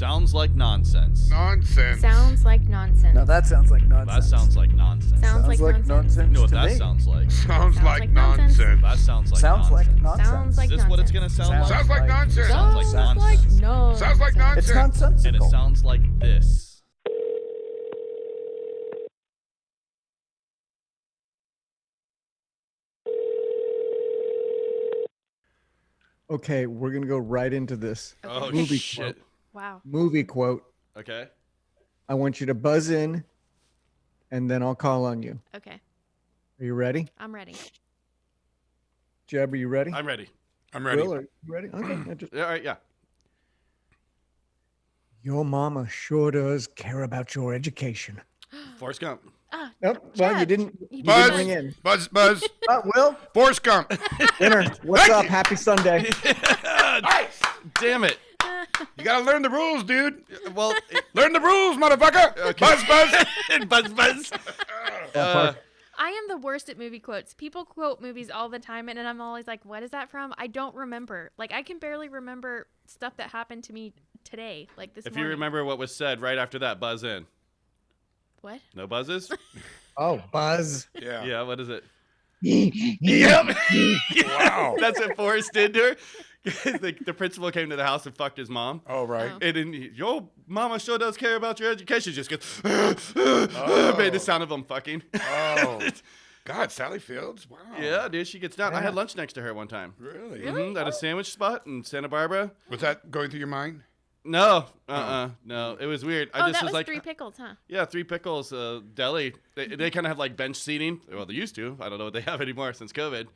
Sounds like nonsense. Nonsense. Sounds like nonsense. Now that sounds like nonsense. That sounds like nonsense. Sounds like nonsense. You know what to that me. sounds like? Sounds like nonsense. That sounds like Sounds nonsense. like nonsense. Sounds like Is this what it's gonna sound like? Sounds like nonsense. Sounds like nonsense. no. Sounds like nonsense. It's nonsensical. And it sounds like this. Okay, we're gonna go right into this Oh Movie shit. Wow. movie quote. Okay. I want you to buzz in, and then I'll call on you. Okay. Are you ready? I'm ready. Jeb, are you ready? I'm ready. I'm ready. Will, are you ready? Okay. All right, yeah. Your mama sure does care about your education. Forrest Gump. Nope. Well, you Jeb, didn't. you You Buzz. didn't ring in. Buzz. Will, Forrest Gump. winner. What's Thank up? you. Happy Sunday. Nice. Damn it. You gotta learn the rules, dude. Well, Learn the rules, motherfucker. Okay. Buzz. buzz. I am the worst at movie quotes. People quote movies all the time, and I'm always like, what is that from? I don't remember. Like, I can barely remember stuff that happened to me today, like this If morning. you remember what was said right after that, buzz in. What? No buzzes? Oh, Buzz. Yeah. Yeah, what is it? Yep. Wow. That's what Forrest did to her. The principal came to the house and fucked his mom. Oh, right. Oh. And then your mama sure does care about your education. Just goes, made the sound of them fucking. Oh. God, Sally Fields. Wow. Yeah, dude, she gets down. I Yeah. had lunch next to her one time. Really? Mhm, at a sandwich spot in Santa Barbara. Was that going through your mind? No, no, it was weird. I Oh, just that was like, Three Pickles, huh? yeah, Three Pickles deli. They kind of have like bench seating. Well, they used to. I don't know what they have anymore since COVID.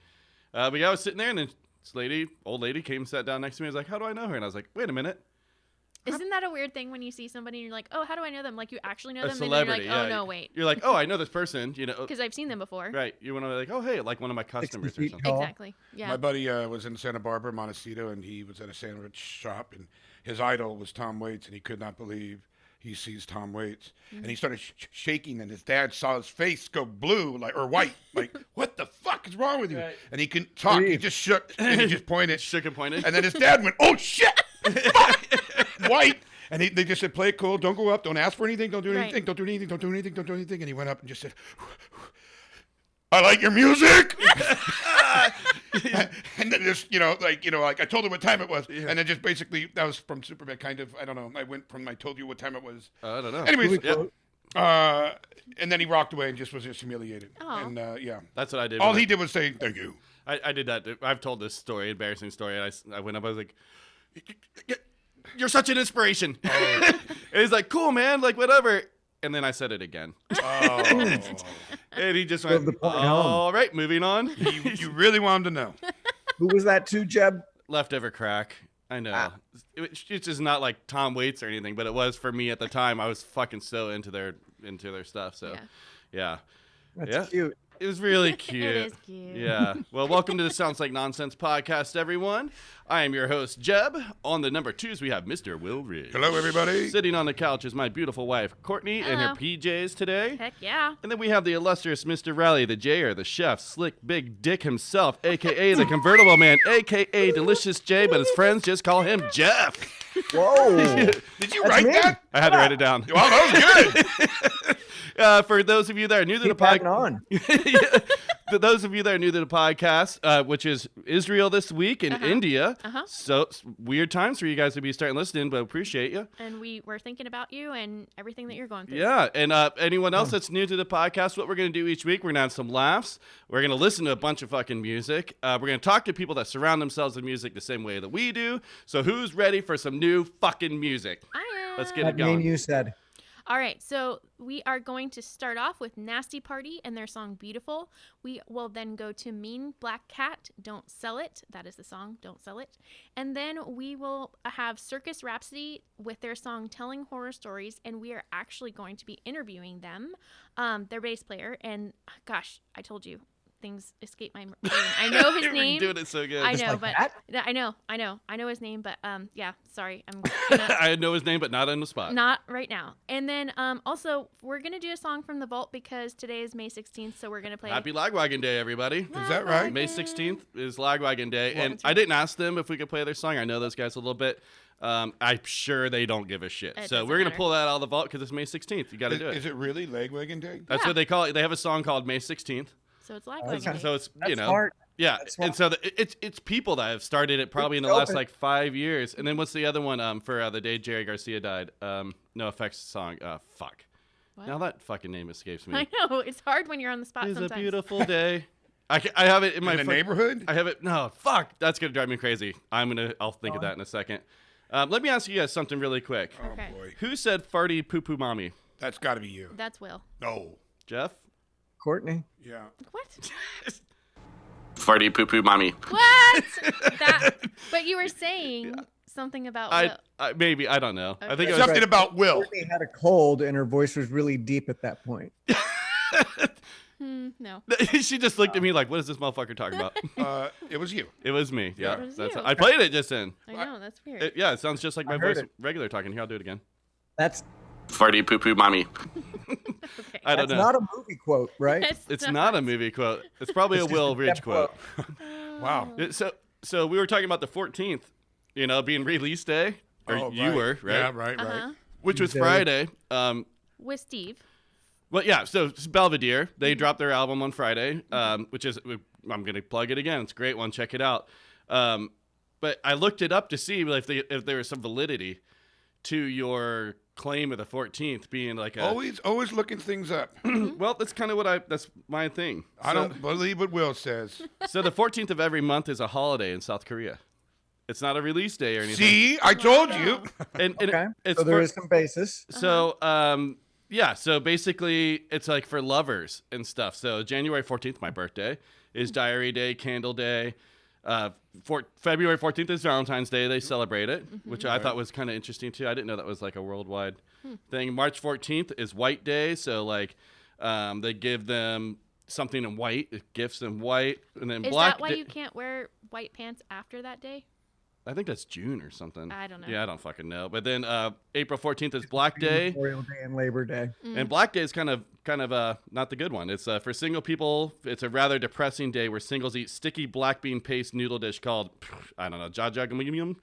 But yeah, I was sitting there, and then this old lady, came and sat down next to me. I was like, "How do I know her?" And I was like, "Wait a minute, Isn't that a weird thing when you see somebody and you're like, oh, how do I know them? Like, you actually know a them, celebrity." and then you're like, yeah. oh, no, wait. You're like, "Oh, I know this person." You know, Because I've seen them before. right? You want to like, "Oh, hey, like one of my customers or feet something." tall. Exactly. Yeah. My buddy was in Santa Barbara, Montecito, and he was at a sandwich shop, and his idol was Tom Waits, and he could not believe he sees Tom Waits. And he started shaking, and his dad saw his face go blue, like or white, like, what the fuck is wrong with you? Right. And he couldn't talk. He just shook, and he just pointed. Shook and pointed. And then his dad went, oh, shit! White! And they just said, play it cool, don't go up, don't ask for anything, don't do anything, Right. don't do anything, don't do anything, don't do anything. And he went up and just said, I like your music! And then just, like I told him what time it was. Yeah. And then just basically, that was from Superman, kind of, I don't know. I went from, I told you what time it was. I don't know. Anyways, Movie quote. and then he rocked away and just was just humiliated. Aw. And yeah. That's what I did. All when he did was say, thank you. I did that. I've told this story, embarrassing story. And I went up. I was like, "You're such an inspiration." And he's like, "Cool, man. Like whatever." And then I said it again. Oh. And he just Drove went, the point home. "All right, moving on." you really wanted to know. Who was that to, Jeb? Leftover crack. I know. Ah. It's just not like Tom Waits or anything, but it was for me at the time. I was fucking so into their stuff. So, yeah. That's Yeah. cute. It was really cute. It is cute. Yeah. Well, welcome to the Sounds Like Nonsense podcast, everyone. I am your host, Jeb. On the number 2s, we have Mr. Wil Ridge. Hello, everybody. Sitting on the couch is my beautiful wife, Courtney, in her Hello. PJs today. Heck yeah. And then we have the illustrious Mr. Raleigh, the Jayer, the chef, Slick Big Dick himself, a.k.a. the Convertible Man, a.k.a. Delicious J, but his friends just call him Jeff. Whoa. Did you That's write me. that? I had to write it down. Wow, that was good. For those of you that are new to the Keep adding podcast, on. For those of you that are new to the podcast, which is Israel this week and India, so weird times for you guys to be starting listening, but appreciate you. And we were thinking about you and everything that you're going through. Yeah, and anyone else that's new to the podcast, what we're going to do each week, we're going to have some laughs. We're going to listen to a bunch of fucking music. We're going to talk to people that surround themselves with music the same way that we do. So who's ready for some new fucking music? I am. Let's get That it going. name you said. All right, so we are going to start off with Nasty Party and their song Beautiful. We will then go to Mean Black Cat, Don't Sell It. That is the song, Don't Sell It. And then we will have Circus Rhapsody with their song Telling Horror Stories, and we are actually going to be interviewing them, their bass player. And gosh, I told you, things escape my brain. I know his You're name. doing it so good. I know, like but that? I know his name, but yeah, sorry, I'm gonna, I know his name, but not on the spot. not right now. And then also we're gonna do a song from the vault because today is May 16th, so we're gonna play. Happy Lagwagon Day, everybody. Is that right? May 16th is Lagwagon Day, and That's I right. didn't ask them if we could play their song. I know those guys a little bit. I'm sure they don't give a shit. It So doesn't we're gonna matter. pull that out of the vault because it's May 16th. You got to do it. Is it really Lagwagon Day? That's Yeah. what they call it. They have a song called May 16th. So it's like Okay. So it's That's you know. smart. Yeah, That's and smart. so it's people that have started it probably in the It's last open. like 5 years. And then what's the other one for the day Jerry Garcia died? No Effects song. Fuck. What? Now that fucking name escapes me. I know it's hard when you're on the spot It's a sometimes. beautiful day. I have it in my In the fuck- neighborhood? I have it. No, fuck. That's gonna drive me crazy. I'll think of that in a second. Let me ask you guys something really quick. Oh, Okay. boy. Who said farty poo poo mommy? That's got to be you. That's Will. No. Jeff? Courtney. Yeah. What? Farty poo poo mommy. What? But you were saying something about Will. Maybe I don't know. I think it was Something about Will. Courtney had a cold and her voice was really deep at that point. No. she just looked at me like, "What is this motherfucker talking about?" It was you. It was me. Yeah, It was that's you. I played it just in. I know that's weird. It sounds just like my I heard voice it. regular talking. Here, I'll do it again. That's Farty poo poo mommy. Okay. I don't that's know. not a movie quote, right? It's not a movie quote. It's probably a It's Will just a Ridge Jeff quote. Wow. So we were talking about the 14th, being release day, or Oh, you were, right? Yeah, right. Uh-huh. Which was Tuesday. Friday. With Steve. Well, yeah. So it's Belvedere. They dropped their album on Friday, which is I'm gonna plug it again. It's a great one. Check it out. But I looked it up to see if there was some validity to your claim of the 14th being like a. Always looking things up. Well, that's kind of that's my thing. I don't believe what Will says. So the 14th of every month is a holiday in South Korea. It's not a release day or anything. See, I told you. And Okay. it's So there for- is some basis. So, yeah, so basically it's like for lovers and stuff. So January 14th, my birthday, is Diary Day, Candle Day. February 14th is Valentine's Day. They celebrate it, which I thought was kind of interesting too. I didn't know that was like a worldwide thing. March 14th is White Day. So like they give them something in white, gifts in white. And then Is Black that why Day- you can't wear white pants after that day? I think that's June or something. I don't know. Yeah, I don't fucking know. But then April 14th is Black Day. Memorial Day and Labor Day. And Black Day is kind of not the good one. It's for single people. It's a rather depressing day where singles eat sticky black bean paste noodle dish called I don't know jajangmyeon,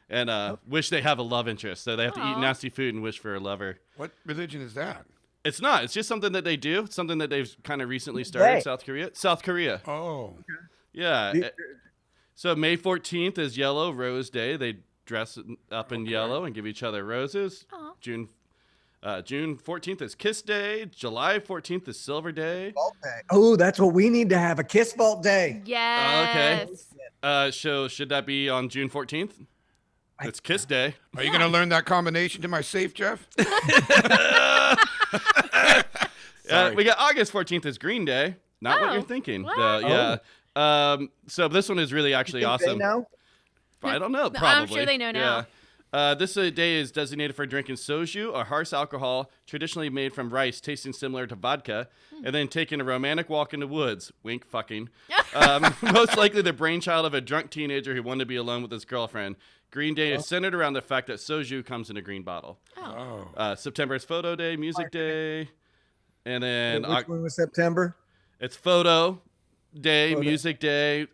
and wish they have a love interest. So they have to eat Aw. nasty food and wish for a lover. What religion is that? It's not. It's just something that they do. It's something that they've kind of recently started. They. South Korea. South Korea. Oh. Yeah. The- So May 14th is Yellow Rose Day. They dress up in yellow and give each other roses. Aw. June 14th is Kiss Day. July 14th is Silver Day. Vault Day. Oh, that's what we need to have, a Kiss Vault Day. Yes. So should that be on June 14th? It's Kiss Day. Are you going to learn that combination to my safe, Jeff? We got August 14th is Green Day. Not what Oh, you're thinking. what? Yeah. So this one is really actually Think they awesome. know? I don't know. I'm Probably. sure they know now. Yeah. This day is designated for drinking soju, a harsh alcohol traditionally made from rice, tasting similar to vodka, and then taking a romantic walk in the woods. Wink, fucking. Most likely the brainchild of a drunk teenager who wanted to be alone with his girlfriend. Green Day is centered around the fact that soju comes in a green bottle. Oh. Oh. September is Photo Day, Music Day, and then Which one was September? it's Photo Day, Photo. Music Day.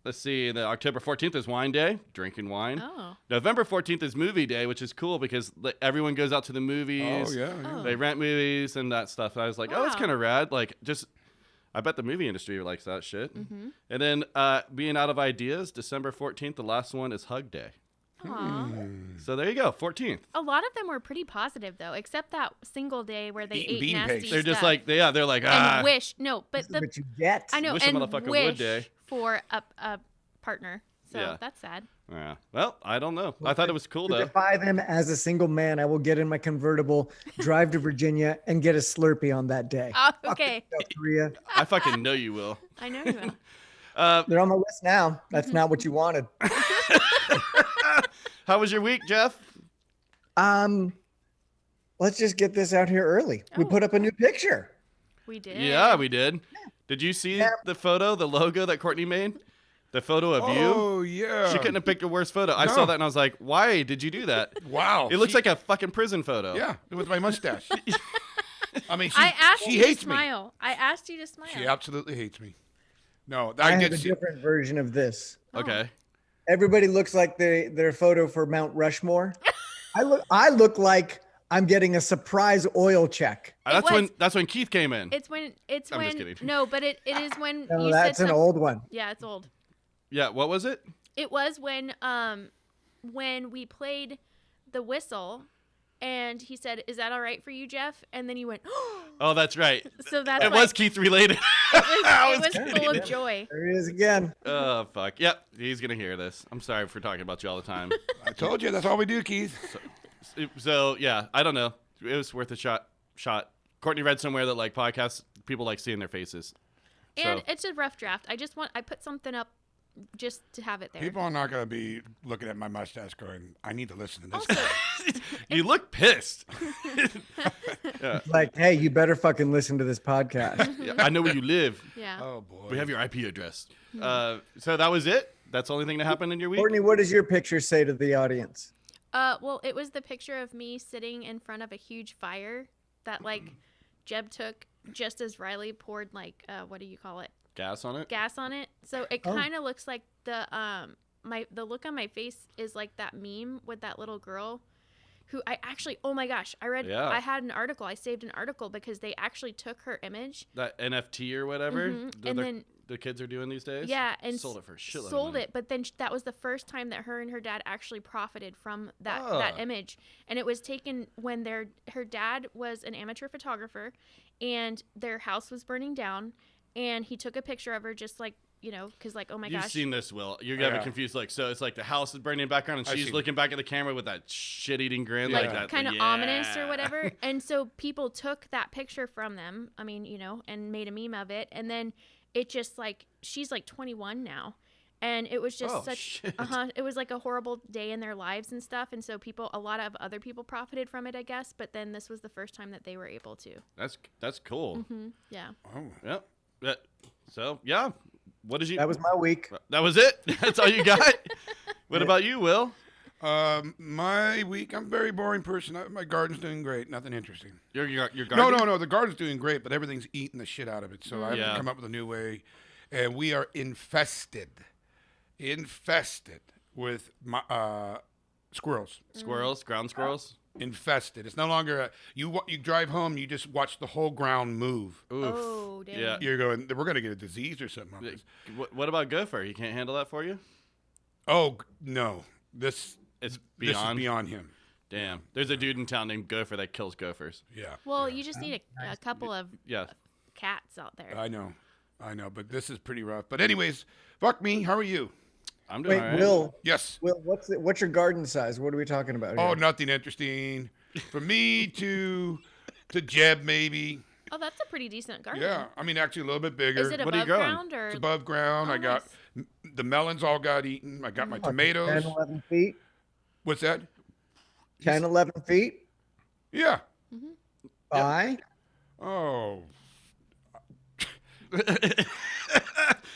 Let's see. The October 14th is Wine Day, drinking wine. Oh. November 14th is Movie Day, which is cool because everyone goes out to the movies. Oh, yeah. yeah. Oh. They rent movies and that stuff. And I was like, oh, that's Wow. kind of rad. Like, I bet the movie industry likes that shit. Mm-hmm. And then being out of ideas, December 14th, the last one is Hug Day. Aw. So there you go, 14th. A lot of them were pretty positive though, except that single day where they Eating ate bean nasty paste. They're just stuff. like, they're like, and wish. No, but This is the what you get. I know Wish a and motherfucker would wish day. for a partner. So Yeah. that's sad. Yeah. Well, I don't know. I thought it was cool To though. defy them as a single man, I will get in my convertible, drive to Virginia, and get a Slurpee on that day. Oh, okay. South Korea. I fucking know you will. I know you will. They're on my list now. That's not what you wanted. How was your week, Jeff? Let's just get this out here early. We Oh. put up a new picture. We did. Yeah, we did. Did you see the photo, the logo that Courtney made? The photo of you? Oh, yeah. She couldn't have picked a worse photo. I saw that and I was like, why did you do that? Wow. It looks like a fucking prison photo. Yeah, with my mustache. I mean, I asked she you to hates me. smile. I asked you to smile. She absolutely hates me. No, I I have did a see. different version of this. Okay. Everybody looks like their photo for Mount Rushmore. I look like I'm getting a surprise oil check. That's when Keith came in. It's when I'm just kidding. no, but it is when No, you that's said an some- old one. Yeah, it's old. Yeah, what was it? It was when we played the whistle, and he said, "Is that all right for you, Jeff?" And then you went, Oh, that's right. So that's it like, was Keith related. it was full of joy. There he is again. Oh, fuck. Yep, he's going to hear this. I'm sorry for talking about you all the time. I told you that's all we do, Keith. So, yeah, I don't know. It was worth a shot. Courtney read somewhere that, like, podcasts, people like seeing their faces. And So- it's a rough draft. I put something up just to have it there. People are not going to be looking at my mustache going, I need to listen to this Also, guy. You look pissed. Like, hey, you better fucking listen to this podcast. Yeah, I know where you live. yeah. Oh, boy. We have your IP address. So that was it? That's the only thing that happened in your week? Courtney, what does your picture say to the audience? Well, it was the picture of me sitting in front of a huge fire that like Jeb took just as Riley poured like what do you call it? Gas on it? Gas on it. So it kind of looks like the look on my face is like that meme with that little girl who I actually, oh my gosh, I had an article. I saved an article because they actually took her image. That NFT or whatever And then the kids are doing these days? yeah, and sold it for a shitload of sold money. it, but then that was the first time that her and her dad actually profited from that image, and it was taken when her dad was an amateur photographer, and their house was burning down, and he took a picture of her just like because like oh my You've gosh, seen this, Will. You're gonna be confused. Like, so it's like the house is burning in the background, and I've she's seen looking back at the camera with that shit-eating grin, Yeah. like that, kind of like, ominous or yeah. whatever. And so people took that picture from them. I mean, and made a meme of it, and then it just like she's like 21 now. And it was just Oh, such, shit. it was like a horrible day in their lives and stuff. And so a lot of other people profited from it, I guess. But then this was the first time that they were able to. That's cool. Yeah. Oh. Yep. So yeah, what did you? That was my week. That was it. That's all you got. What about you, Will? My week, I'm a very boring person. My garden's doing great. Nothing interesting. Your garden? No. The garden's doing great, but everything's eating the shit out of it. So I have Yeah. to come up with a new way. And we are infested with squirrels. Squirrels, ground squirrels. Infested. It's no longer you drive home, you just watch the whole ground move. Oof. Oh, damn. Yeah. You're going, we're going to get a disease or something. On this. What about Gopher? He can't handle that for you? Oh, no. It's This beyond. is beyond him. Damn. There's a dude in town named Gopher that kills gophers. Yeah. Well, you just need a couple of Yeah. cats out there. I know, but this is pretty rough. But anyways, fuck me. How are you? I'm doing Wait, all right. Will, Yes. what's your garden size? What are we talking about Oh, here? nothing interesting. From me to Jeb, maybe. Oh, that's a pretty decent garden. Yeah. I mean, actually a little bit bigger. Is it What are you above growing? ground or? It's above ground. Oh, I got the melons all got eaten. I got my tomatoes. 10, 11 feet? What's that? 10, 11 feet? Yeah. By? Oh.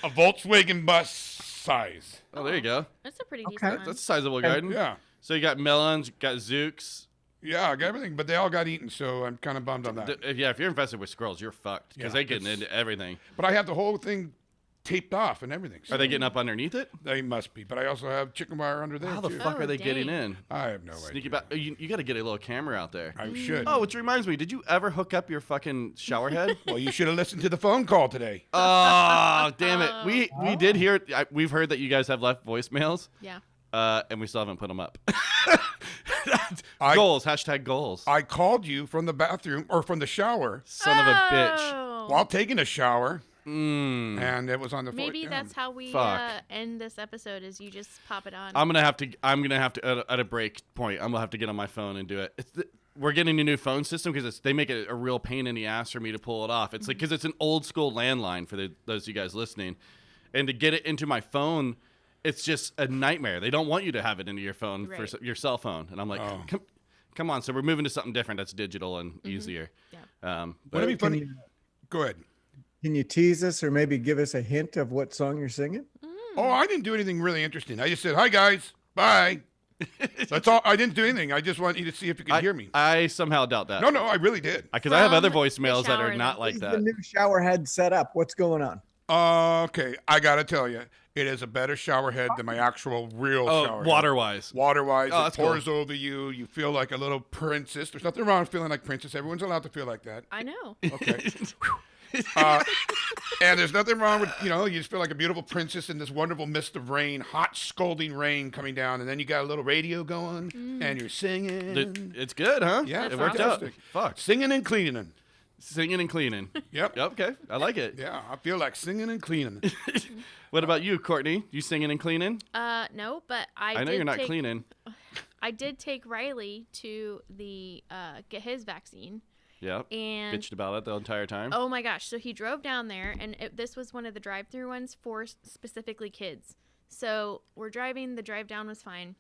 A Volkswagen bus size. Oh, there you go. That's a pretty Okay. decent one. That's a sizable garden. Yeah. So you got melons, you got zooks. Yeah, I got everything, but they all got eaten, so I'm kind of bummed on that. If you're infested with squirrels, you're fucked because Yeah, they're getting it's- into everything. But I have the whole thing taped off and everything. So Are they getting up underneath it? They must be. But I also have chicken wire under there, How the too. fuck Oh, are they dang. getting in? I have no Sneaky idea. back. You got to get a little camera out there. I should. Oh, which reminds me, did you ever hook up your fucking shower head? Well, you should have listened to the phone call today. Oh, damn it. We did hear it. We've heard that you guys have left voicemails, Yeah. and we still haven't put them up. I- Goals. Hashtag goals. I called you from the bathroom or from the shower Son of a bitch. Oh. while taking a shower, Mm. and it was on the phone. Maybe that's how we Fuck. end this episode. Is you just pop it on. I'm gonna have to at a break point. I'm gonna have to get on my phone and do it. We're getting a new phone system because they make it a real pain in the ass for me to pull it off. It's like because it's an old school landline for those of you guys listening, and to get it into my phone, it's just a nightmare. They don't want you to have it into your phone Right. for your cell phone, and I'm like, Oh. come on. So we're moving to something different that's digital and easier. Yeah. Wouldn't But it be funny? Can you- Go ahead. Can you tease us or maybe give us a hint of what song you're singing? Oh, I didn't do anything really interesting. I just said, "Hi guys, bye." That's all. I didn't do anything. I just want you to see if you could hear me. I somehow doubt that. No, I really did. Because I have other From the voicemails that are shower, not then. like He's that. the new shower head set up. What's going on? Okay, I gotta tell you, it is a better shower head than my actual real shower head. Water-wise. Water-wise, Oh, it that's pours over you. You feel like a little princess. There's nothing wrong with feeling like princess. Everyone's allowed to feel like that. I know. Okay. And there's nothing wrong with, you just feel like a beautiful princess in this wonderful mist of rain, hot, scalding rain coming down, and then you got a little radio going, and you're singing. It's good, huh? Yeah, it it's worked out. fantastic. Fuck. Singing and cleaning. Singing and cleaning. Yep. Okay, I like it. Yeah, I feel like singing and cleaning. What about you, Courtney? You singing and cleaning? No, but I know did you're not take, cleaning. I did take Riley to the get his vaccine. Yeah. And Bitched about it the entire time. oh my gosh, so he drove down there, and this was one of the drive-through ones for specifically kids. So we're driving, the drive down was fine,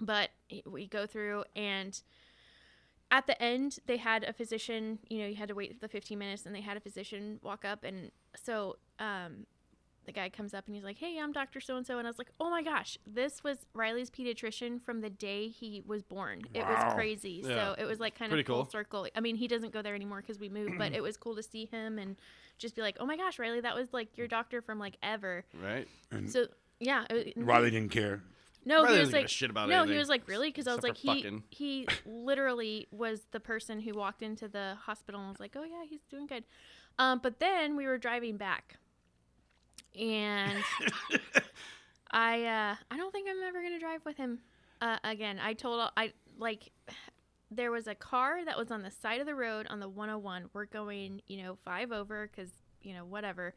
but we go through, and at the end they had a physician, you had to wait the 15 minutes, and they had a physician walk up, and so the guy comes up and he's like, "Hey, I'm Dr. So-and-so." And I was like, "Oh my gosh, this was Riley's pediatrician from the day he was born." It was crazy. Yeah. So it was like kind Pretty of full cool. circle. I mean, he doesn't go there anymore because we moved, but it was cool to see him and just be like, "Oh my gosh, Riley, that was like your doctor from like ever." Right? And So yeah. Riley didn't care. No, Riley he doesn't was give a like, shit about no, anything, he was like, really? Because I was like, except for fucking. he literally was the person who walked into the hospital and was like, "Oh yeah, he's doing good." But then we were driving back. And I don't think I'm ever gonna drive with him again. There was a car that was on the side of the road on the 101. We're going 5 over because whatever,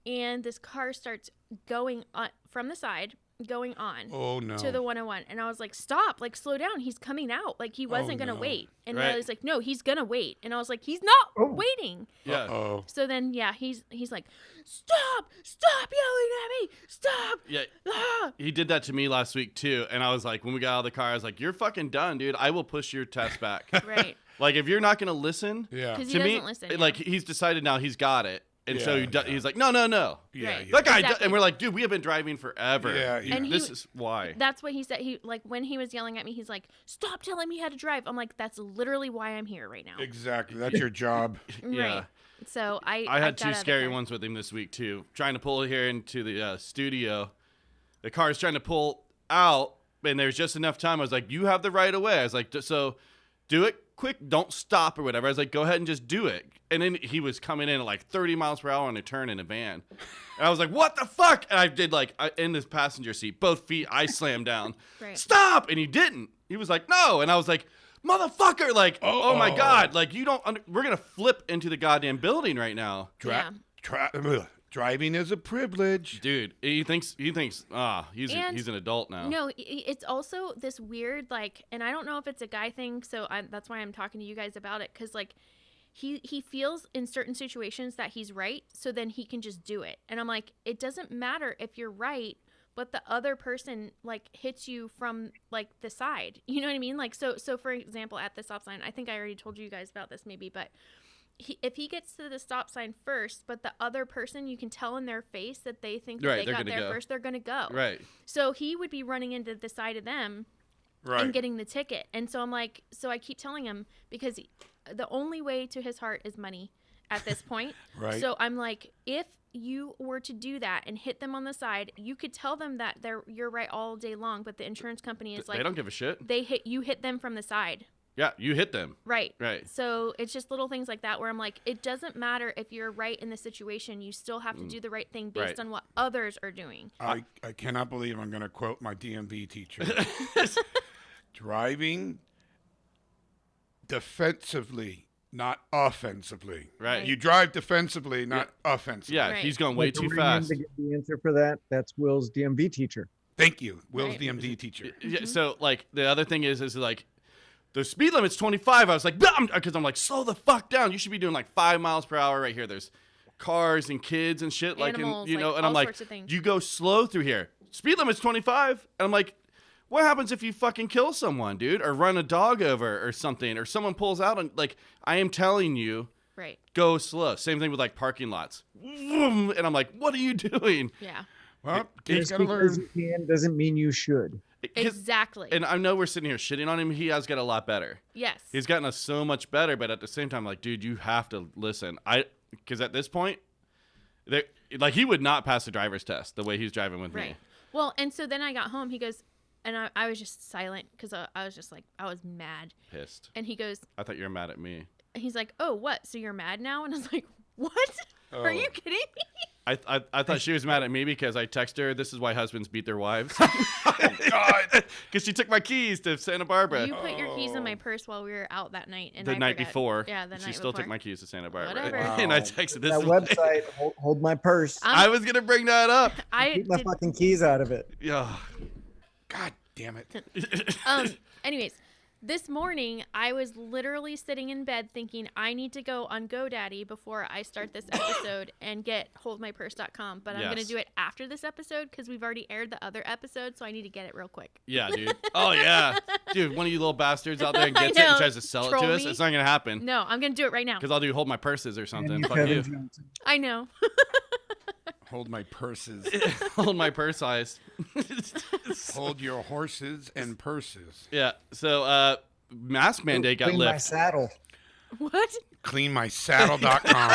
and this car starts going on from the side, going on Oh, no. to the 101, and I was like, "Stop, like slow down, he's coming out, like he wasn't gonna no. wait." And Right. Riley's like, "No, he's gonna wait," and I was like, "He's not waiting." Yeah. Oh. So then, yeah, he's like, stop yelling at me, stop. Yeah. Ah. He did that to me last week too, and I was like, when we got out of the car, I was like, "You're fucking done, dude. I will push your test back." Right. Like if you're not gonna listen, Yeah. Because he to doesn't me, listen. like he's decided now he's got it, and so Yeah, he's like, no. Yeah, Right. yeah. That guy, Exactly. and we're like, dude, we have been driving forever. Yeah, yeah. And This is why. That's what he said. He when he was yelling at me, he's like, "Stop telling me how to drive." I'm like, "That's literally why I'm here right now." Exactly. That's your job. Yeah. Right. So I I had got out two of the scary car. ones with him this week too. Trying to pull here into the studio, the car's trying to pull out, and there's just enough time. I was like, "You have the right of way." I was like, "So, do it quick. Don't stop or whatever." I was like, "Go ahead and just do it." And then he was coming in at like 30 miles per hour on a turn in a van, and I was like, "What the fuck?" And I did in this passenger seat, both feet I slammed down. Right. Stop! And he didn't. He was like, "No," and I was like, "Motherfucker!" Like, oh my god! Like you don't. We're gonna flip into the goddamn building right now. Driving is a privilege. Dude, he thinks he's And- an adult now. No, it's also this weird and I don't know if it's a guy thing, so that's why I'm talking to you guys about it, because he feels in certain situations that he's right, so then he can just do it, and I'm like, it doesn't matter if you're right, but the other person hits you from the side, you know what I mean? So for example, at the stop sign, I think I already told you guys about this maybe, but if he gets to the stop sign first, but the other person, you can tell in their face that they think that they They're got gonna there go. first, they're gonna go. Right. So he would be running into the side of them Right. and getting the ticket. And so I'm like, so I keep telling him, because the only way to his heart is money at this point. Right. So I'm like, if you were to do that and hit them on the side, you could tell them that you're right all day long, but the insurance company is They don't give a shit. you hit them from the side. Yeah, you hit them. Right. Right. So it's just little things like that where I'm like, it doesn't matter if you're right in the situation. You still have to do the right thing based Right. on what others are doing. I cannot believe I'm going to quote my DMV teacher. Driving defensively, not offensively. Right. You drive defensively, not offensively. Yeah, Right. he's going way Like, too ring in fast. To get the answer for that, that's Will's DMV teacher. Thank you. Will's Right. DMD teacher. Yeah, so the other thing is like the speed limit's 25. I was like, because I'm like, slow the fuck down. You should be doing 5 miles per hour right here. There's cars and kids and shit, Animals, and like, I'm all like, sorts of things. you go slow through here. Speed limit's 25, and I'm like, what happens if you fucking kill someone, dude, or run a dog over or something, or someone pulls out and I am telling you, Right. Go slow. Same thing with like parking lots. Vroom, and I'm like, what are you doing? Yeah. Well, kids Just gotta because learn. you can doesn't mean you should. 'Cause- Exactly. And I know we're sitting here shitting on him. He has got a lot better. Yes. He's gotten us so much better, but at the same time, like, dude, you have to listen. Because at this point, like, he would not pass the driver's test the way he's driving with Right. me. Well, and so then I got home. He goes, and I was just silent because I was just like, I was mad. Pissed. And he goes, I thought you were mad at me. he's like, oh, what? So you're mad now? And I was like, what? Are you kidding me? I thought she was mad at me because I texted her, this is why husbands beat their wives. God. Because she took my keys to Santa Barbara. You put your keys in my purse while we were out that night. And The I night forgot. before. Yeah, the night She still before. took my keys to Santa Barbara. Whatever. And I texted this. That is why- website, hold my purse. I was going to bring that up. I Keep my did, fucking keys out of it. Yeah. God damn it. anyways, this morning I was literally sitting in bed thinking I need to go on GoDaddy before I start this episode and get holdmypurse.com. But I'm going Yes. to do it after this episode because we've already aired the other episode, so I need to get it real quick. Yeah, dude. Oh, yeah. Dude, one of you little bastards out there I gets it and know. tries to sell it Troll to us. me. It's not going to happen. No, I'm going to do it right now. Because I'll do hold my purses or And something. you, Fuck Kevin you. Johnson. I know. Hold my purses. Hold my purse eyes. Hold your horses and purses. Yeah. So, mask mandate got Clean my lifted. saddle. What? Cleanmysaddle.com.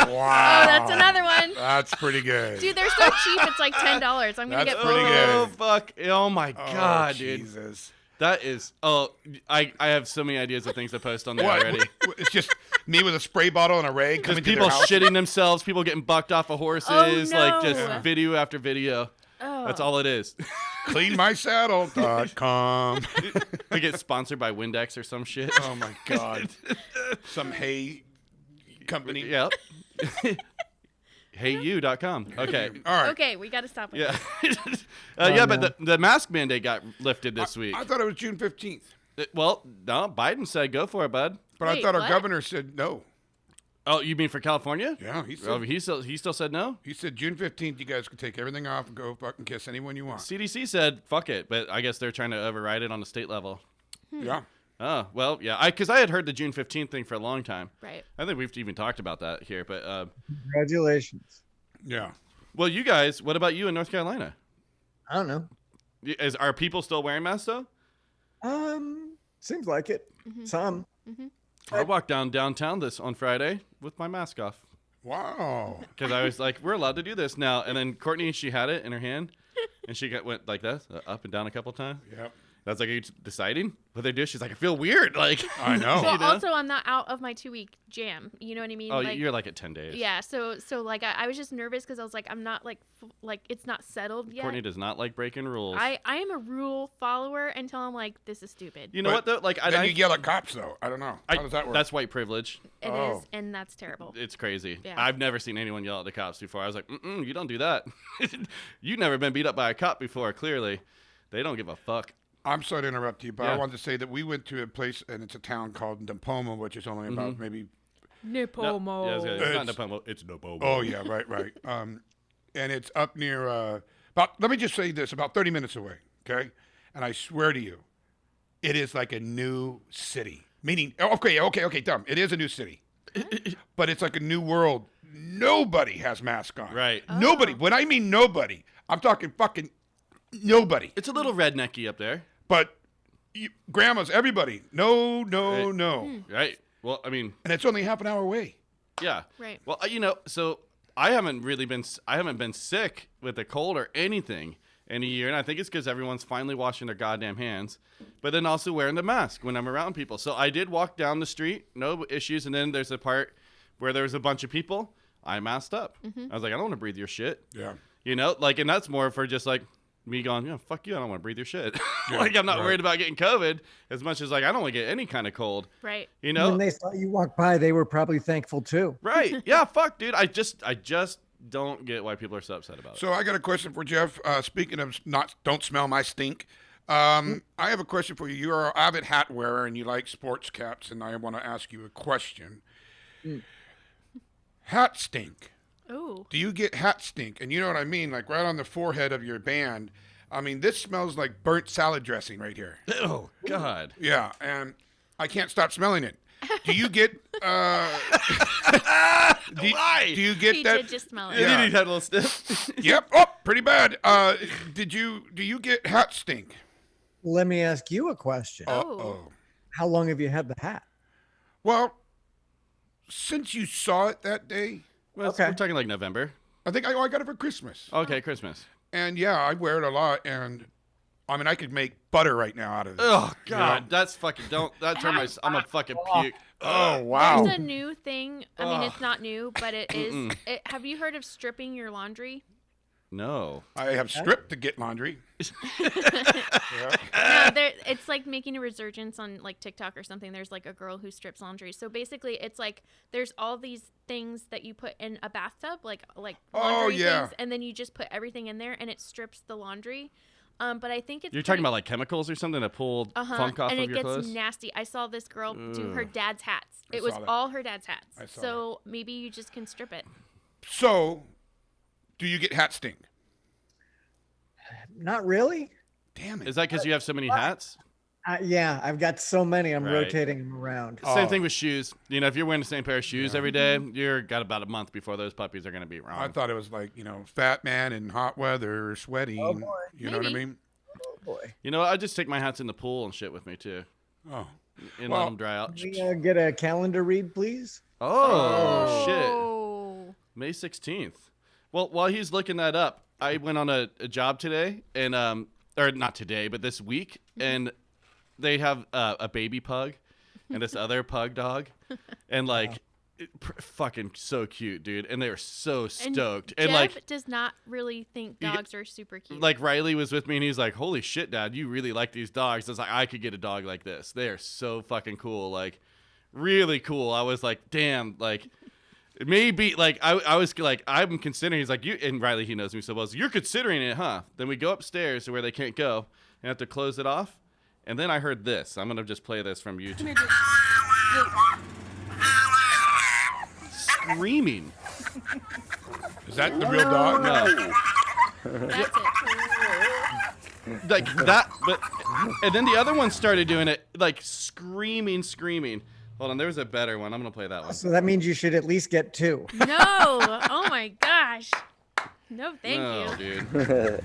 Oh, Wow. that's another one. That's pretty good. Dude, they're so cheap. It's like $10. I'm going to That's get pretty both. good. Oh, fuck. Oh, my Oh, God, dude. Jesus. That is. Oh, I have so many ideas of things to post on there What? already. It's just me with a spray bottle and a rag Just coming to people their house. shitting themselves, people getting bucked off of horses, Oh, like just no. video after video. Oh. That's all it is. Cleanmysaddle.com. We get sponsored by Windex or some shit. Oh my God. Some hay company. Yep. HeyYou.com. Okay. All right. Okay, we got to stop with Yeah. that. Yeah, no. but the mask mandate got lifted this week. I thought it was June 15th, Well, no, Biden said go for it, bud. but I Wait, thought our what? governor said no. Oh, you mean for California? Yeah, he Oh, said he still said no? he said June 15th. You guys can take everything off and go fucking kiss anyone you want. CDC said fuck it, but I guess they're trying to override it on the state level. Yeah. Oh, well, yeah. Because I had heard the June 15th thing for a long time. Right. I think we've even talked about that here. But, Congratulations. Yeah. well, you guys, what about you in North Carolina? I don't know. Are people still wearing masks, though? Seems like it. Some. I walked downtown on Friday with my mask off. Wow. Because I was like, we're allowed to do this now. And then Courtney, she had it in her hand. And she went like this, up and down a couple times. Yep. I was like, are you deciding what they do? She's like, I feel weird. Like, I know. Well, You know? also I'm not out of my 2-week jam. You know what I mean? oh, like, you're like at 10 days. yeah. So like I was just nervous because I was like I'm not like it's not settled yet. Courtney does not like breaking rules. I am a rule follower until I'm like this is stupid. You know what, though? Like, Then you yell at cops, though. I don't know. How does that work? That's white privilege. It is, Oh. and that's terrible. It's crazy. Yeah. I've never seen anyone yell at the cops before. I was like, you don't do that. You've never been beat up by a cop before, clearly. They don't give a fuck. I'm sorry to interrupt you, but Yeah. I wanted to say that we went to a place, and it's a town called Napoma, which is only about maybe. Nipomo. Yeah, it's not It's- Napomo. It's Napomo. Oh yeah, right. And it's up near. Let me just say this: about 30 minutes away. Okay, and I swear to you, it is like a new city. Meaning, okay, dumb. It is a new city, but it's like a new world. Nobody has masks on. Right. Nobody. When I mean nobody, I'm talking fucking nobody. It's a little rednecky up there. But grandmas, everybody, no. Right. Well, I mean, And it's only half an hour away. yeah. Right. Well, so I haven't been sick with a cold or anything in a year. And I think it's because everyone's finally washing their goddamn hands, but then also wearing the mask when I'm around people. So I did walk down the street, no issues. And then there's a part where there's a bunch of people. I masked up. I was like, I don't want to breathe your shit. Yeah. And that's more for just like me going, yeah, fuck you. I don't want to breathe your shit. Like, I'm not right. worried about getting COVID as much as like, I don't want to get any kind of cold, Right. When they saw you walk by, they were probably thankful too. Right. Yeah. Fuck, dude. I just don't get why people are so upset about it. So I got a question for Jeff. Speaking of don't smell my stink. I have a question for you. You're an avid hat wearer and you like sports caps, and I want to ask you a question. Hat stink. Oh. Do you get hat stink? And you know what I mean? Like right on the forehead of your band. I mean, this smells like burnt salad dressing right here. Oh God. Yeah, and I can't stop smelling it. Do you get Why? do you get He that? did just smell it. Yeah. He had a little sniff. Yep. Oh, pretty bad. Do you get hat stink? Let me ask you a question. Oh. How long have you had the hat? Well, since you saw it that day, Well, Okay. We're talking like November. I think I got it for Christmas. Okay, Christmas. And yeah, I wear it a lot. And I mean, I could make butter right now out of it. Oh God, know? that's fucking. Don't. That's where my. I'm a fucking puke. Oh wow. There's a new thing. I mean, it's not new, but it is. Mm-mm. Have you heard of stripping your laundry? No. I have stripped to get laundry. No, it's like making a resurgence on like TikTok or something. There's like a girl who strips laundry. So basically, it's like there's all these things that you put in a bathtub, like laundry yeah. things, and then you just put everything in there, and it strips the laundry. But I think it's You're talking about like chemicals or something to pull funk off and of it your gets clothes? nasty. I saw this girl do her Ugh. dad's hats. I It was saw that. all her dad's hats. I saw So maybe you just can strip it. So, do you get hat stink? Not really. Damn it. Is that because you have so many hats? Yeah, I've got so many. I'm Right. rotating them around. Oh. Same thing with shoes. You know, if you're wearing the same pair of shoes every day, you're got about a month before those puppies are gonna be wrong. I thought it was like, fat man in hot weather, sweating. Oh, boy. You know what I Maybe. mean? Oh boy. You know, I just take my hats in the pool and shit with me too, Oh. and Well, let them dry out. Can we get a calendar read, please? Oh shit! Oh. May 16th. Well, while he's looking that up, I went on a job today, and or not today, but this week, and they have a baby pug and this other pug dog, and like, fucking so cute, dude, and they were so stoked, and Jeff like. does not really think You- dogs are super cute. Like Riley was with me and he's like, "Holy shit, Dad, you really like these dogs." I was like, "I could get a dog like this. They are so fucking cool, like really cool." I was like, "Damn, like maybe like I was like I'm considering." He's like, "You," and Riley, he knows me so well. So, "You're considering it, huh?" Then we go upstairs to where they can't go and have to close it off. And then I heard this. I'm gonna just play this from YouTube. Screaming. Is that the real dog? No. That's it. Like that, but and then the other one started doing it, like screaming. Hold on, there's a better one. I'm gonna play that one. So that means you should at least get two. No. Oh my gosh. No, thank No, you. dude.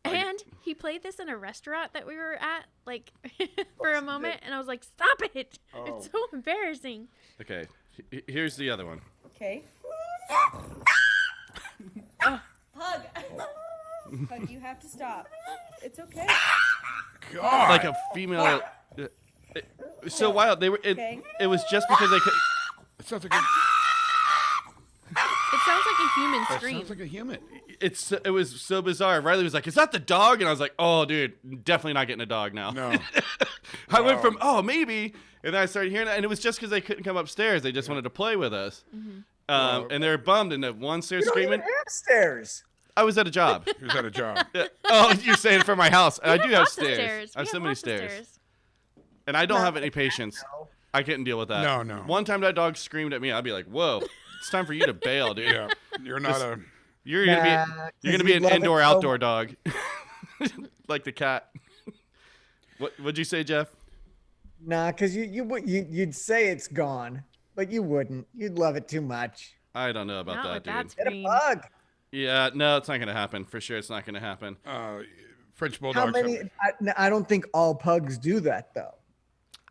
And he played this in a restaurant that we were at, like, for a moment, and I was like, "Stop it! It's so embarrassing." Okay, here's the other one. Okay. Pug. Pug, you have to stop. It's okay. God. Like a female. It was so wild. They were. Okay. It was just because they could. It sounds like a, It sounds like a human that scream. sounds like a human. It was so bizarre. Riley was like, "Is that the dog?" And I was like, "Oh, dude, definitely not getting a dog now." No. I went Wow. from maybe, and then I started hearing it, and it was just because they couldn't come upstairs. They just wanted to play with us. Wow. And they were bummed, and the one stairs You don't even screaming. have stairs. I was at a job. He was at a job. Oh, you're saying for my house? And I do have lots of stairs. I have We so many lots of stairs. And I don't have any patience. I couldn't deal with that. No, no. One time that dog screamed at me, I'd be like, "Whoa, it's time for you to bail, dude. Yeah. You're not Just- a. You're gonna be Nah, you're 'cause gonna be you an love it indoor so outdoor much. dog, like the cat." What'd you say, Jeff? Nah, because you'd say it's gone, but you wouldn't. You'd love it too much. I don't know about Not that, with dude. that Get a scream. bug. Yeah, no, it's not gonna happen. For sure, it's not gonna happen. French How bulldogs. many? I don't think all pugs do that though.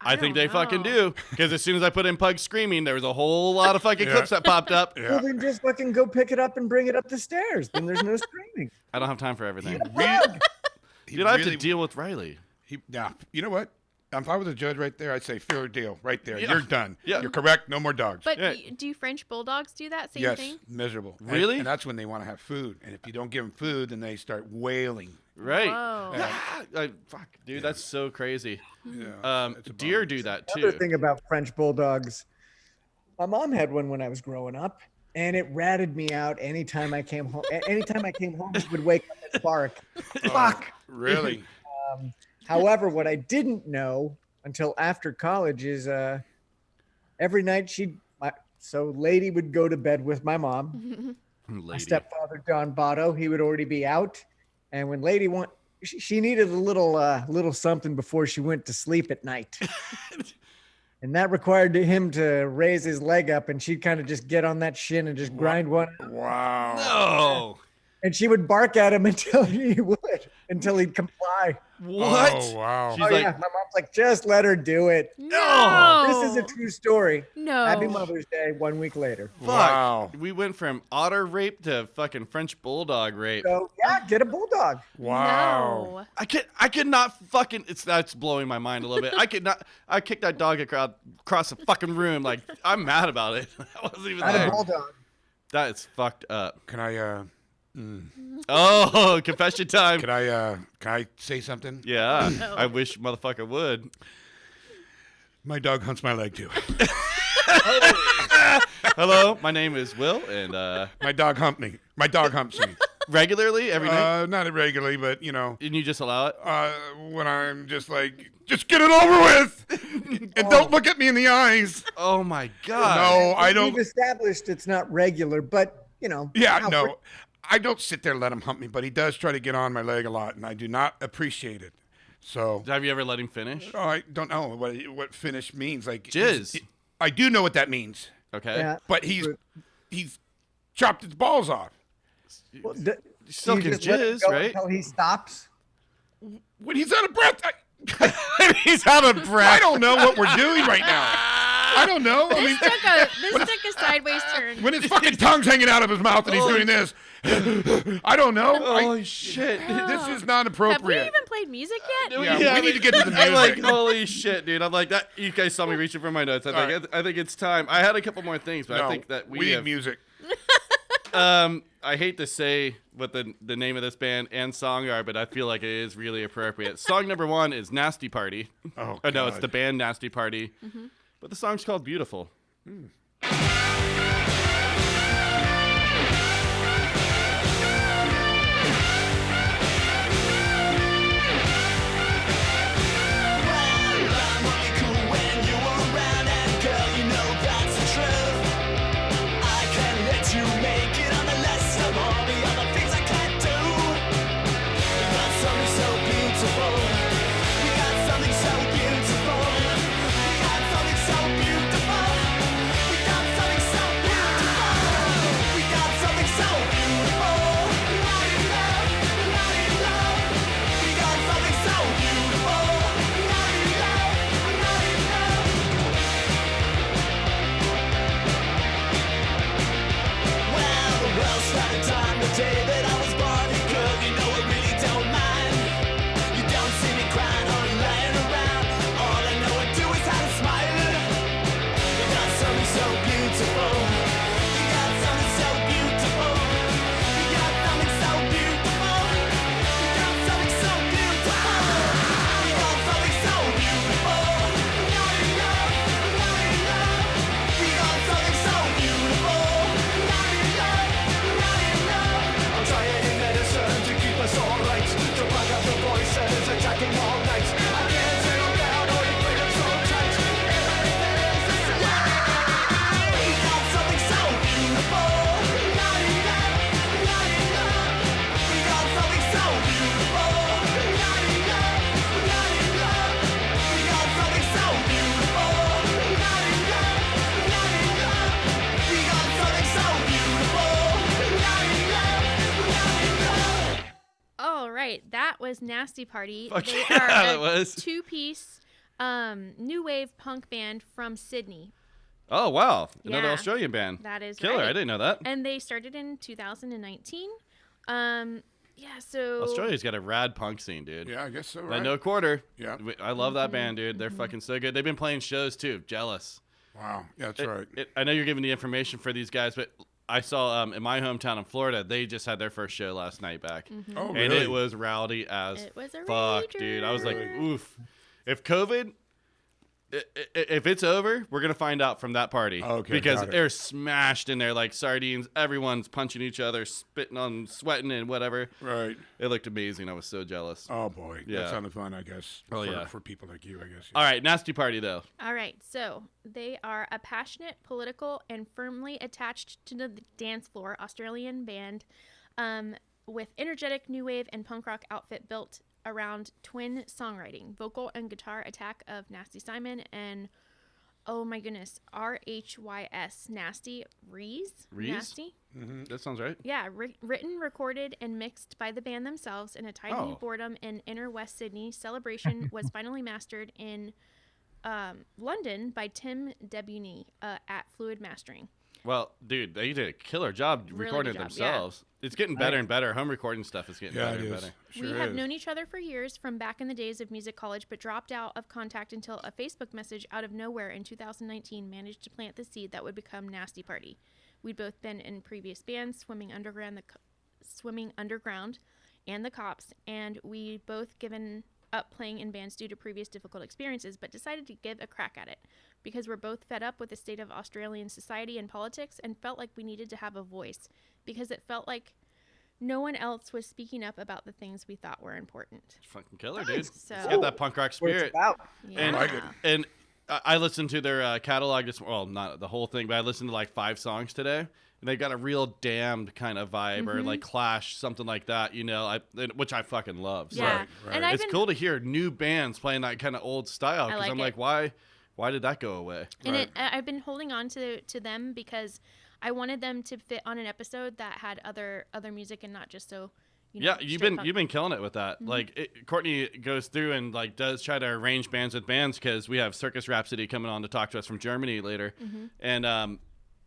I think don't they fucking know. do. Because as soon as I put in pug screaming, there was a whole lot of fucking Yeah. clips that popped up. Yeah. Well, then just fucking go pick it up and bring it up the stairs. Then there's no screaming. I don't have time for everything. He Dude, I have to really- deal with Riley. Yeah. You know what? If I was a judge right there, I'd say fair deal right there. Yeah. You're done. Yeah. You're correct. No more dogs. But Yeah. do French bulldogs do that same yes, thing? miserable. And- Really? And that's when they want to have food. And if you don't give them food, then they start wailing. Right. Whoa. Yeah. Fuck, dude, that's so crazy. Yeah. It's a Deer bummer. do that Another too. thing about French bulldogs, my mom had one when I was growing up, and it ratted me out anytime I came home. Anytime I came home, it would wake up and bark. Fuck. Really? However, what I didn't know until after college is every night so Lady would go to bed with my mom. My Lady. stepfather, John Botto, he would already be out. And when Lady she needed a little something before she went to sleep at night. And that required him to raise his leg up, and she'd kind of just get on that shin and just grind one. Wow. No. And she would bark at him until he'd comply. What? Oh, wow. She's Oh, like, yeah. My mom's like, just let her do it. No. This is a true story. No. Happy Mother's Day 1 week later. fuck. Wow. We went from otter rape to fucking French bulldog rape. So, yeah, get a bulldog. Wow. No. I could not fucking. That's blowing my mind a little bit. I kicked that dog across the fucking room. Like, I'm mad about it. I wasn't even Not there. a bulldog. That is fucked up. Can I Oh, confession time. can I say something? Yeah, No. I wish motherfucker would. My dog hunts my leg too. Hello, my name is Will, and My dog humped me. My dog humps me. regularly every night, Not irregularly, but you know, and you just allow it. when I'm just like, just get it over with, and don't look at me in the eyes. Oh my god. No, I don't. We've established it's not regular, but, you know. Yeah, how no, I don't sit there and let him hump me, but he does try to get on my leg a lot, and I do not appreciate it. So Have you ever let him finish? I don't know what finish means. Like Jizz. I do know what that means, Okay. Yeah. but he's chopped his balls off. Well, Still you can just let it jizz, go right? Until he stops. When he's out of breath, He's out of I breath. don't know what we're doing right now. I don't know. I mean, This took a sideways turn. when his fucking tongue's hanging out of his mouth and he's doing this, I don't know. Holy shit. This is not Have we appropriate. even played music yet? Yeah, we need to get to the I'm like, music. holy shit, dude. I'm like that. You guys saw me reaching for my notes. I think it's time. I had a couple more things, but I No, think that we we need have. music. I hate to say what the name of this band and song are, but I feel like it is really appropriate. Song number 1 is Nasty Party. Oh, No, it's God. the band Nasty Party. But the song's called Beautiful. That was Nasty Party. Fuck They yeah, are that a was. two-piece new wave punk band from Sydney. Oh, wow. Another Yeah. Australian band. That is Killer. right. I didn't know that. And they started in 2019. So Australia's got a rad punk scene, dude. Yeah, I guess so, I right? know Quarter. Yeah. I love that band, dude. They're fucking so good. They've been playing shows, too. Jealous. Wow. Yeah, that's right. I know you're giving the information for these guys, but I saw in my hometown in Florida, they just had their first show last night back. Oh, And really? it was rowdy as It was a fuck, rager. dude. I was like, oof. If COVID, if it's over, we're going to find out from that party. Okay, Because got it. they're smashed in there like sardines. Everyone's punching each other, spitting on, sweating, and whatever. Right. It looked amazing. I was so jealous. Oh, boy. Yeah. That sounded fun, I guess. Oh, for, yeah. For people like you, I guess. All right, Nasty Party, though. All right, so they are a passionate, political, and firmly attached to the dance floor Australian band with energetic new wave and punk rock outfit built around twin songwriting, vocal and guitar attack of Nasty Simon and Oh my goodness. RHYS. Nasty. Rees? Rees? Nasty? That sounds right. Yeah. Written, recorded, and mixed by the band themselves in a tiny Oh. boredom in inner West Sydney. Celebration was finally mastered in London by Tim Debuny at Fluid Mastering. Well, dude, they did a killer job Really recording good it job, yeah. themselves. It's getting better and better. Home recording stuff is getting Yeah, better it and is. better. Sure We have is. known each other for years from back in the days of music college, but dropped out of contact until a Facebook message out of nowhere in 2019 managed to plant the seed that would become Nasty Party. We'd both been in previous bands, Swimming Underground, and The Cops, and we both given up playing in bands due to previous difficult experiences, but decided to give a crack at it because we're both fed up with the state of Australian society and politics and felt like we needed to have a voice because it felt like no one else was speaking up about the things we thought were important. It's fucking killer, dude. So- It's got that punk rock What it's spirit. about. And, Yeah. like it. and I listened to their catalog. Well, not the whole thing, but I listened to like 5 songs today. And they got a real Damned kind of vibe or like Clash, something like that, you know, which I fucking love. So Yeah. Right, right. And I've it's been, cool to hear new bands playing that kind of old style because like I'm it. like, why did that go away? And Right. I've been holding on to them because I wanted them to fit on an episode that had other music and not just so. Yeah, you've been killing it with that. Mm-hmm. Like Courtney goes through and like does try to arrange bands with bands because we have Circus Rhapsody coming on to talk to us from Germany later, Mm-hmm. and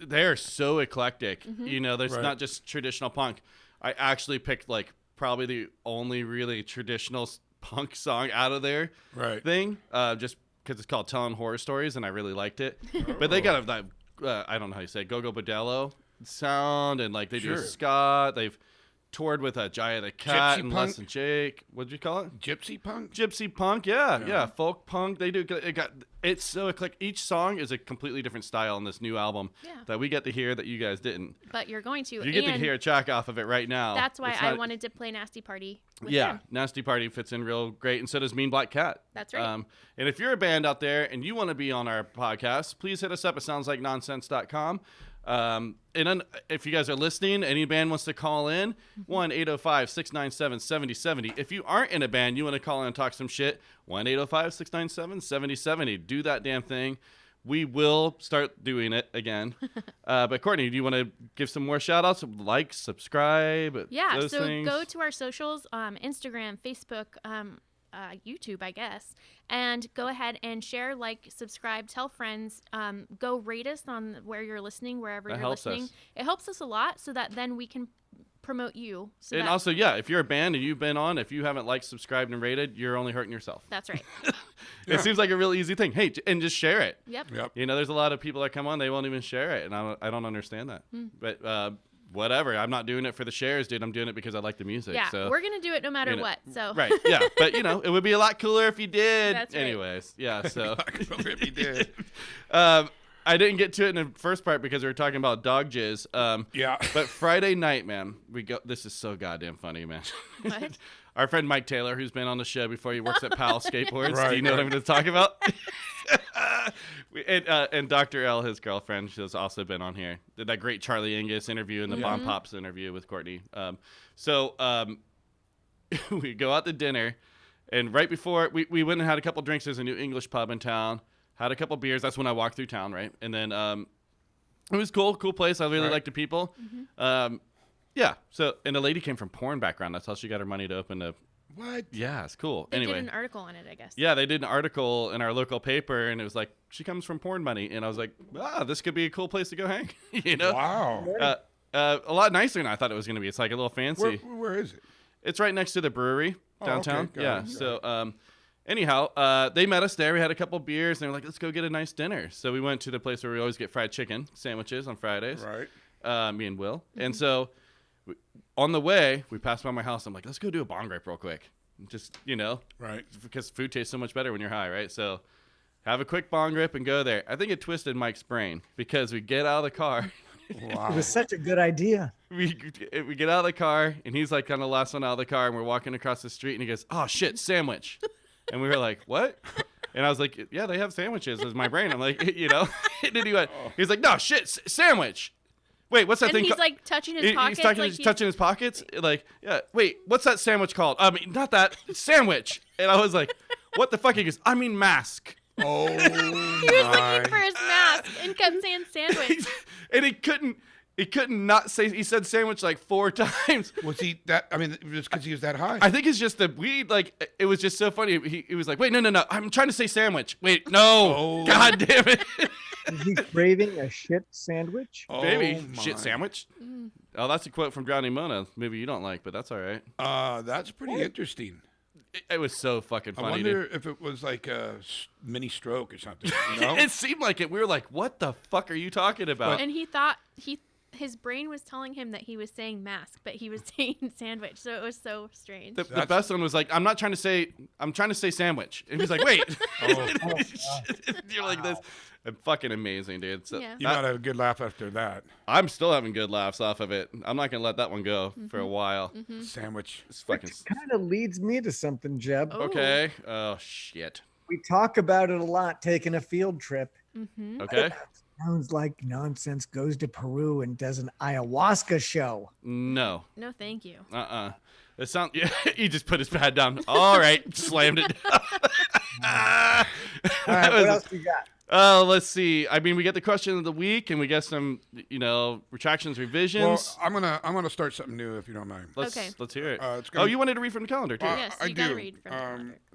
they're so eclectic. You know, there's Right. not just traditional punk. I actually picked like probably the only really traditional punk song out of their Right. thing, just because it's called Telling Horror Stories, and I really liked it. But they got that I don't know how you say it, Go-Go Bordello sound, and like they do Sure. ska. They've toured with Jaya the Cat Gypsy and punk? Les and Jake. What'd you call it? Gypsy punk? Gypsy punk, yeah, folk punk. They do. It's so eclectic. Each song is a completely different style in this new album Yeah. that we get to hear that you guys didn't. But you're going to. You get to and hear a track off of it right now. That's why It's I not- wanted to play Nasty Party. With Yeah, them. Nasty Party fits in real great, and so does Mean Black Cat. That's right. And if you're a band out there and you want to be on our podcast, please hit us up at soundslikenonsense.com. And then if you guys are listening, any band wants to call in, 1-805-697-7070. If you aren't in a band, you want to call in and talk some shit, 1-805-697-7070. Do that damn thing. We will start doing it again. But Courtney, do you want to give some more shout outs? Like, subscribe, Yeah, those so things? go to our socials, Instagram, Facebook, YouTube, I guess, and go ahead and share, like, subscribe, tell friends, go rate us on where you're listening, wherever That you're helps listening. us. It helps us a lot so that then we can promote you. So And that, also, yeah, if you're a band and you've been on, if you haven't liked, subscribed, and rated, you're only hurting yourself. that's right. It seems like a real easy thing. Hey, and just share it. Yep. Yep. You know, there's a lot of people that come on, they won't even share it, and I don't understand that. But whatever, I'm not doing it for the shares, dude. I'm doing it because I like the music. Yeah, so. we're going to do it no matter you know, what. So Right, yeah. But, you know, it would be a lot cooler if you did. That's right. Anyways, yeah, so. If he did. I didn't get to it in the first part because we were talking about dog jizz. Yeah. But Friday night, man, we go. This is so goddamn funny, man. What? Our friend Mike Taylor, who's been on the show before, he works at Pal Skateboards. Do Right, you know what right. I'm going to talk about? And Dr. L, his girlfriend, she's also been on here. Did that great Charlie Angus interview and the Bomb Pops interview with Courtney. So we go out to dinner, and right before we went and had a couple drinks. There's a new English pub in town. Had a couple beers. That's when I walked through town, right? And then it was cool place. I really Right. liked the people. Yeah. So, and the lady came from porn background. That's how she got her money to open the. What? Yeah, it's cool. they Anyway, did an article on it, I guess. yeah, they did an article in our local paper, and it was like she comes from porn money, and I was like, this could be a cool place to go hang. You know, Wow. a lot nicer than I thought it was going to be. It's like a little fancy. Where is it? It's right next to the brewery Oh, downtown. okay. Got Yeah. it. So, anyhow, they met us there. We had a couple beers, and they were like, "Let's go get a nice dinner." So we went to the place where we always get fried chicken sandwiches on Fridays. Right. Me and Will. And so, on the way, we passed by my house. I'm like, "Let's go do a bong rip real quick." Just Right. because food tastes so much better when you're high, right? So, have a quick bong rip and go there. I think it twisted Mike's brain because we get out of the car. Wow. It was such a good idea. we get out of the car, and he's like kind of last one out of the car, and we're walking across the street, and he goes, "Oh shit, sandwich," and we were like, "What?" And I was like, "Yeah, they have sandwiches." Is my brain? I'm like, and then he's like, "No shit, sandwich." Wait, what's that And thing? he's called? like touching his pockets. He's like touching his pockets. Like, yeah. Wait, what's that sandwich called? I mean, not that sandwich. And I was like, "What the fuck?" He goes, "I mean, mask." Oh He was my! looking for his mask and kept saying sandwich. And he couldn't not say. He said sandwich like 4 times. Was he that? I mean, it was because he was that high. I think it's just the weed. Like it was just so funny. He was like, "Wait, no! I'm trying to say sandwich. Wait, no! Oh. God damn it, Is he craving a shit sandwich? Oh baby, my. shit sandwich." Oh, that's a quote from Drowning Mona. Maybe you don't like, but that's all right. That's pretty interesting. It was so fucking I funny. wonder Dude. if it was like a mini stroke or something. You know? It seemed like it. We were like, "What the fuck are you talking about?" And he thought his brain was telling him that he was saying mask, but he was saying sandwich. So it was so strange. The best one was like, I'm trying to say sandwich. And he's like, wait. You're like this. Fucking amazing, dude. So, Yeah. You might have a good laugh after that. I'm still having good laughs off of it. I'm not going to let that one go for a while. Sandwich. It's fucking. Kind of leads me to something, Jeb. Oh. Okay. Oh, shit. We talk about it a lot, taking a field trip. Okay. Sounds like Nonsense goes to Peru and does an ayahuasca show. No. No, thank you. It sounds. Yeah, he just put his pad down. All right. Slammed it down. All right, what else you got? Let's see. I mean, we get the question of the week, and we get some, retractions, Well, revisions. I'm gonna start something new if you don't mind. Let's Okay. hear it. It's gonna- Oh, you wanted to read from the calendar too. Yes, I you gotta do. read from the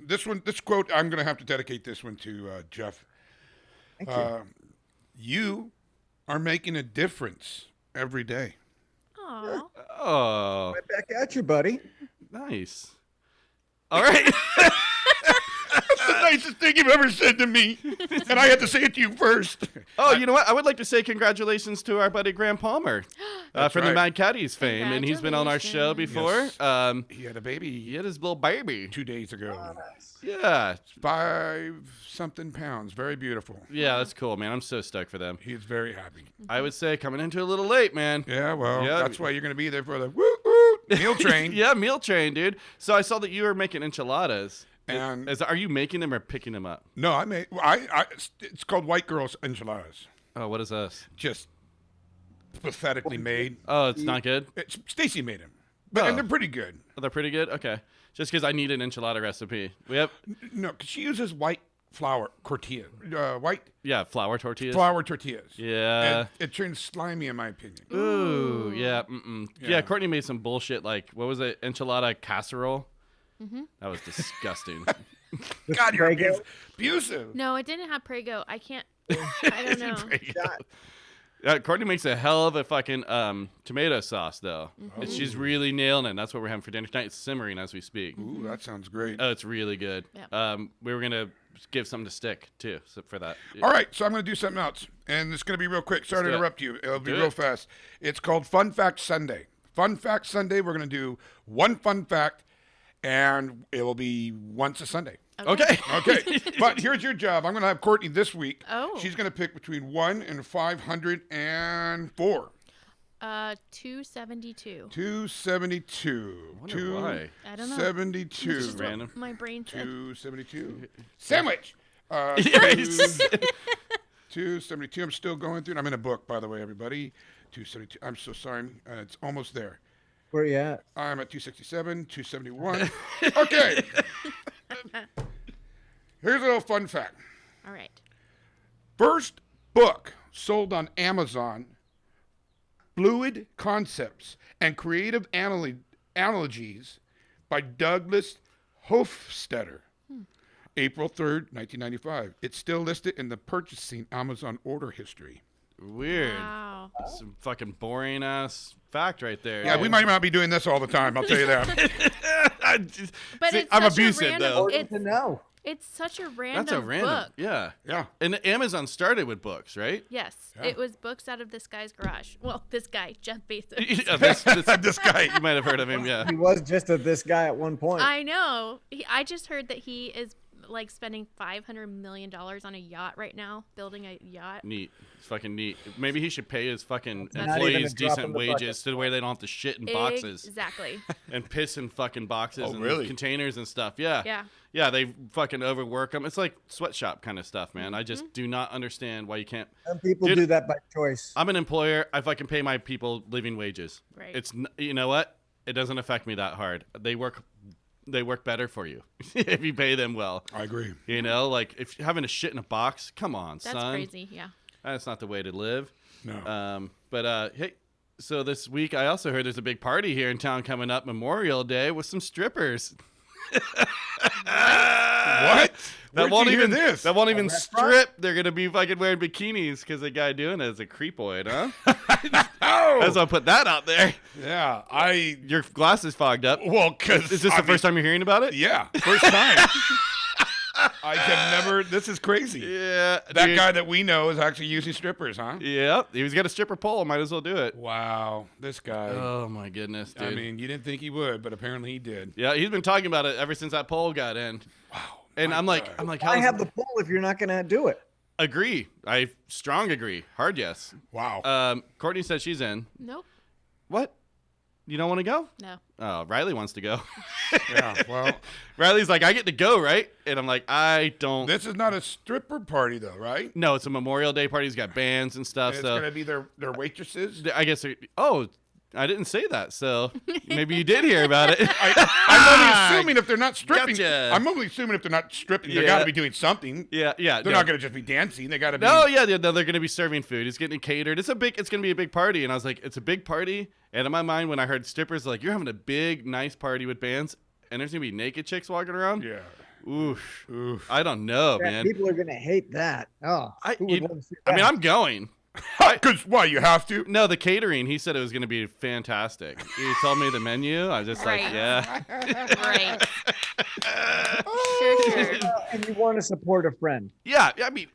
calendar. This quote, I'm gonna have to dedicate this one to Jeff. Thank you. You are making a difference every day. Aw. Oh, Right back at you, buddy. nice. All right. That's the nicest thing you've ever said to me, and I had to say it to you first. Oh, you know what? I would like to say congratulations to our buddy Graham Palmer from the right. Mad Caddies fame, and he's been on our show before. Yes. He had a baby He had his little baby. 2 days ago. Yeah, 5-something pounds. Very beautiful. yeah, that's cool, man. I'm so stoked for them. He's very happy. I would say coming into a little late, man. Yeah, well, Yeah. that's why you're going to be there for the woo woo meal train. Yeah, meal train, dude. So I saw that you were making enchiladas. And Are you making them or picking them up? no, it's called White Girls Enchiladas. Oh, what is this? Just pathetically made. Oh, it's not good. Stacy made them, Oh. and they're pretty good. Oh, they're pretty good. Okay, just because I need an enchilada recipe. We have No, 'cause she uses white flour tortillas, white flour tortillas. flour tortillas. Yeah. And it turns slimy, in my opinion. Ooh, yeah. Yeah, Yeah. Courtney made some bullshit like what was it? Enchilada casserole. That was disgusting. God, you're Prego? abusive. No, it didn't have Prego. I can't. I don't know. Courtney makes a hell of a fucking tomato sauce though. She's really nailing it. That's what we're having for dinner tonight. It's simmering as we speak. Ooh, that sounds great. Oh, it's really good. Yeah. We were gonna give something to stick too for that. All right, so I'm going to do something else, and it's going to be real quick. Sorry to do it. interrupt you. It'll be Do real it. fast. It's called Fun Fact Sunday. Fun Fact Sunday, we're going to do one fun fact, and it will be once a Sunday. Okay. Okay, but here's your job. I'm going to have Courtney this week. Oh. She's going to pick between 1 and 504. 272. 272. Wonder why. I don't know. 272. It's just what Random. my brain said. 272. Sandwich. Yes. 272. I'm still going through it. I'm in a book, by the way, everybody. 272. I'm so sorry. It's almost there. Where you at? I'm at 267, 271. Okay. Here's a little fun fact. All right. First book sold on Amazon, Fluid Concepts and Creative Analogies by Douglas Hofstadter. April 3rd, 1995. It's still listed in the purchasing Amazon order history. Weird. Wow. Some fucking boring ass fact right there. Yeah, we might not be doing this all the time, I'll tell you that. But See, it's I'm such abusive, a random. though. It's, To know. it's such a random That's a random. book. Yeah. Yeah. And Amazon started with books, right? Yes, Yeah. it was books out of this guy's garage. Well, this guy, Jeff Bezos. Yeah, This guy. You might have heard of him, yeah. He was just this guy at one point. I know. I just heard that he is like spending $500 million on a yacht right now, building a yacht. Neat. It's fucking neat. Maybe he should pay his fucking Not even a employees drop in decent the bucket. wages to where they don't have to shit in boxes Exactly. and piss in fucking boxes Oh, and really? containers and stuff. Yeah. Yeah. Yeah, they fucking overwork them. It's like sweatshop kind of stuff, man. I just do not understand why you can't. Some people Dude, do that by choice. I'm an employer. I fucking pay my people living wages. Right. It's you know what? It doesn't affect me that hard. They work they work better for you if you pay them well. I agree. You know, like if you're having a shit in a box, come on, That's son. crazy. Yeah. That's not the way to live. No. But hey, so this week I also heard there's a big party here in town coming up, Memorial Day, with some strippers. What? That Where'd won't you hear even this? That won't even restaurant? strip. They're gonna be fucking wearing bikinis because the guy doing it is a creepoid, huh? Oh, That's why I put that out there. yeah. Your glasses fogged up. Well, because Is this the first time you're hearing about it? Yeah, first time. I have never. This is crazy. Yeah. That dude. guy that we know is actually using strippers, huh? Yep. He was got a stripper pole. Might as well do it. Wow, this guy. Oh my goodness, dude. I mean, you didn't think he would, but apparently he did. Yeah, he's been talking about it ever since that poll got in. Wow. And my I'm like, God. how I is have the poll if you're not gonna do it. agree. I strong agree. Hard yes. Wow. Courtney says she's in. Nope. What? You don't want to go? No. Oh, Riley wants to go. Yeah. Well, Riley's like, I get to go, right? And I'm like, I don't. this is not a stripper party, though, right? No, it's a Memorial Day party. He's got bands and stuff. It's So gonna be their waitresses. I guess. Oh, I didn't say that. So maybe you did hear about it. I'm only assuming if they're not stripping. Gotcha. I'm only assuming if they're not stripping, they Yeah. got to be doing something. yeah. They're not gonna just be dancing. They got to be. No, yeah, they're going to be serving food. It's getting catered. It's going to be a big party. And I was like, it's a big party. And in my mind, when I heard strippers, like, you're having a big, nice party with bands, and there's going to be naked chicks walking around. Yeah. Oof. Oof. I don't know, Yeah, man. people are gonna hate that. Oh, who would want to see I mean, that? I'm going. Because why you have to? No, the catering, he said it was going to be fantastic. He told me the menu. I was just like, Right. yeah. Right. Sure. And you want to support a friend. Yeah, I mean,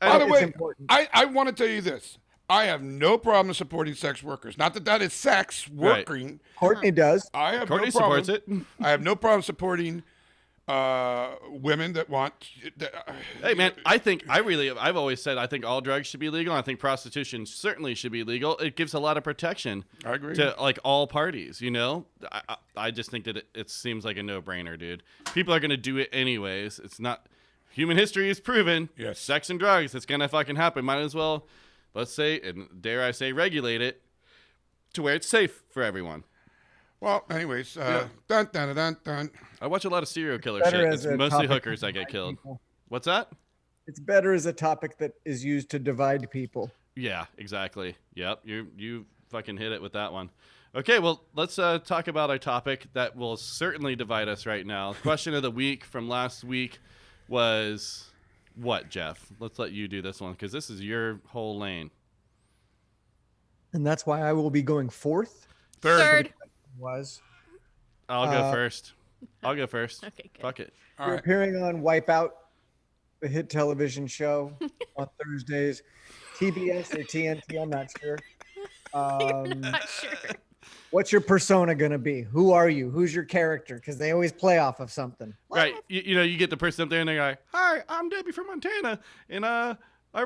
By the it's way, important. I want to tell you this. I have no problem supporting sex workers. Not that that is sex Right. working. Courtney does. I have Courtney no problem. supports it. I have no problem supporting women that want. Hey, man, I've always said I think all drugs should be legal. I think prostitution certainly should be legal. It gives a lot of protection I agree. to like all parties, you know? I just think that it seems like a no-brainer, dude. People are going to do it anyways. It's not human history is proven. Yes. Sex and drugs, it's going to fucking happen. Might as well, let's say, and dare I say, regulate it to where it's safe for everyone. Well, anyways, dun, dun, dun, dun, dun. I watch a lot of serial killer Better shit. as It's a mostly topic hookers to that get divide killed. people. What's that? It's better as a topic that is used to divide people. Yeah, exactly. Yep, you fucking hit it with that one. Okay, well, let's talk about a topic that will certainly divide us right now. Question of the week from last week was what, Jeff? Let's let you do this one because this is your whole lane. And that's why I will be going fourth. Third. Was I'll go first. I'll go first. Okay, good. Fuck it. All you're right. appearing on Wipeout, the hit television show on Thursdays, TBS or TNT. I'm not sure. Not sure. What's your persona gonna be? Who are you? Who's your character? Because they always play off of something. Right. You know, you get the person up there and they're like, "Hi, I'm Debbie from Montana, and I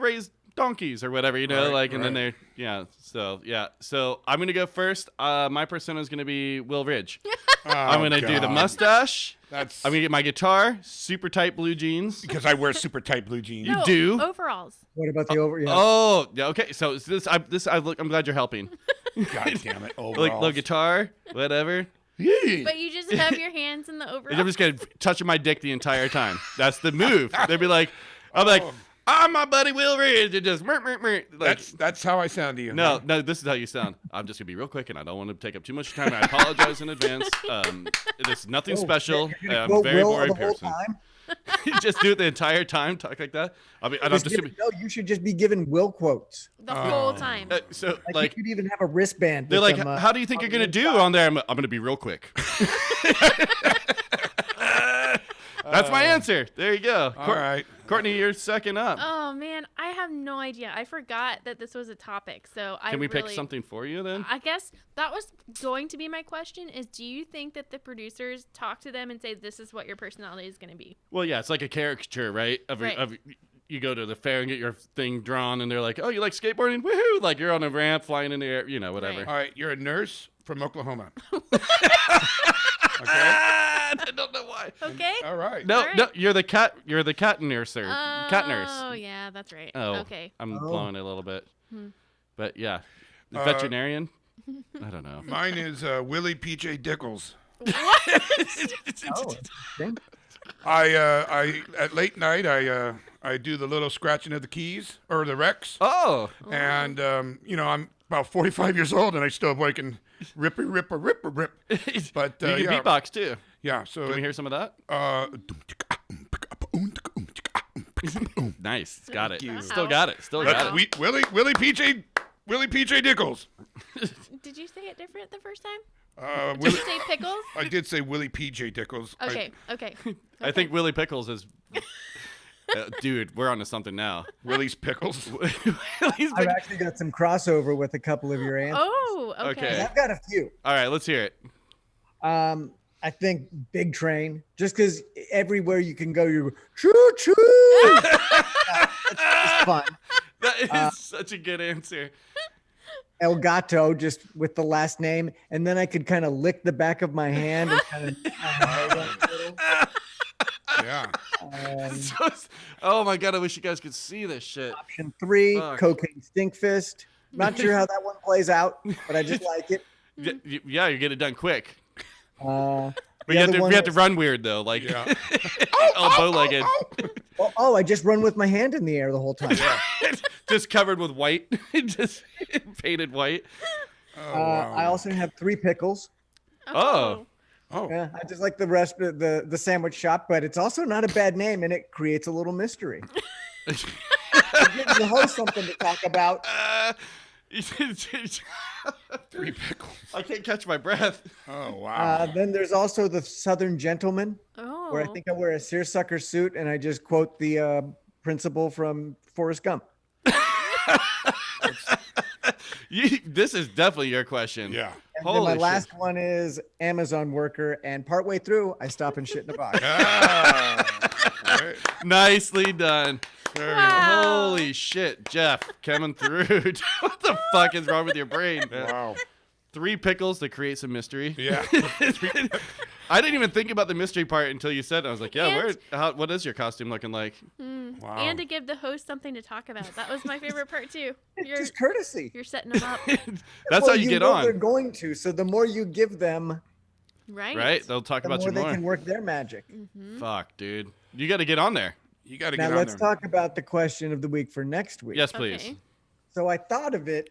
raise donkeys or whatever." You know, Right, like, and then right. they're So I'm gonna go first. My persona is gonna be Will Ridge. I'm Oh, gonna do the God. mustache. That's I'm gonna get my guitar, super tight blue jeans. because I wear super tight blue jeans. You No, do? overalls. What about the over? Yeah. Oh, yeah. Okay. So I'm glad you're helping. God damn it! Like Overalls. little guitar, whatever. But you just have your hands in the And overalls. I'm just gonna touch my dick the entire time. That's the move. They'd be like, I'm like, I'm my buddy Will Ridge. It just like, That's how I sound to you. no, huh? this is how you sound. I'm just gonna be real quick, and I don't want to take up too much time. I apologize in advance. It's nothing special. You're gonna I'm a quote very Will boring the whole person. time? Just do it the entire time. Talk like that. I mean, I'm just gonna be. No, you should just be giving Will quotes. the whole time. So Like, like, you could even have a wristband. they're with like, them, how do you think on you're the gonna do inside. on there? I'm gonna be real quick. That's my answer. There you go. All right. Courtney, you're second up. Oh man, I have no idea. I forgot that this was a topic. So Can we pick something for you then? I guess that was going to be my question is do you think that the producers talk to them and say this is what your personality is going to be? Well, yeah, it's like a caricature, right? Right. You go to the fair and get your thing drawn, and they're like, "Oh, you like skateboarding? Woohoo!" Like you're on a ramp, flying in the air, you know, whatever. Right. All right. You're a nurse from Oklahoma. Okay. I don't know why. Okay? All right. No, All right. no, you're the cat nurse, or cat nurse. Oh, yeah, that's right. Oh, Okay. I'm Oh. blowing it a little bit, but yeah, the Uh, veterinarian. I don't know. Mine is Willie P.J. Dickles. What? Oh, interesting. I at late night I do the little scratching of the keys or the Rex, Oh, and I'm about 45 years old and I still can rip. But you can yeah, beatbox too. yeah. So Can we hear some of that? Nice. Got it. you. Still got it. Still got That's it. Willie PJ Nichols. Did you say it different the first time? Did Willie, you say pickles? I did say Willie PJ Nichols. Okay. I think Willie Pickles is. Dude, we're onto something now. Willie's Pickles. Willie's I've actually got some crossover with a couple of your answers. Oh, okay. Okay. I've got a few. All right, let's hear it. I think Big Train, just because everywhere you can go, you're choo choo. It's fun. That is such a good answer. El Gato, just with the last name, and then I could kind of lick the back of my hand and kind of. Yeah. Oh my god, I wish you guys could see this shit. Option 3, Fuck. Cocaine Stinkfist. Not sure how that one plays out, but I just like it. Yeah, you get it done quick. The But you have other to, one we have to was- run weird though, like Yeah. bow-legged, Oh, I just run with my hand in the air the whole time. just covered with white, just painted white. Oh, wow. I also have 3 pickles. Oh. Oh. Yeah, I just like the rest of the sandwich shop, but it's also not a bad name, and it creates a little mystery. It gives the host something to talk about. 3 pickles. I can't catch my breath. Oh wow. Then there's also the Southern Gentleman, Oh. where I think I wear a seersucker suit, and I just quote the principal from Forrest Gump. This is definitely your question. Yeah. And then Holy my shit. last one is Amazon worker, and partway through, I stop and shit in a box. Ah. Right. Nicely done. There you Wow. Holy shit, Jeff, coming through. What the fuck is wrong with your brain? go. Wow. 3 pickles to create some mystery. Yeah. I didn't even think about the mystery part until you said it. I was like, yeah, And- what is your costume looking like? Wow. And to give the host something to talk about. That was my favorite part too. You're Just courtesy. you're setting them up, That's how Well, you get know They're on, going to, so the more you give them, right? right? They'll talk the about more you they more. can work their magic. Fuck, dude. You got to get on there. You got to Now get on let's there. talk about the question of the week for next week. Yes, please. Okay. So I thought of it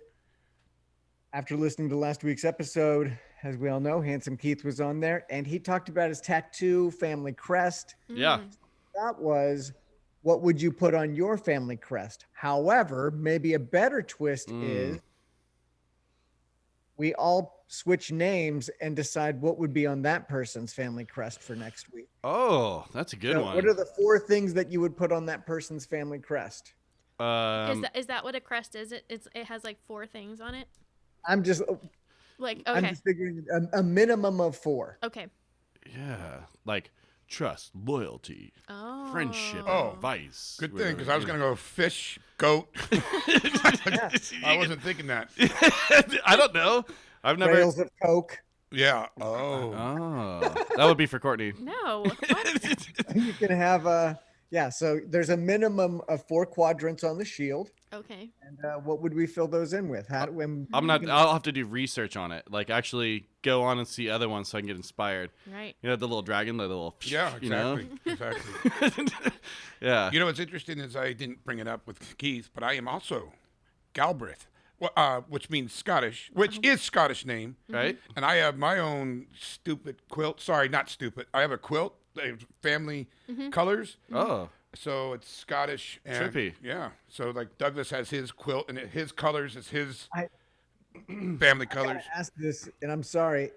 after listening to last week's episode. As we all know, Handsome Keith was on there, and he talked about his tattoo, family crest. Yeah. That was, what would you put on your family crest? However, maybe a better twist is we all switch names and decide what would be on that person's family crest for next week. Oh, that's a good So one. what are the 4 things that you would put on that person's family crest? Is that what a crest is? It has like 4 things on it. I'm just Like I'm okay, just figuring a minimum of 4. okay. Yeah, like trust, loyalty, Oh. friendship, Oh. advice. Good thing, because I was going to go fish, goat. I wasn't thinking that. I don't know. I've never. Rails of Coke. Yeah. Oh. Oh, that would be for Courtney. No. What? You can have so there's a minimum of 4 quadrants on the shield. Okay. And what would we fill those in with? How when I'm not. I'll have to do research on it. Like actually go on and see other ones so I can get inspired. Right. You know the little dragon, the little. Yeah, You know? exactly. Yeah. You know what's interesting is I didn't bring it up with Keith, but I am also Galbraith, which means Scottish, which is Scottish name. Right. And I have my own stupid quilt. Sorry, not stupid. I have a quilt, family colors. Oh. So it's Scottish and Trippy. yeah. So like Douglas has his quilt and his colors is his I- family I colors. ask this, and I'm sorry,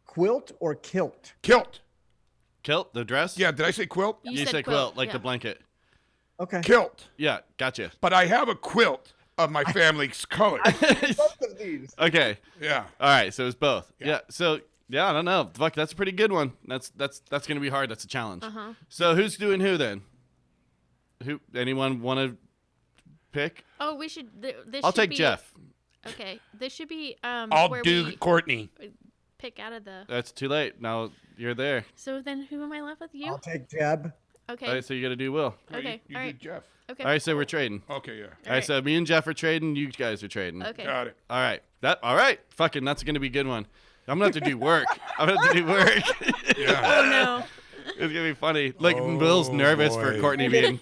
quilt or kilt? Kilt. Kilt, the dress. Yeah, did I say quilt? You said quilt, like yeah. the blanket. Okay. Kilt. Yeah, gotcha. But I have a quilt of my family's colors. Both of these. Okay. Yeah. All right. So it's both. Yeah. Yeah. So yeah, I don't know. Fuck, that's a pretty good one. That's gonna be hard. That's a challenge. Uh-huh. So who's doing who then? Who? Anyone want to pick? Oh, we should. This I'll should take be, Jeff. Okay. This should be I'll where do we Courtney. pick out of the. That's too late. Now you're there. So then, who am I left with? You. I'll take Deb. Okay. All right. So you got to do Will. No, Okay, You all do right. Jeff. Okay. All right. So we're trading. Okay, yeah. All right. So me and Jeff are trading. You guys are trading. Okay. Got it. All right. All right. Fucking. That's gonna be a good one. I'm gonna have to do work. I'm gonna have to do work. Yeah. Oh no. It's gonna be funny. Like Oh, Will's nervous boy. for Courtney being.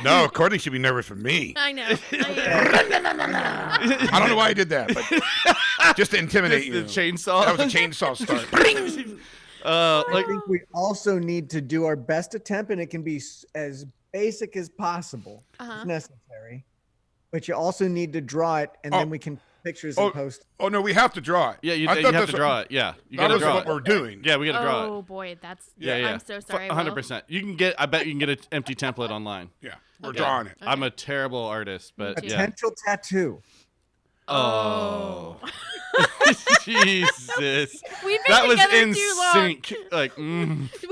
No, Courtney should be nervous for me. I know. I am. I don't know why I did that, but just to intimidate The you. chainsaw. That was a chainsaw start. I Like think we also need to do our best attempt, and it can be as basic as possible Uh-huh. if necessary. But you also need to draw it, and then we can pictures and post. Oh no, we have to draw it. yeah, you I have thought to that's draw it. Yeah, you That gotta was draw what it. we're doing. Yeah, we gotta draw it. Oh boy, that's. Yeah. I'm so sorry. 100%. You can get. I bet you can get an empty template online. Yeah, we're Okay. drawing it. I'm a terrible artist, but too. yeah. Potential tattoo. Oh. Jesus. We've been That was together in too long. sync. Like, We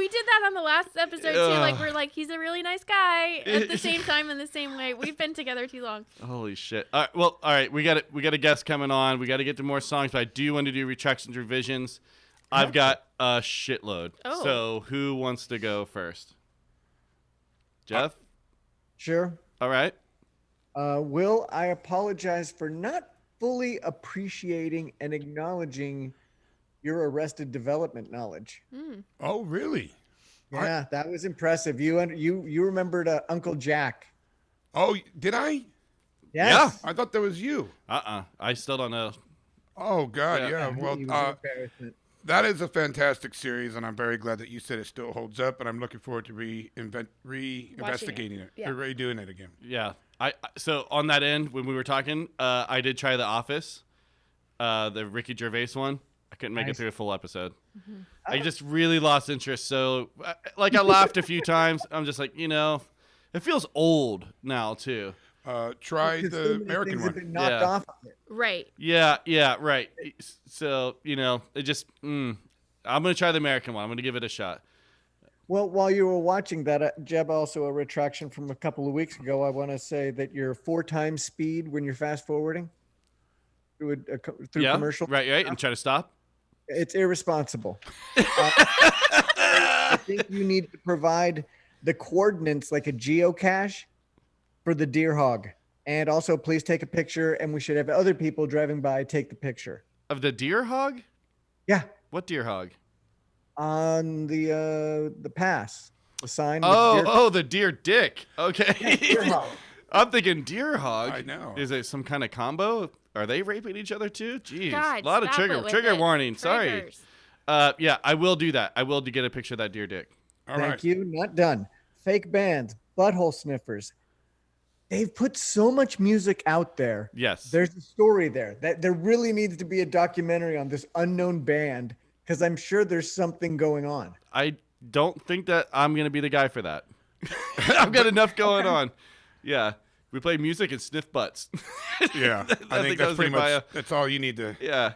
did that on the last episode too. Like we're like, he's a really nice guy. At the same time, in the same way, we've been together too long. holy shit. All right, well, all right. We got a guest coming on. We got to get to more songs, but I do want to do retractions, revisions. I've got a shitload. Oh. So who wants to go first? Jeff? Sure. All right. Will, I apologize for not fully appreciating and acknowledging your Arrested Development knowledge. Oh really? Yeah, that was impressive. You remembered Uncle Jack. Oh, did I? Yes. I thought that was you. I still don't know. Oh God, Yeah. yeah. He Well, was an embarrassment. that is a fantastic series, and I'm very glad that you said it still holds up. And I'm looking forward to re-investigating it, Yeah. or redoing it again. Yeah. So on that end, when we were talking, I did try The Office, the Ricky Gervais one. I couldn't make it Nice. through a full episode. I just really lost interest. So, I laughed a few times. I'm just like, it feels old now too. Try Because so the many American things have one. been knocked Yeah. off of it. Right. Yeah, right. So, it just, I'm going to try the American one. I'm going to give it a shot. Well, while you were watching that, Jeb, also a retraction from a couple of weeks ago. I want to say that you're 4 times speed when you're fast forwarding through commercial. Right. And try to stop. It's irresponsible. I think you need to provide the coordinates like a geocache for the deer hog. And also, please take a picture, and we should have other people driving by take the picture. Of the deer hog? Yeah, What deer hog? on the pass, the sign. with deer- Oh, the deer dick. Okay. deer hog. I'm thinking deer hog. I know. Is it some kind of combo? Are they raping each other too? Jeez. God, a lot of stop it with trigger it. warning. Sorry. Triggers. Yeah, I will do that. I will get a picture of that deer dick. All Thank right. you. Not done. Fake bands, butthole sniffers. They've put so much music out there. Yes. There's a story there. That there really needs to be a documentary on this unknown band because I'm sure there's something going on. I don't think that I'm going to be the guy for that. I've got enough going on. Yeah. We play music and sniff butts. Yeah, I think that that's was pretty my bio. much that's all you need to Yeah.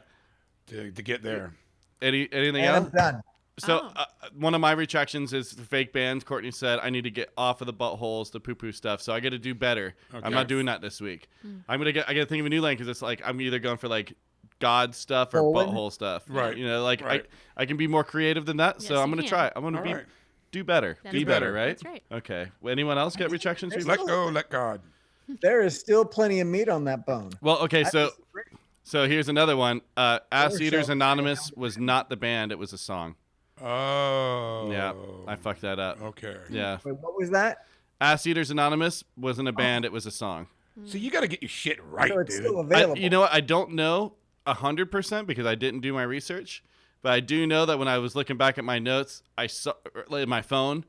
get there. Anything And I'm else? done. So one of my retractions is the fake bands. Courtney said I need to get off of the buttholes, the poo-poo stuff. So I got to do better. Okay. I'm not doing that this week. I got to think of a new lane because it's like I'm either going for like God stuff or Colon? butthole stuff. Right. Like I can be more creative than that. So Yes, I'm you going to can. try it. I'm going to All be right. do better. That's Be right. better, right? That's right. Okay. Well, anyone else get retractions? Let go, let God. There is still plenty of meat on that bone. Well, okay. I So disagree. here's another one. Ass Or Eaters shall- Anonymous was not the band. It was a song. Oh. Yeah. I fucked that up. Okay. Yeah. Wait, what was that? Ass Eaters Anonymous wasn't a band. It was a song. So you got to get your shit right, So it's dude. still available. You know what? I don't know 100% because I didn't do my research, but I do know that when I was looking back at my notes, I saw in my phone,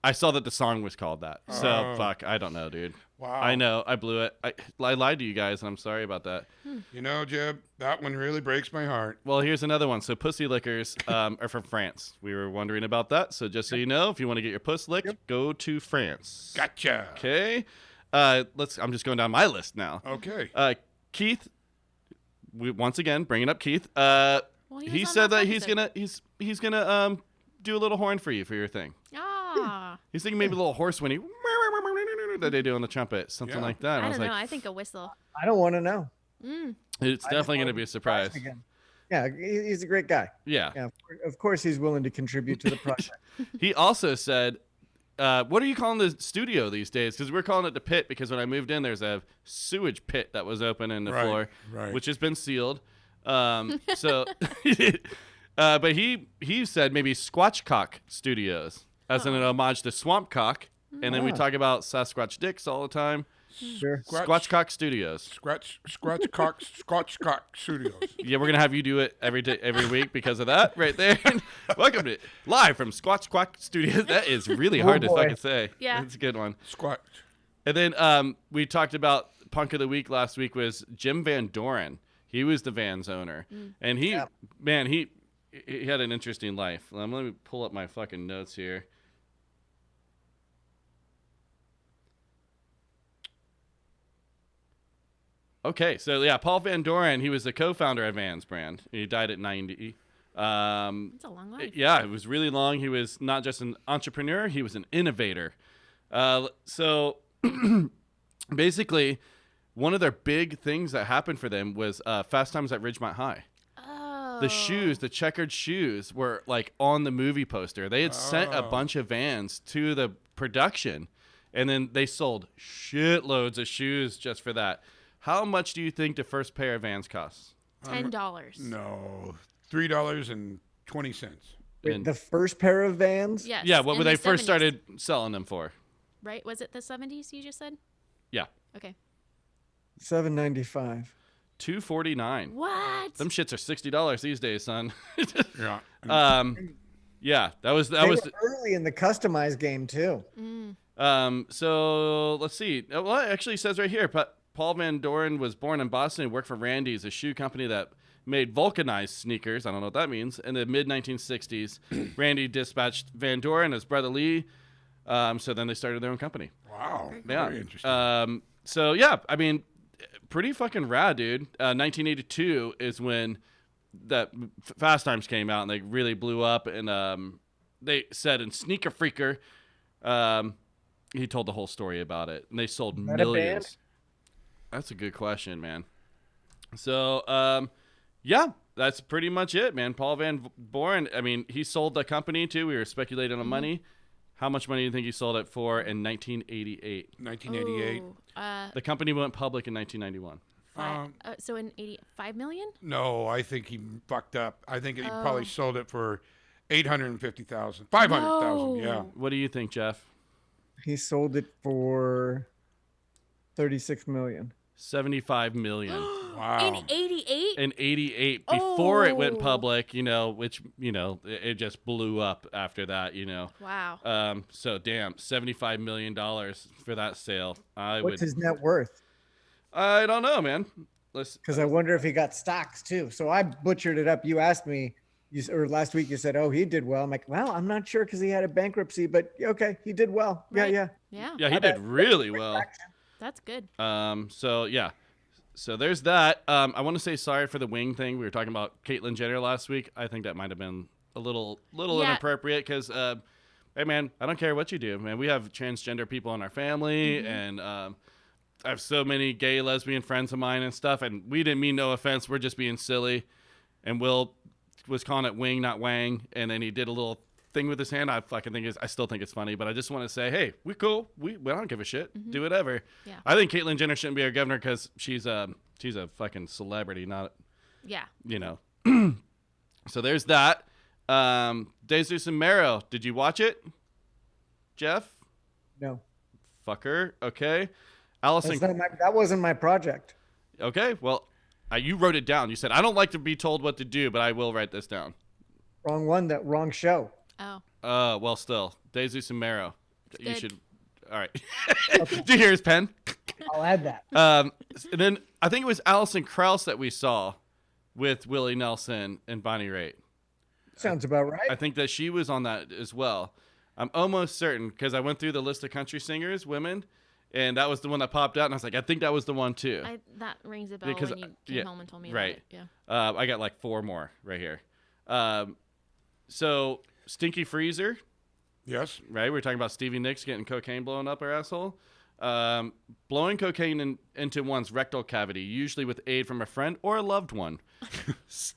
I saw that the song was called that. So Oh. fuck, I don't know, dude. Wow. I know, I blew it. I lied to you guys, and I'm sorry about that. You know, Jeb, that one really breaks my heart. Well, here's another one. So Pussy Lickers are from France. We were wondering about that. So just so you know, if you want to get your puss licked, go to France. Gotcha. Okay. I'm just going down my list now. Okay. Keith, once again bringing up Keith. Well, He was on said that last he's gonna do a little horn for you for your thing. Ah, He's thinking maybe a little horse whinny that they do on the trumpet, something Yeah. like that. And I I was don't know. like, I think a whistle. I don't want to know. it's I just definitely want gonna to be a surprise. Again. Yeah, he's a great guy. Yeah. Yeah, of course he's willing to contribute to the project. He also said, "What are you calling the studio these days?" Because we're calling it the pit because when I moved in, there's a sewage pit that was open in the Right, floor, right. which has been sealed. So, but he said maybe Squatchcock Studios, as an homage to Swamp Cock. And then we talk about Sasquatch dicks all the time. Sure. Squatchcock Studios. Scratch Cock Studios. Yeah, we're gonna have you do it every week because of that right there. Welcome to live from Squatchcock Studios. That is really hard to boy. fucking say. Yeah. It's a good one. Squatch. And then we talked about Punk of the Week last week was Jim Van Doren. He was the Vans owner, and he had an interesting life. Let me pull up my fucking notes here. Okay, so yeah, Paul Van Doren, he was the co-founder of Vans brand. He died at 90. It's a long life. Yeah, it was really long. He was not just an entrepreneur, he was an innovator. So basically, one of their big things that happened for them was Fast Times at Ridgemont High. Oh. The shoes, the checkered shoes, were like on the movie poster. They had sent a bunch of Vans to the production, and then they sold shitloads of shoes just for that. How much do you think the first pair of Vans costs? $10. No, $3.20. Wait, the first pair of Vans? Yes. Yeah, what in were they the first 70s. started selling them for? Right? Was it the 70s you just said? Yeah, Okay. $7.95. $249. What? Them shits are $60 these days, son. Yeah. Yeah, that was They were early in the customized game too. So let's see. Well, it actually says right here, Paul Van Doren was born in Boston and worked for Randy's, a shoe company that made vulcanized sneakers. I don't know what that means. In the mid-1960s, Randy dispatched Van Doren and his brother Lee. So then they started their own company. Wow. Yeah. Very interesting. So yeah, I mean, pretty fucking rad, dude. 1982 is when that Fast Times came out and they really blew up. And they said in Sneaker Freaker, he told the whole story about it, and they sold that a millions. band? That's a good question, man. So, yeah, that's pretty much it, man. Paul Van Doren, I mean, he sold the company too. We were speculating on money. How much money do you think he sold it for in 1988? 1988. Ooh, The company went public in 1991. so in 85 million? No, I think he fucked up. I think he probably sold it for 850,000, 500,000. Yeah. What do you think, Jeff? He sold it for 36 million. 75 million. Wow. In 88? In 88, before it went Oh. public, which, it just blew up after that, Wow. So damn, $75 million for that sale. What's his net worth? I don't know, man. Because I wonder if he got stocks too. So I butchered it up. You asked me, or last week you said, "Oh, he did well." I'm like, "Well, I'm not sure because he had a bankruptcy, but okay, he did well." Right. Yeah. Yeah. Yeah, he did really well. That's good. So yeah. So there's that. I want to say sorry for the wing thing. We were talking about Caitlyn Jenner last week. I think that might have been a little Yeah. inappropriate because, hey man, I don't care what you do, man. We have transgender people in our family, and I have so many gay, lesbian friends of mine and stuff, and we didn't mean no offense. We're just being silly. And Will was calling it wing, not wang, and then he did a little thing with his hand. I still think it's funny, but I just want to say, hey, we cool. We don't give a shit. Do whatever. Yeah. I think Caitlyn Jenner shouldn't be our governor because she's a fucking celebrity, not Yeah. So there's that. Jesus and Mero, did you watch it, Jeff? No, Fucker. Okay. Allison. that wasn't my project. Okay. Well, you wrote it down. You said I don't like to be told what to do, but I will write this down. Wrong one. That wrong show. Oh. Well, still, Jesus and Mero. You good. should. All right. Did you hear his pen? I'll add that. And then I think it was Allison Krauss that we saw with Willie Nelson and Bonnie Raitt. Sounds about right. I think that she was on that as well. I'm almost certain because I went through the list of country singers, women, and that was the one that popped out. And I was like, I think that was the one too. That rings a bell Because, when you came home and told me about right. it. Yeah. I got like 4 more right here. So Stinky Freezer, Yes. right? We were talking about Stevie Nicks getting cocaine blown up her asshole. Blowing cocaine into one's rectal cavity, usually with aid from a friend or a loved one.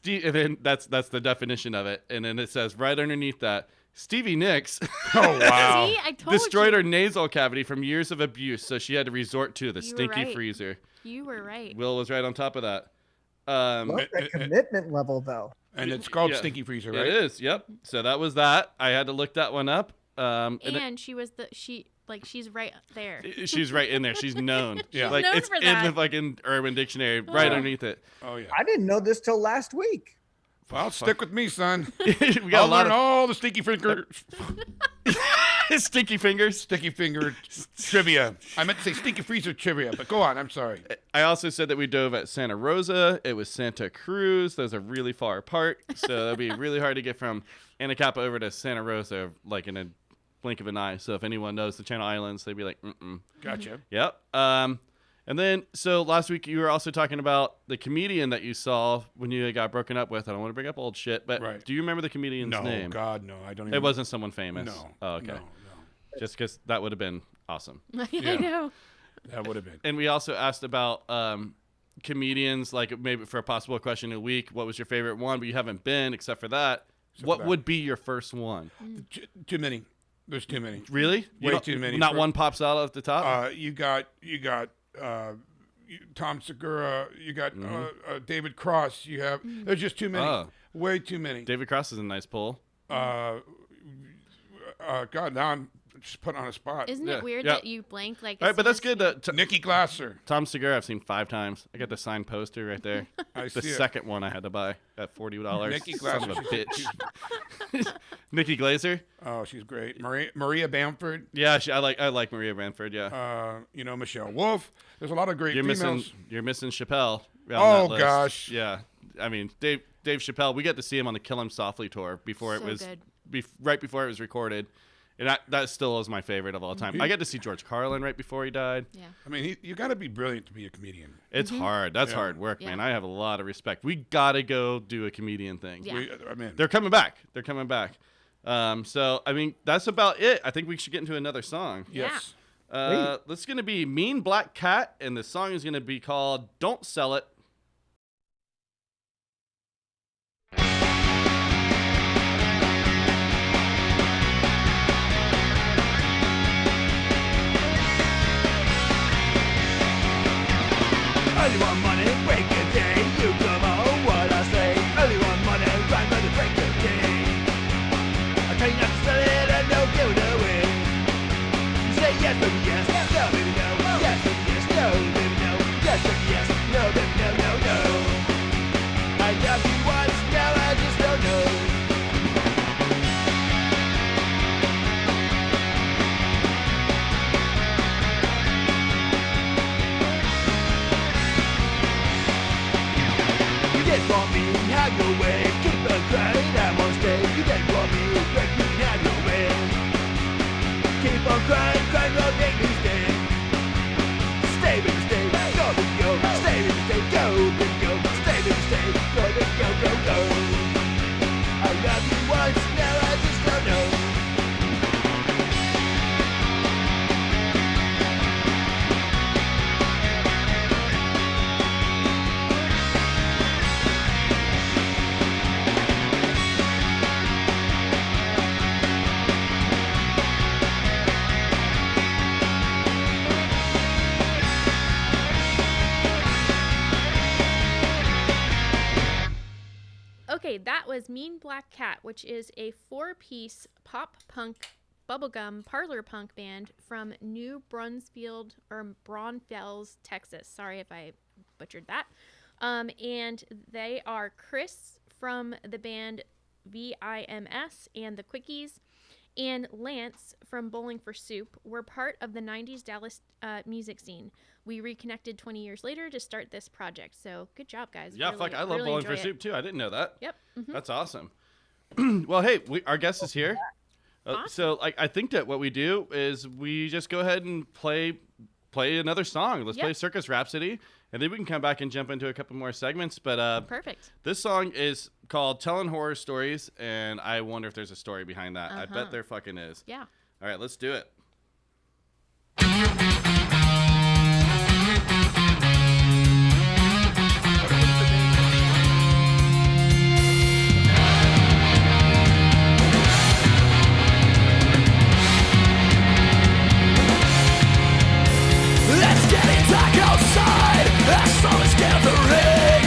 And then that's the definition of it. And then it says right underneath that, Stevie Nicks Oh, wow. See, I told destroyed you. her nasal cavity from years of abuse, so she had to resort to the You were Stinky right. Freezer. You were right. Will was right on top of that. Love that commitment level, though. And it's called Yeah. Stinky Freezer, right? It is. Yep. So that was that. I had to look that one up. And she's right there. She's right in there. She's known. Yeah. Like known it's for in that. the fucking Urban Dictionary, right Yeah. underneath it. Oh yeah. I didn't know this till last week. Well, stick with me, son. we got I'll a lot learn all the sticky finger Sticky fingers. trivia. I meant to say Stinky Freezer trivia, but go on. I'm sorry. I also said that we dove at Santa Rosa. It was Santa Cruz. Those are really far apart, so that'd be really hard to get from Anacapa over to Santa Rosa, like in a blink of an eye. So if anyone knows the Channel Islands, they'd be like, mm-mm. Gotcha. Yep. And then, so last week you were also talking about the comedian that you saw when you got broken up with. I don't want to bring up old shit, but Right. do you remember the comedian's No, name? God, no. I don't even. It wasn't someone famous. No. Oh, okay. No. Just because that would have been awesome. I know. That would have been. And we also asked about comedians, like maybe for a possible question a week. What was your favorite one? But you haven't been, except for that. What would be your first one? Too many. There's too many. Really? You Way don't- too many. Not one pops out at the top? You got Tom Segura. You got David Cross. You have. There's just too many. Oh. Way too many. David Cross is a nice pull. God, now I'm just put on a spot. Isn't Yeah. it weird Yeah. that you blanked like? All right, as but that's soon good. as Nikki Glasser. Tom Segura I've seen 5 times. I got the signed poster right there. I The see it. second one I had to buy at $40. Nikki Son of a Glaser. bitch. Nikki Glazer. Oh, she's great. Maria Bamford. Yeah, I like Maria Bamford. Yeah. Michelle Wolf. There's a lot of great You're females. missing Chappelle. on Oh, that list. gosh. Yeah. I mean, Dave Chappelle. We got to see him on the Kill 'Em Softly tour before it So was good. right before it was recorded. And that still is my favorite of all time. I got to see George Carlin right before he died. Yeah. I mean, you got to be brilliant to be a comedian. It's hard. That's Yeah. hard work, Yeah. man. I have a lot of respect. We got to go do a comedian thing. Yeah. I'm in. They're coming back. So, I mean, that's about it. I think we should get into another song. Yes. This is going to be Mean Black Cat, and the song is going to be called Don't Sell It. Only want money, break a day. You come on, what I say. Only want money, run, money, break a day. I tell you not to sell it and don't give it away. You say yes, baby, yes, no, baby, no. Yes, baby, yes, no, baby, no. Yes, baby, yes, no, baby, no, no, no. I love you once, now I just don't know. You didn't want me, have your way. Keep on crying, I won't stay. You didn't want me, break me, have your way. Keep on crying, crying won't make me stay. Stay, baby, stay, go, baby, go. Stay, baby, stay, go, baby, go. Stay, baby, stay, go, baby, go, go, go. I love you once, now I just don't know. Okay, that was Mean Black Cat, which is a 4-piece pop punk bubblegum parlor punk band from New Braunfels, Texas. Sorry if I butchered that. And they are Chris from the band VIMS and the Quickies, and Lance from Bowling for Soup were part of the 90s Dallas music scene. We reconnected 20 years later to start this project. So good job, guys. Yeah, Really- I love really Bowling for enjoy it. Soup, too. I didn't know that. Yep. Mhm. That's awesome. Well, hey, our guest is here. Awesome. So I think that what we do is we just go ahead and play another song. Let's play Yep. Circus Rhapsody, and then we can come back and jump into a couple more segments. But Perfect. this song is called Telling Horror Stories, and I wonder if there's a story behind that. I bet there fucking is. Yeah. All right, let's do it. Let's get it back outside. As long as gathering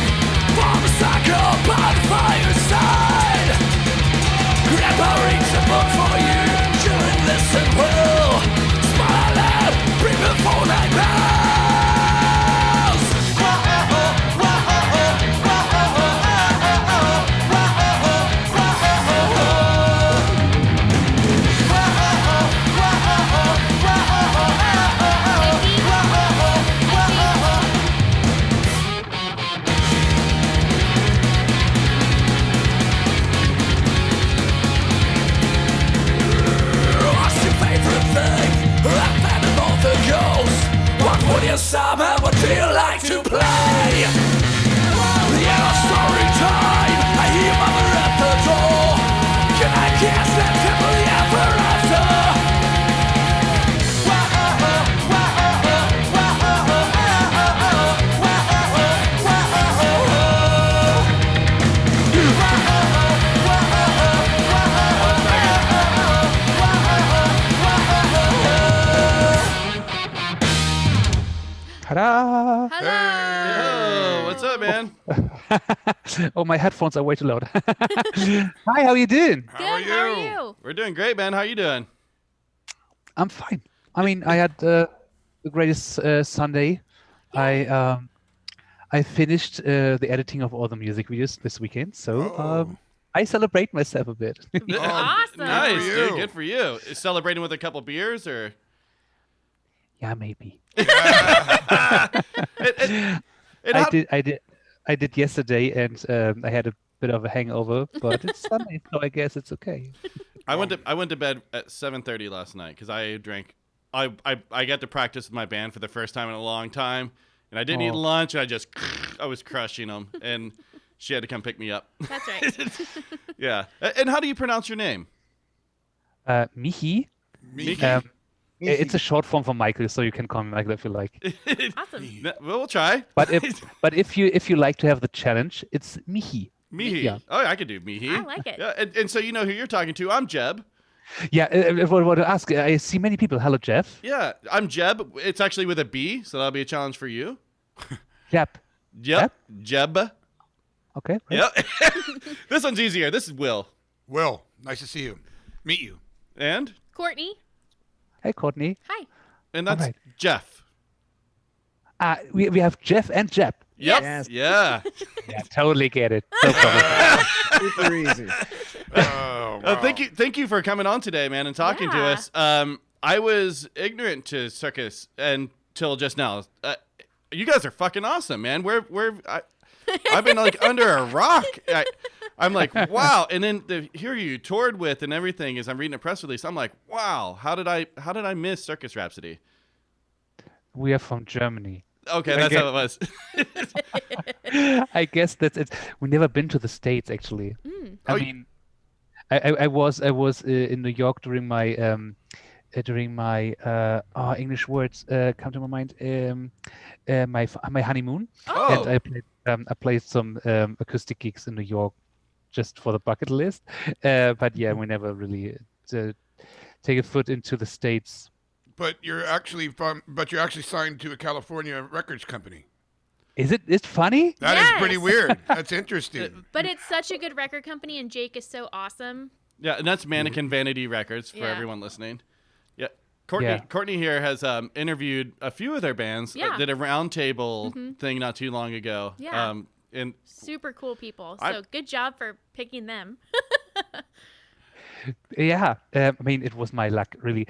summer, what do you like to play? Yeah, story time. I hear mother at the door. Can I guess that happily ever after? Ta-da! Hello. Oh, what's up, man? Oh, my headphones are way too loud. Hi, how you doing? Good. How are you? We're doing great, man. How you doing? I'm fine. I mean, I had the greatest Sunday. I finished the editing of all the music videos this weekend, so I celebrate myself a bit. Awesome. Nice, for dude. you. Good for you. Is celebrating with a couple beers or? Yeah, maybe. It I did yesterday, and I had a bit of a hangover, but it's Sunday, so I guess it's okay. I went to bed at 7:30 last night because I drank. I got to practice with my band for the first time in a long time, and I didn't eat Oh. lunch. And I was crushing them, and she had to come pick me up. That's right. Yeah. And how do you pronounce your name? Michi. Michi. It's a short form for Michael, so you can call me Michael if you like. Awesome. Well, we'll try. But if you like to have the challenge, it's Michi. Mihi. Yeah. Oh, I could do Mihi. I like it. Yeah, and so you know who you're talking to. I'm Jeb. Yeah, what to ask? I see many people. Hello, Jeff. Yeah, I'm Jeb. It's actually with a B, so that'll be a challenge for you. Yep. Yep. Jeb. Okay. Great. Yep. This one's easier. This is Will. Will, nice to see you. Meet you. And? Courtney. Hey, Courtney. Hi. And that's Alright. Jeff. We have Jeff and Jeb. Yep. Yes. Yeah. Yeah, totally get it. No problem. Super easy. Oh, wow. Thank you for coming on today, man, and talking to Yeah. us. I was ignorant to circus until just now. You guys are fucking awesome, man. I've been like under a rock. I'm like, wow. And then to hear you toured with and everything as I'm reading a press release, I'm like, wow. How did I miss Circus Rhapsody? We are from Germany. Okay, that's how it was. I guess that's it. We never been to the States actually. I Oh, mean, I was in New York during my English words come to my mind. My honeymoon, Oh. and I played some acoustic gigs in New York just for the bucket list. But yeah, we never really take a foot into the States. But you're actually signed to a California records company. Is it? It's funny. That is pretty Yes. weird. That's interesting. But it's such a good record company, and Jake is so awesome. Yeah, and that's Mannequin Vanity Records for Yeah. everyone listening. Yeah. Courtney Yeah. Courtney here has interviewed a few of their bands. Yeah. Did a roundtable thing not too long ago. Yeah. And Super cool people. So I- good job for picking them. Yeah, I mean, it was my luck, really.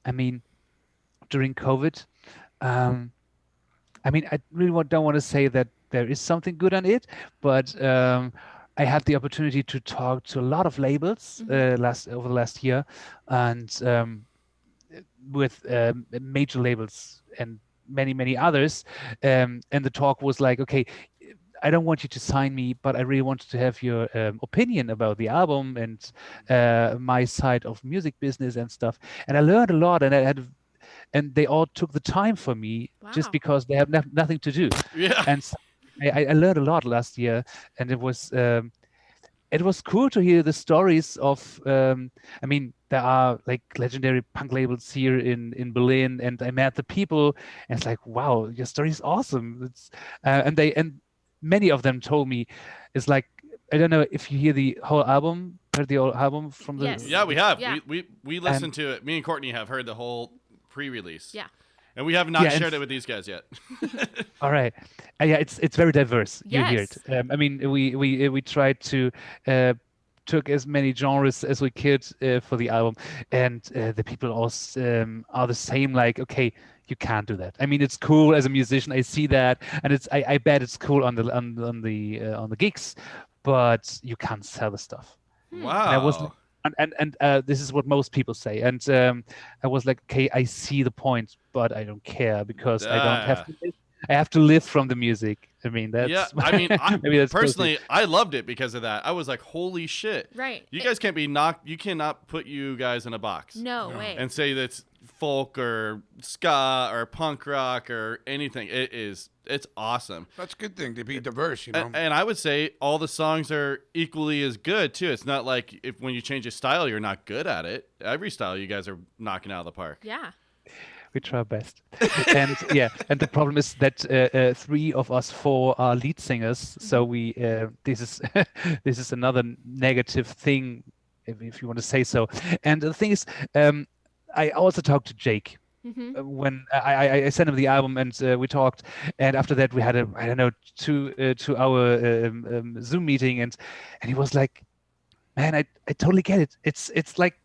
I mean, during COVID, I mean, I really don't want to say that there is something good on it, but I had the opportunity to talk to a lot of labels over the last year, and with major labels and many others, and the talk was like, okay, I don't want you to sign me, but I really wanted to have your opinion about the album and my side of music business and stuff. And I learned a lot, and they all took the time for me just Wow. because they have nothing to do. yeah. And so I learned a lot last year, and it was cool to hear the stories of. I mean, there are like legendary punk labels here in Berlin, and I met the people, and it's like, wow, your story is awesome. It's and many of them told me, it's like, I don't know if you heard the whole album from the. Yes. Yeah, we have. Yeah. We listened to it. Me and Courtney have heard the whole pre-release. Yeah. And we have not Yeah, and shared it with these guys yet. All right, yeah, it's very diverse. You hear Yes. it. I mean, we tried to took as many genres as we could for the album, and the people all are the same. Like, okay, you can't do that. I mean, it's cool as a musician. I see that, and I bet it's cool on the gigs, but you can't sell the stuff. Wow. and this is what most people say. And I was like, okay, I see the point, but I don't care because I don't have to live. I have to live from the music. I mean, that's Yeah, I mean, maybe that's personally, I loved it because of that. I was like, holy shit. Right. You guys can't be knocked. You cannot put you guys in a box. No way. And say that's folk or ska or punk rock or anything. It's awesome. That's a good thing to be diverse, you know. And I would say all the songs are equally as good too. It's not like if when you change a style, you're not good at it. Every style you guys are knocking out of the park. Yeah. we try our best. And yeah, and the problem is that 3 of us 4 are lead singers, so we this is this is another negative thing, if you want to say so. And the thing is, I also talked to Jake. When I sent him the album and we talked, and after that we had a I don't know 2 hour Zoom meeting, and he was like, man, I totally get it. It's like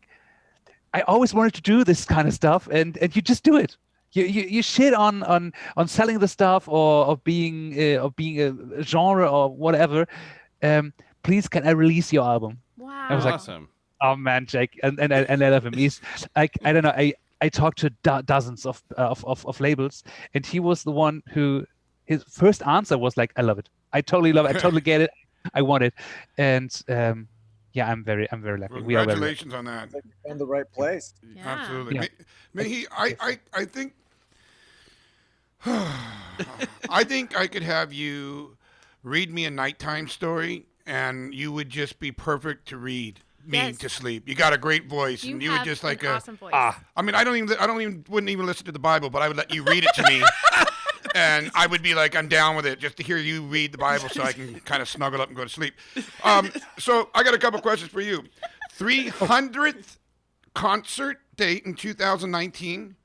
I always wanted to do this kind of stuff, and you just do it. You shit on selling the stuff or being a genre or whatever. Please, can I release your album? Wow. I was like, Awesome. oh man, Jake, and I love him. He's like, I don't know, I talked to dozens of labels, and he was the one who his first answer was like, I love it. I totally love it. I totally get it. I want it. And yeah, I'm very lucky. We are very lucky. Congratulations on that. Like you're in the right place. Yeah. Absolutely. Yeah. Michi, I think I think I could have you read me a nighttime story, and you would just be perfect to read me Yes. to sleep. You got a great voice, and you would have just like an awesome voice. I mean, wouldn't even listen to the Bible, but I would let you read it to me. And I would be like, I'm down with it, just to hear you read the Bible so I can kind of snuggle up and go to sleep. So I got a couple questions for you. 300th concert date in 2019.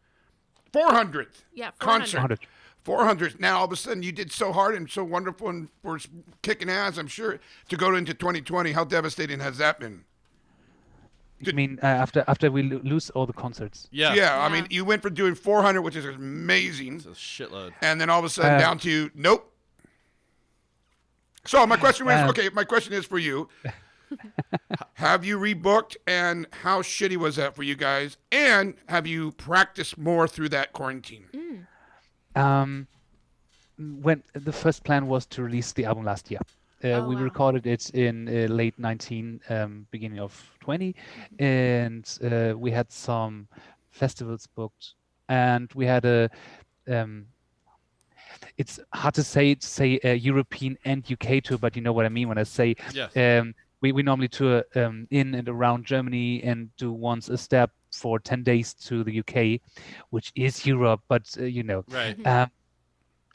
400th Yeah, 400. concert. 400th. Now, all of a sudden, you did so hard and so wonderful and were kicking ass, I'm sure, to go into 2020. How devastating has that been? I mean, after we lose all the concerts. Yeah. Yeah, I mean, you went from doing 400, which is amazing, It's a shitload. and then all of a sudden down to nope. So my question is for you. Have you rebooked, and how shitty was that for you guys? And have you practiced more through that quarantine? When the first plan was to release the album last year. We wow. recorded it in late 19, beginning of 20, and we had some festivals booked, and we had a. It's hard to say European and UK tour, but you know what I mean when I say. Yes. We normally tour in and around Germany and do once a step for 10 days to the UK, which is Europe, but you know. Right.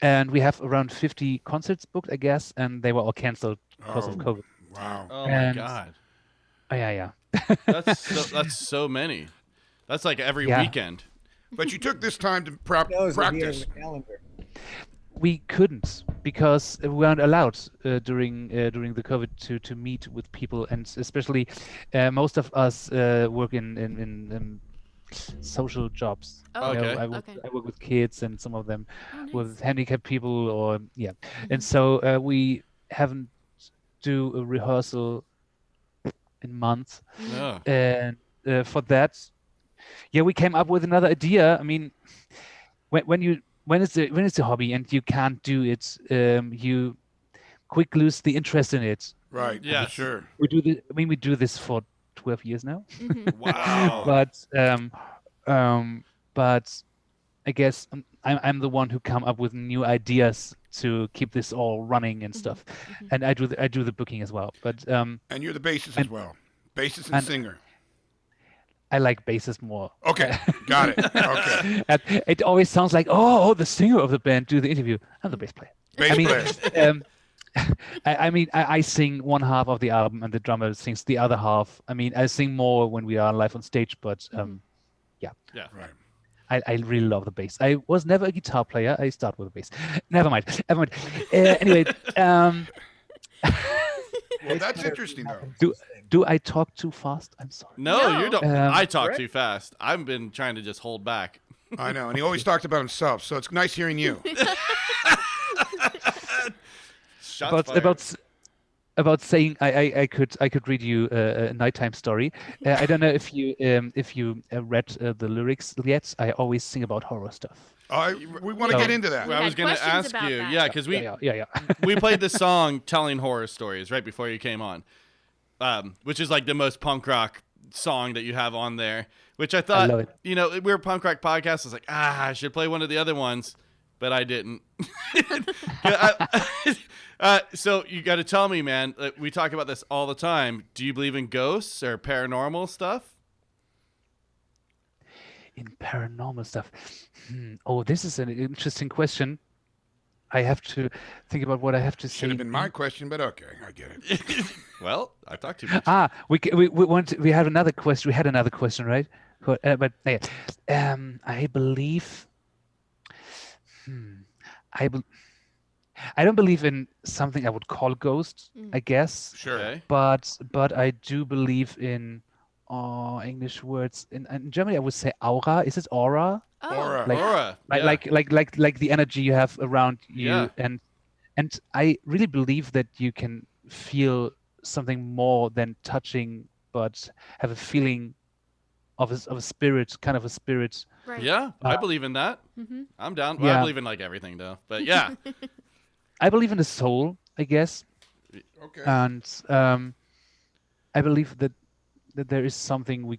And we have around 50 concerts booked, I guess, and they were all canceled because of COVID. Wow. Oh my And- god. Oh, yeah. That's so many. That's like every Yeah. weekend. But you took this time to Knows that he has practice. a calendar. We couldn't because we weren't allowed during the COVID to meet with people, and especially most of us work in social jobs. Oh, You know, Okay. I work with kids, and some of them Oh, nice. with handicapped people, or yeah. And so we haven't do a rehearsal in months, Yeah. and for that, yeah, we came up with another idea. I mean, when it's a hobby and you can't do it, you quick lose the interest in it. Right. Yes. For sure. We do this for 12 years now. Wow. But I guess I'm the one who come up with new ideas to keep this all running and stuff, and I do the booking as well. But And you're the bassist as well. Bassist and and- singer. I like basses more. Okay. Got it. Okay. And it always sounds like, oh, the singer of the band do the interview. I'm the bass player. Bass I mean, player. I sing one half of the album and the drummer sings the other half. I mean, I sing more when we are live on stage, but Yeah. Right. I really love the bass. I was never a guitar player. I start with a bass. Never mind. Anyway, Well, that's interesting, though. do I talk too fast? I'm sorry. No, No. you don't. Um, I talk Right. too fast. I've been trying to just hold back. I know. And he always talked about himself, so it's nice hearing you. Shots About fired. about s- about saying I could read you a nighttime story. I don't know if you read the lyrics yet. I always sing about horror stuff. We want to So- get into that. We I had was going to questions ask about you, that. yeah, because Yeah. we played this song telling horror stories right before you came on, which is like the most punk rock song that you have on there, which I thought, love it. you know, we're a punk rock podcast. I was like, I should play one of the other ones, but I didn't. So you got to tell me, man, we talk about this all the time. Do you believe in ghosts or paranormal stuff? In paranormal stuff. Oh, this is an interesting question. I have to think about what I have to say. Should have been my question, but okay, I get it. Well, I talked too much. We have another question. We had another question, right? But yeah. I believe. I don't believe in something I would call ghost, I guess. Sure. Okay. But I do believe in English words. In Germany, I would say aura. Is it aura? Oh, Aura. Like- Aura. Like yeah. like the energy you have around you, Yeah. and I really believe that you can feel something more than touching, but have a feeling of a spirit, kind of a spirit. right. Yeah, I believe in that. Mm-hmm. I'm down. Well, I Yeah. believe in like everything though. But yeah. I believe in the soul, I guess, Okay. and I believe that there is something we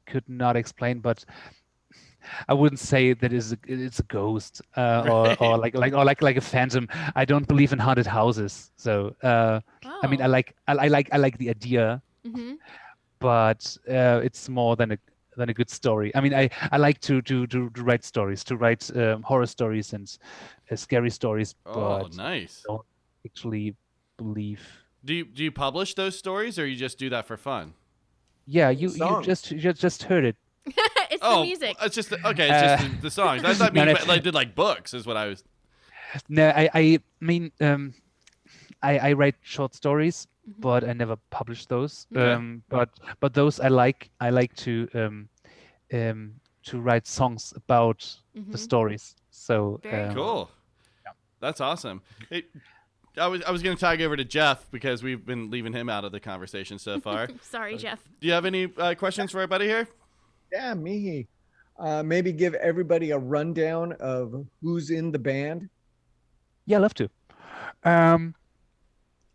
could not explain, but I wouldn't say that it's a ghost or like a phantom. I don't believe in haunted houses, so I mean I like the idea, Mm-hmm. but it's more than a good story. I mean I like to write stories, to write horror stories and scary stories, Oh, but nice. don't actually believe. Do you publish those stories or you just do that for fun? Yeah, you Songs. just heard it. It's the music. It's just okay. It's just the songs. I thought No, you no. like did like books is what I was. No, I mean, I write short stories, Mm-hmm. but I never publish those. Okay. But those I like to write songs about Mm-hmm. the stories. So Very Cool. That's awesome. I was going to tag over to Jeff because we've been leaving him out of the conversation so far. Sorry, Jeff. Do you have any questions for our buddy here? Yeah, me. Maybe give everybody a rundown of who's in the band. yeah, I love to.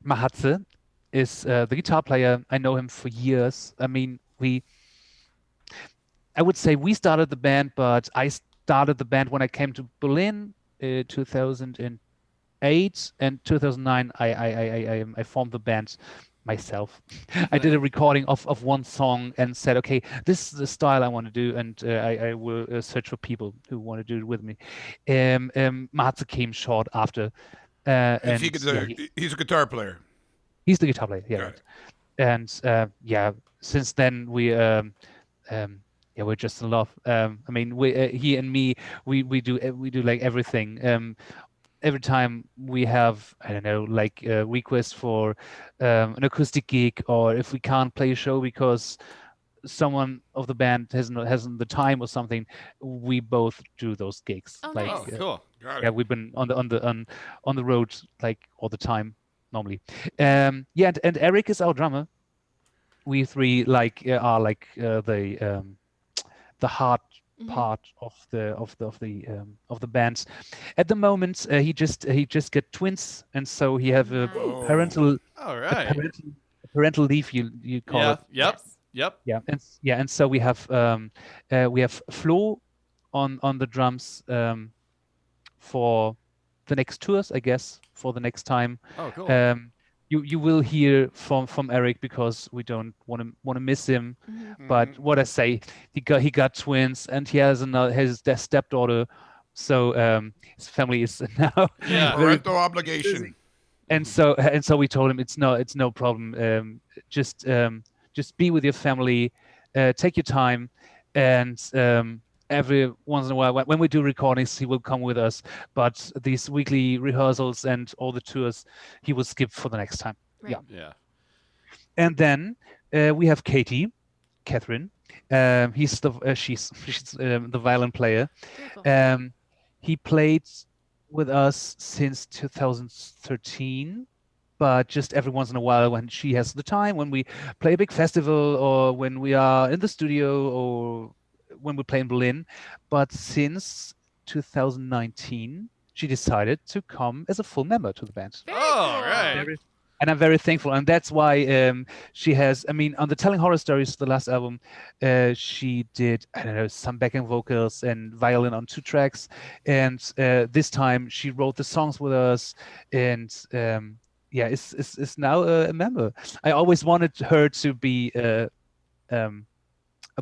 Mahatse is the guitar player. I know him for years. I mean, I would say we started the band, but I started the band when I came to Berlin, 2008 and 2009. I formed the band myself. I did a recording of one song and said, okay, this is the style I want to do, and I will search for people who want to do it with me. Mahatse came short after. And And he's a guitar player. he's the guitar player, yeah. Got Right. And yeah, since then we're just in love. I mean, he and me, we do like everything. Every time we have, I don't know, like a request for an acoustic gig, or if we can't play a show because someone of the band hasn't the time or something, we both do those gigs. Oh, Like, nice. Oh, cool. Got it. yeah, we've been on the road like all the time normally. Yeah, and Eric is our drummer. We three are like the hard Mm-hmm. part of the band. At the moment, he just get twins, and so he have a Nice. parental All right. parental leave, you call Yeah. it. Yep. Yes. Yep. And so we have Flo on the drums for the next tours, I guess, for the next time. Oh, cool. You will hear from Eric because we don't want to miss him. Mm-hmm. But what I say, he got twins, and he has their stepdaughter, so his family is now Yeah. very. Parental obligation. And so we told him it's no problem. Just be with your family, take your time, and every once in a while when we do recordings, he will come with us. But these weekly rehearsals and all the tours, he will skip for the next time. Right. Yeah. And then we have Catherine. She's the violin player. Very cool. He played with us since 2013, but just every once in a while when she has the time, when we play a big festival or when we are in the studio or when we play in Berlin. But since 2019, she decided to come as a full member to the band. Very Oh, cool. right. And I'm very thankful, and that's why she has. I mean, on the Telling Horror Stories, the last album, she did, I don't know, some backing vocals and violin on 2 tracks, and this time she wrote the songs with us, and yeah, is now a member. I always wanted her to be a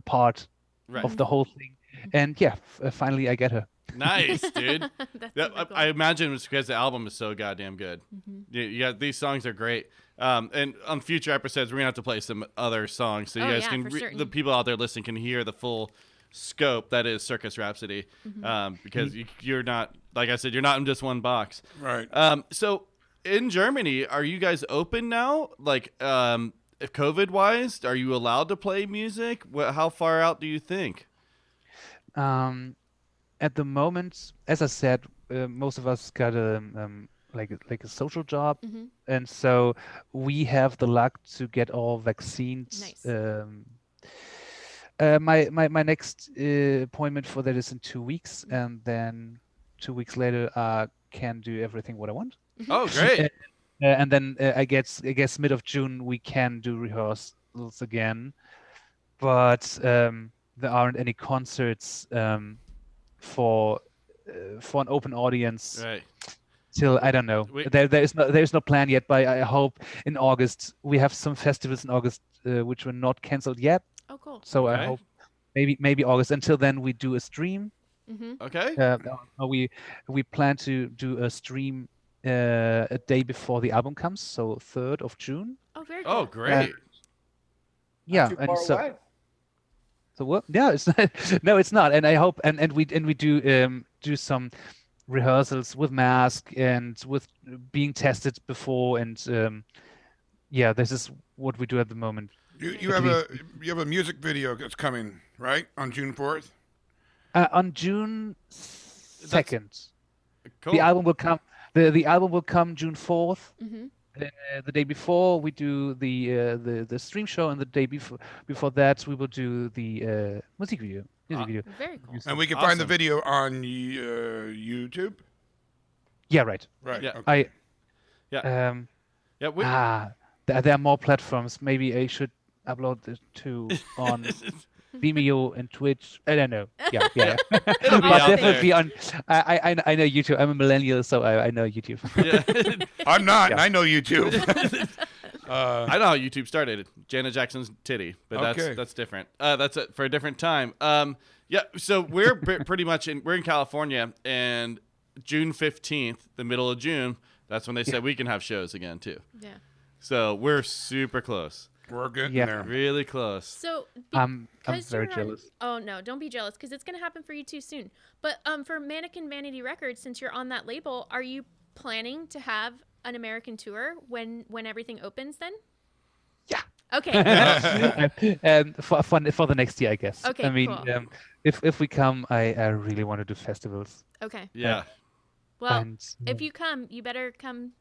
part Right. of the whole thing, and yeah, finally I get her. Nice, dude. That's Yeah, super cool. I imagine it's because the album is so goddamn good. These songs are great. And on future episodes, we're gonna have to play some other songs so you Oh, guys yeah, can, for certain. the people out there listening, can hear the full scope that is Circus Rhapsody. Because you're not, like I said, you're not in just one box. Right. So in Germany, are you guys open now? Like, if COVID wise, are you allowed to play music? How far out do you think? At the moment, as I said, most of us got a like a social job, and so we have the luck to get all vaccines. Nice. My next appointment for that is in 2 weeks, and then 2 weeks later I can do everything what I want. Oh, great. And then I guess mid of June we can do rehearsals again, but there aren't any concerts for an open audience Right. till I don't know. There's no plan yet, but I hope in August we have some festivals in August which were not canceled yet. Oh, cool. So Okay. I hope maybe August. Until then, we do a stream. Okay. We plan to do a stream a day before the album comes, so 3rd of June. Oh, very cool. Oh, great. Yeah, Too and far so away. so what? Yeah, it's not, no, it's not. And I hope and we do some rehearsals with mask and with being tested before, and yeah, this is what we do at the moment. You have a music video that's coming, right, on June 4th? On June 2nd, Cool. the album will come. The album will come June 4th. Mm-hmm. The day before we do the stream show, and the day before that we will do the music video. Very cool. And we can find the Awesome. video on YouTube? Yeah, right. Right. Yeah. Okay. Yeah. There are more platforms. Maybe I should upload it to on Vimeo and Twitch. I don't know. Yeah. It'll be But out definitely there. on. I know YouTube. I'm a millennial, so I know YouTube. Yeah. I'm not, and Yeah. I know YouTube. I know how YouTube started. Janet Jackson's titty, but Okay. that's different. That's it for a different time. Yeah. So we're pretty much we're in California, and June 15th, the middle of June, that's when they said we can have shows again too. Yeah. So we're super close, We're getting Yeah. there. really close. So, I'm because very you're on- jealous. Oh no, don't be jealous because it's gonna happen for you too soon. But for Mannequin Vanity Records, since you're on that label, are you planning to have an American tour when everything opens? Then. Yeah. Okay. For the next year, I guess. Okay, I mean, cool. if we come, I really want to do festivals. Okay. Yeah. Well, and if you come, you better come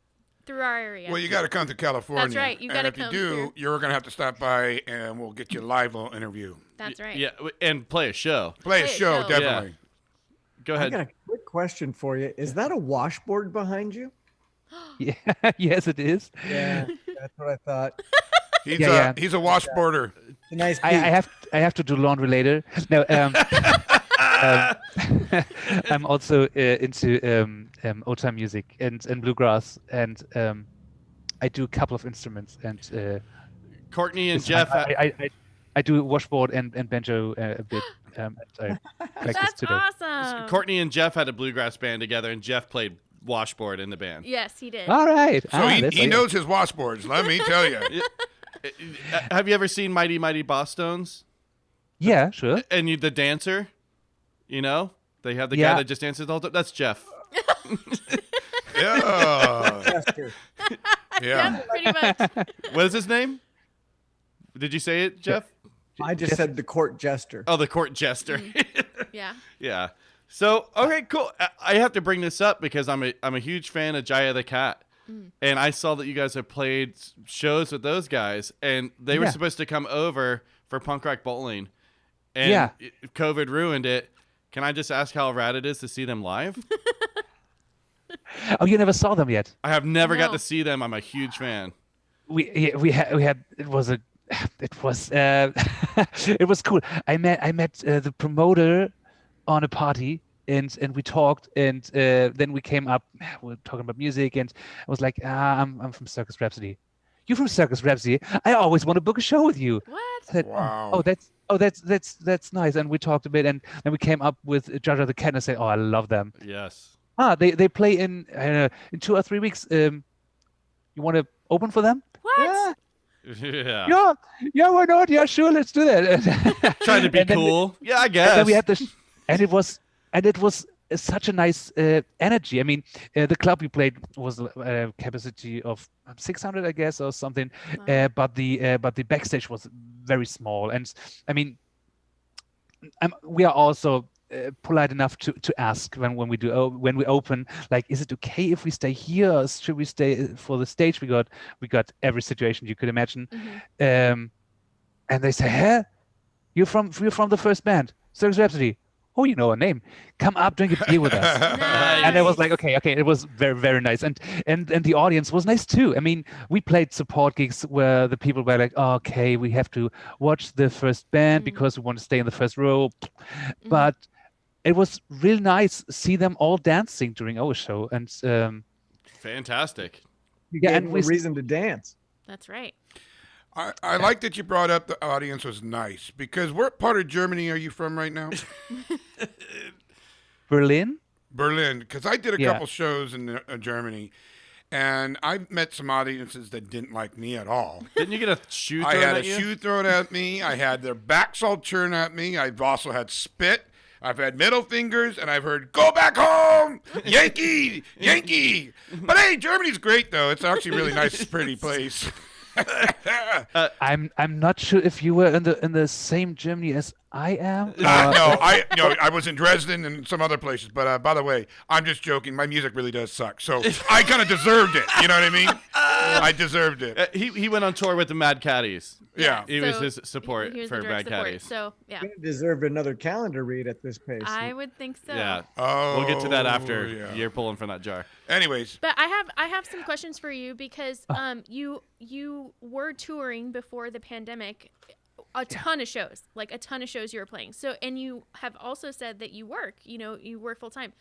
through our area. Well, you got to come to California. That's right, you and gotta if you come do, through. you're going to have to stop by, and we'll get you a live little interview. That's right. Yeah, and play a show. Play a Play a show, show. definitely. Go I ahead. got a quick question for you. Is that a washboard behind you? yeah, yes, it is. Yeah, that's what I thought. He's a washboarder. It's a nice I piece. have to do laundry later. No, I'm also into old time music and bluegrass, and I do a couple of instruments, and Courtney and it's- Jeff. I do washboard and banjo a bit. And I practice That's today. awesome. Courtney and Jeff had a bluegrass band together, and Jeff played washboard in the band. Yes, he did. All right. So he that's- knows his washboards, let me tell you. Have you ever seen Mighty Mighty Bosstones? Yeah, sure. And the dancer, you know, they have the guy Yeah. that just dances the whole time. That's Jeff. Yeah. Jester. Yeah. Pretty much. What is his name? Did you say it, Jeff? I just said the court jester. Oh, the court jester. Yeah. Yeah. So okay, cool. I have to bring this up because I'm a huge fan of Jaya the Cat. and I saw that you guys have played shows with those guys, and they were Yeah. supposed to come over for Punk Rock Bowling, and Yeah. COVID ruined it. Can I just ask how rad it is to see them live? Oh, you never saw them yet? I have never got No. to see them. I'm a huge fan. We had it was it was cool. I met the promoter on a party, and we talked, and then we came up. We were talking about music, and I was like, I'm from Circus Rhapsody. You from Circus Rhapsody? I always want to book a show with you. What? I said, Wow. that's nice. And we talked a bit, and then we came up with Jaja the Cat, and I said, oh, I love them. Yes. They play in 2 or 3 weeks. You want to open for them? What? Yeah. Yeah, why not? Yeah, sure, let's do that. Trying to be And then cool. Yeah, I And guess. then we had and it was such a nice energy. I mean, the club we played was a capacity of 600, I guess, or something. Wow. But the backstage was very small, and I mean, we are also polite enough to ask when we open, like, is it okay if we stay here, or should we stay for the stage? We got every situation you could imagine. And they say, hey, you're from the first band, Circus Rhapsody. Oh, you know our name. Come up, drink a beer with us. Nice. And I was like, okay. It was very, very nice, and the audience was nice too. I mean, we played support gigs where the people were like, oh, okay, we have to watch the first band because we want to stay in the first row, but it was really nice to see them all dancing during our show, and Fantastic. yeah, and we reason to dance. That's right. I like that you brought up the audience was nice, because what part of Germany are you from right now? Berlin. Berlin, because I did a Yeah. couple shows in Germany, and I met some audiences that didn't like me at all. Didn't you get a shoe I thrown had at a you? shoe thrown at me. I had their backs all turned at me. I've also had spit. I've had middle fingers, and I've heard, go back home, Yankee, Yankee. But hey, Germany's great, though. It's actually a really nice, pretty place. I'm not sure if you were in the same Germany as I am. No, I was in Dresden and some other places. But by the way, I'm just joking. My music really does suck, so I kind of deserved it. You know what I mean? I deserved it. He went on tour with the Mad Caddies. Yeah. He was So his support he was for the direct Mad support, Caddies. So yeah, You deserved another calendar read at this pace. I would think so. Yeah. Oh, We'll get to that after yeah. you're pulling from that jar. Anyways, But I have some questions for you because you were touring before the pandemic, a ton of shows you were playing. So, and you have also said that you work full time.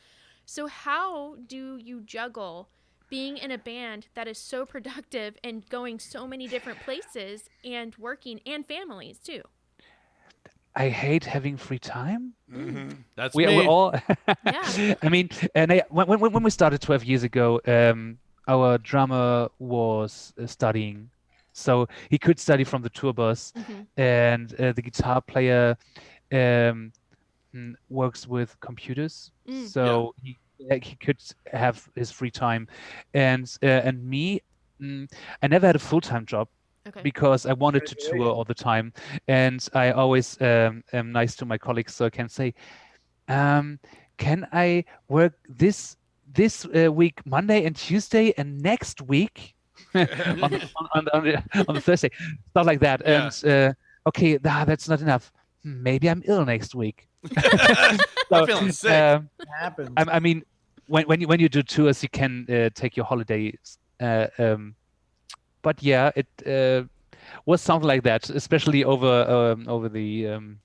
So how do you juggle being in a band that is so productive and going so many different places and working and families too? I hate having free time. That's We're me. all. Yeah. I mean, and when we started 12 years ago, our drummer was studying, so he could study from the tour bus, and the guitar player works with computers, so he could have his free time, and me, I never had a full-time job. Okay. Because I wanted to tour all the time, and I always am nice to my colleagues, so I can say, can I work this week Monday and Tuesday, and next week on the Thursday, stuff like that. Yeah. And okay, that's not enough. Maybe I'm ill next week. I'm feeling sick. It happens. I mean, when you do tours, you can take your holidays. But yeah, it was something like that, especially over the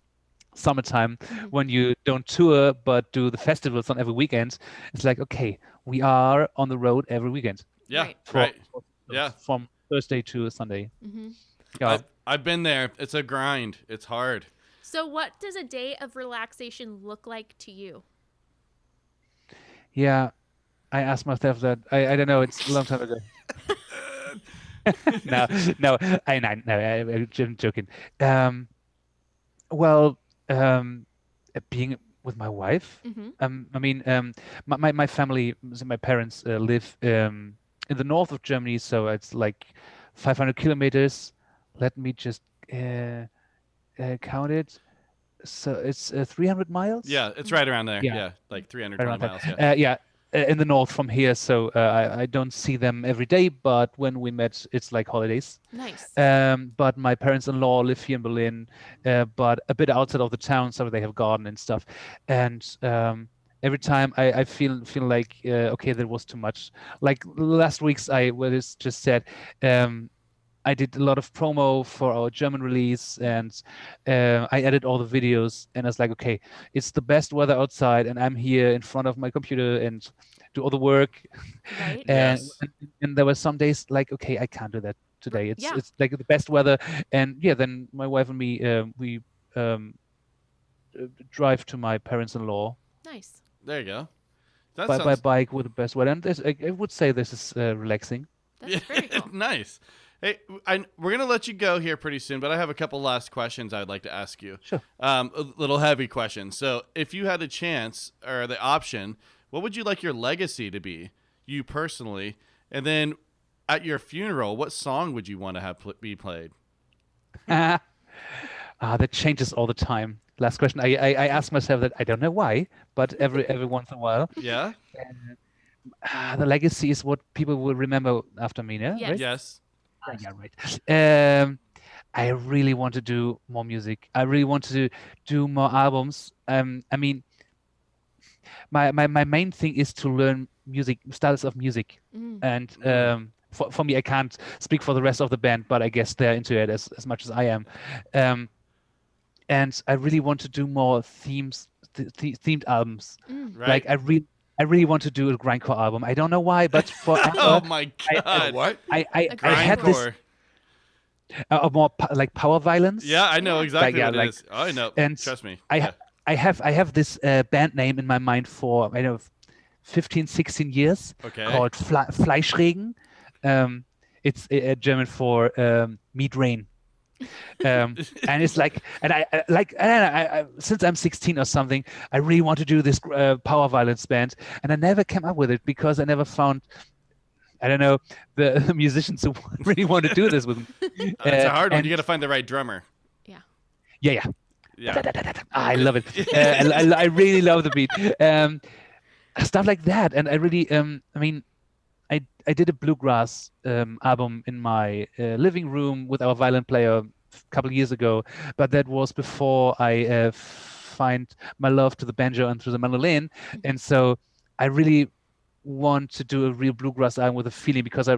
summertime when you don't tour but do the festivals on every weekend. It's like, okay, we are on the road every weekend. Yeah. Right. Right. Yeah. From Thursday to Sunday. Yeah. I've been there. It's a grind. It's hard. So what does a day of relaxation look like to you? Yeah, I asked myself that. I don't know. It's a long time ago. no, I'm joking. Well, being with my wife. I mean, my family, my parents live in the north of Germany, so it's like 500 kilometers. Let me just count it. So it's 300 miles. Yeah, it's right around there. Yeah. Yeah, like 320 Around miles. that. Yeah. in the north from here, so I don't see them every day. But when we met, it's like holidays. Nice. But my parents-in-law live here in Berlin, but a bit outside of the town, so they have a garden and stuff. And every time I feel like okay, that was too much. Like last week's, just said. I did a lot of promo for our German release, and I edited all the videos. And I was like, okay, it's the best weather outside, and I'm here in front of my computer and do all the work. Right. And, Yes. and there were some days like, okay, I can't do that today. It's Yeah. it's like the best weather, and yeah, then my wife and me we drive to my parents-in-law Nice. There you go. That by sounds bike with the best weather, and I would say this is relaxing. That's very cool. nice. Hey, we're gonna let you go here pretty soon, but I have a couple last questions I'd like to ask you. Sure. A little heavy questions. So, if you had a chance or the option, what would you like your legacy to be, you personally? And then, at your funeral, what song would you want to have be played? That changes all the time. Last question. I ask myself that. I don't know why, but every once in a while. Yeah. The legacy is what people will remember after me, yeah? Yes. Right? Yes. Yeah, right. I really want to do more music. I really want to do more albums. I mean, my main thing is to learn music, styles of music. And for me, I can't speak for the rest of the band, but I guess they're into it as much as I am. And I really want to do more themed albums. Right. Like I really want to do a grindcore album. I don't know why, but for Oh my God. What? I had this Grindcore. more like power violence. Yeah, I know exactly yeah, what it like- is. Oh, I know. and Trust me. I Yeah. I have this band name in my mind for 15, 16 years Okay. called Fleischregen. It's German for meat rain. And it's like, and I since I'm 16 or something, I really want to do this power violence band, and I never came up with it because I never found, I don't know, the musicians who really want to do this with me. It's a hard one. and- You got to find the right drummer. Yeah. Yeah. I love it. I really love the beat. Stuff like that, and I really, I mean, I did a bluegrass album in my living room with our violin player a couple of years ago, but that was before I find my love to the banjo and to the mandolin, and so I really want to do a real bluegrass album with a feeling, because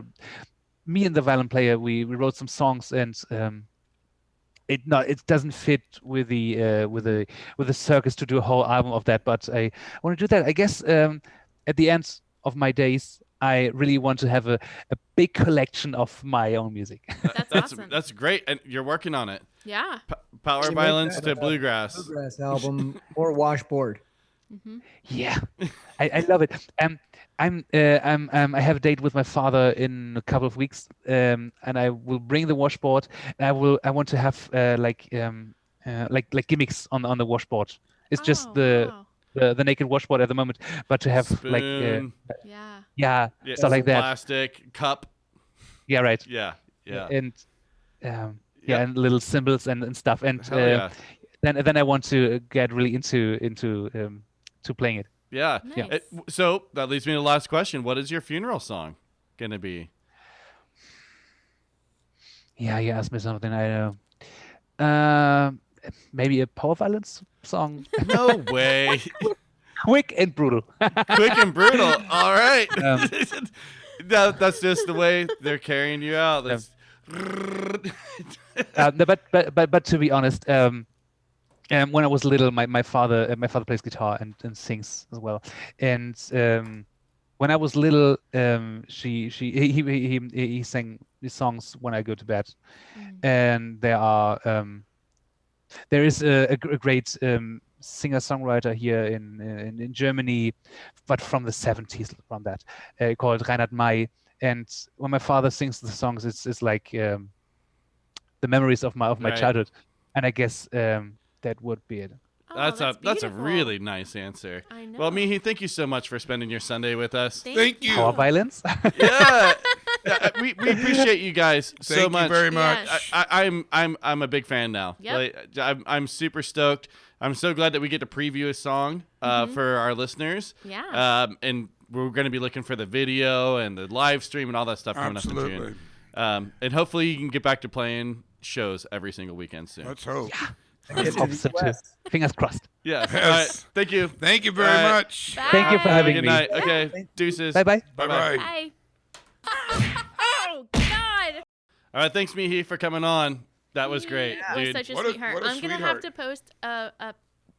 me and the violin player, we wrote some songs, and it doesn't fit with the circus to do a whole album of that, but I want to do that. I guess at the end of my days, I really want to have a big collection of my own music. That's awesome. That's great, and you're working on it. Yeah. Power You make violence that to a bluegrass. Bluegrass album or washboard. Yeah, I love it. I have a date with my father in a couple of weeks, and I will bring the washboard. And I want to have like gimmicks on the washboard. It's just wow. the naked washboard at the moment, but to have like Spoon. Yeah. yeah, Yeah, stuff like that. Plastic cup. Yeah, right. Yeah. Yeah. And Yep. and little symbols and stuff. And Hell yeah. then I want to get really into to playing it. Yeah. Nice. So that leads me to the last question. What is your funeral song gonna be? Yeah, you asked me something. I know. Maybe a power violence song. No way. Quick and brutal. Quick and brutal. All right. Um, That's just the way they're carrying you out. That's... No, but to be honest, when I was little, my father plays guitar and sings as well. And when I was little, he sang these songs when I go to bed. And there is a great singer-songwriter here in Germany, but from the 70s, from that, called Reinhard May. And when my father sings the songs, it's like the memories of my Right. childhood. And I guess that would be it. Oh, That's a beautiful. really nice answer. I know. Well, Michi, thank you so much for spending your Sunday with us. Thank you. Power violence? Yeah. Yeah, we appreciate you guys so Thank much. you very much. Yes. I'm a big fan now. Yep. Like, I'm super stoked. I'm so glad that we get to preview a song for our listeners. Yeah. And we're going to be looking for the video and the live stream and all that stuff coming up in Absolutely. June. And hopefully you can get back to playing shows every single weekend soon. Let's hope. Get to Hope the so too. US. Fingers crossed. Yeah. Yes. All right. Thank you. Thank you very All right. much. Bye. Thank you for Have a having good me. night. Okay. Thank you. Deuces. Bye-bye. Bye-bye. Bye. Oh, God. All right. Thanks, Michi, for coming on. That was great, He was dude. such a What a- sweetheart. what a I'm going to sweetheart. have to post a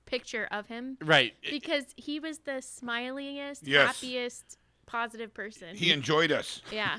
picture of him Right. because he was the smiliest, Yes. happiest, positive person. He enjoyed us. Yeah.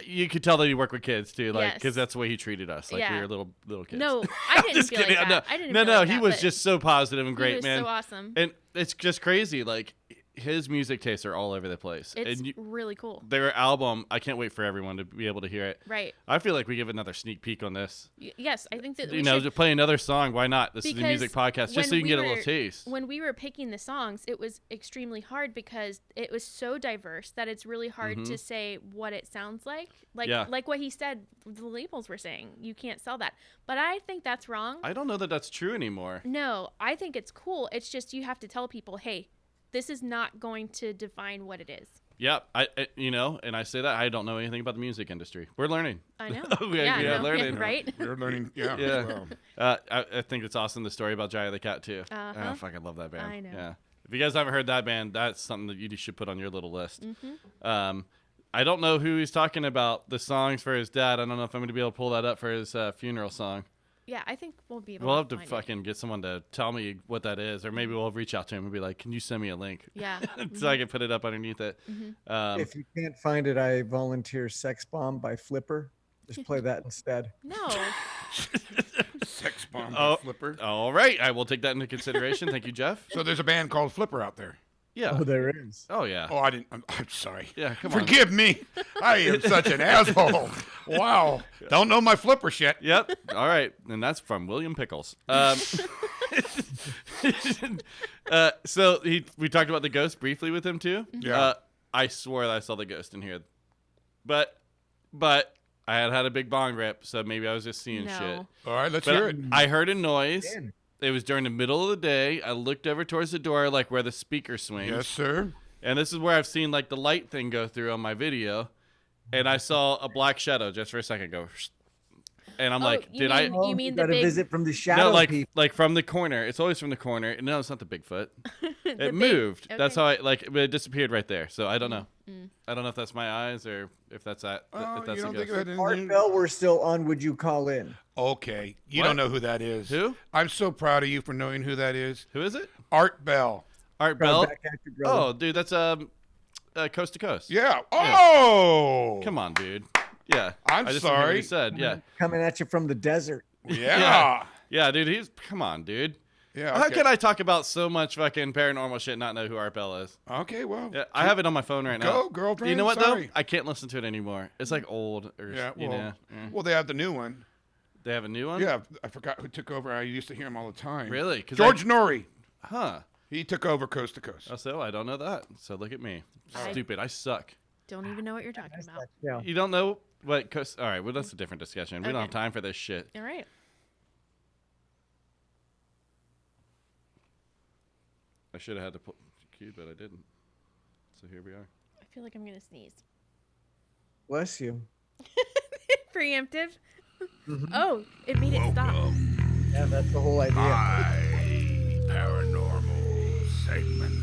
You could tell that he worked with kids too, like because Yes. that's the way he treated us, like we Yeah. were little kids. No, I didn't Just feel like kidding. that. I didn't No, feel no, like he that, was but just so positive and he great, was man. so awesome. And it's just crazy, like his music tastes are all over the place. It's and really cool. their album, I can't wait for everyone to be able to hear it. Right. I feel like we give another sneak peek on this. Yes, I think that we You know, should. to play another song. Why not? This is a Because music podcast, just when so you can we get a were- little taste. When we were picking the songs, it was extremely hard because it was so diverse that it's really hard to say what it sounds like. Like Yeah. like what he said, the labels were saying, you can't sell that. But I think that's wrong. I don't know that that's true anymore. No, I think it's cool. It's just you have to tell people, hey, this is not going to define what it is. Yeah, you know, and I say that I don't know anything about the music industry. We're learning. I know. We yeah, are no, learning. right? We're learning. Yeah. Yeah. As well. I think it's awesome, the story about Jaya the Cat, too. Uh-huh. I fucking love that band. I know. Yeah. If you guys haven't heard that band, that's something that you should put on your little list. Mm-hmm. I don't know who he's talking about, the songs for his dad. I don't know if I'm going to be able to pull that up for his funeral song. Yeah, I think we'll be able We'll have to find it. fucking get someone to tell me what that is, or maybe we'll reach out to him and be like, can you send me a link? Yeah. So I can put it up underneath it. If you can't find it, I volunteer Sex Bomb by Flipper. Just play that instead. No. Sex bomb Oh. by Flipper. All right. I will take that into consideration. Thank you, Jeff. So there's a band called Flipper out there. Yeah. Oh, there is. Oh, yeah. Oh, I didn't. I'm sorry. Yeah, come on. Forgive me. I am such an asshole. Wow. Don't know my Flipper shit. Yep. All right. And that's from William Pickles. So we talked about the ghost briefly with him too. Yeah. I swore that I saw the ghost in here, but I had a big bong rip, so maybe I was just seeing shit. No. All right, let's But hear it. I heard a noise. Damn. It was during the middle of the day. I looked over towards the door, like where the speaker swings. Yes, sir. And this is where I've seen like the light thing go through on my video, and I saw a black shadow just for a second go. And I'm like, you did mean, I? You Oh, mean you the got a big visit from the shadow No, like people. from the corner. It's always from the corner. No, it's not the Bigfoot. the It big- moved. That's okay. how but it disappeared right there. So I don't know. I don't know if that's my eyes or if that's that. Oh, if that's you a don't think ghost. that Art Bell, we're still on. Would you call in? Okay. You What? don't know who that is. Who? I'm so proud of you for knowing who that is. Who is it? Art Bell. Art Right Bell. back at you, brother. Oh, dude, that's Coast to Coast. Yeah. Oh. Come on, dude. Yeah. I'm I just didn't hear what he sorry. said. Yeah. Coming at you from the desert. Yeah. Yeah, dude. Come on, dude. Yeah. How okay. could I talk about so much fucking paranormal shit and not know who Art Bell is? Okay, well. Yeah, I have it on my phone right now. Go, girlfriend. You know what Sorry. though? I can't listen to it anymore. It's like old or Yeah, you well, know. well, they have the new one. They have a new one? Yeah, I forgot who took over. I used to hear him all the time. Really? 'Cause George Norrie. Huh. He took over coast to coast. Oh, so I don't know that. So look at me. Stupid. I suck. Don't even know what you're talking about. Yeah. You don't know what coast? All right. Well, that's a different discussion. We don't Okay. have time for this shit. All right. I should have had to put cue, but I didn't. So here we are. I feel like I'm gonna sneeze. Bless you. Preemptive. Oh, it made it stop. Yeah, that's the whole idea. Paranormal segment.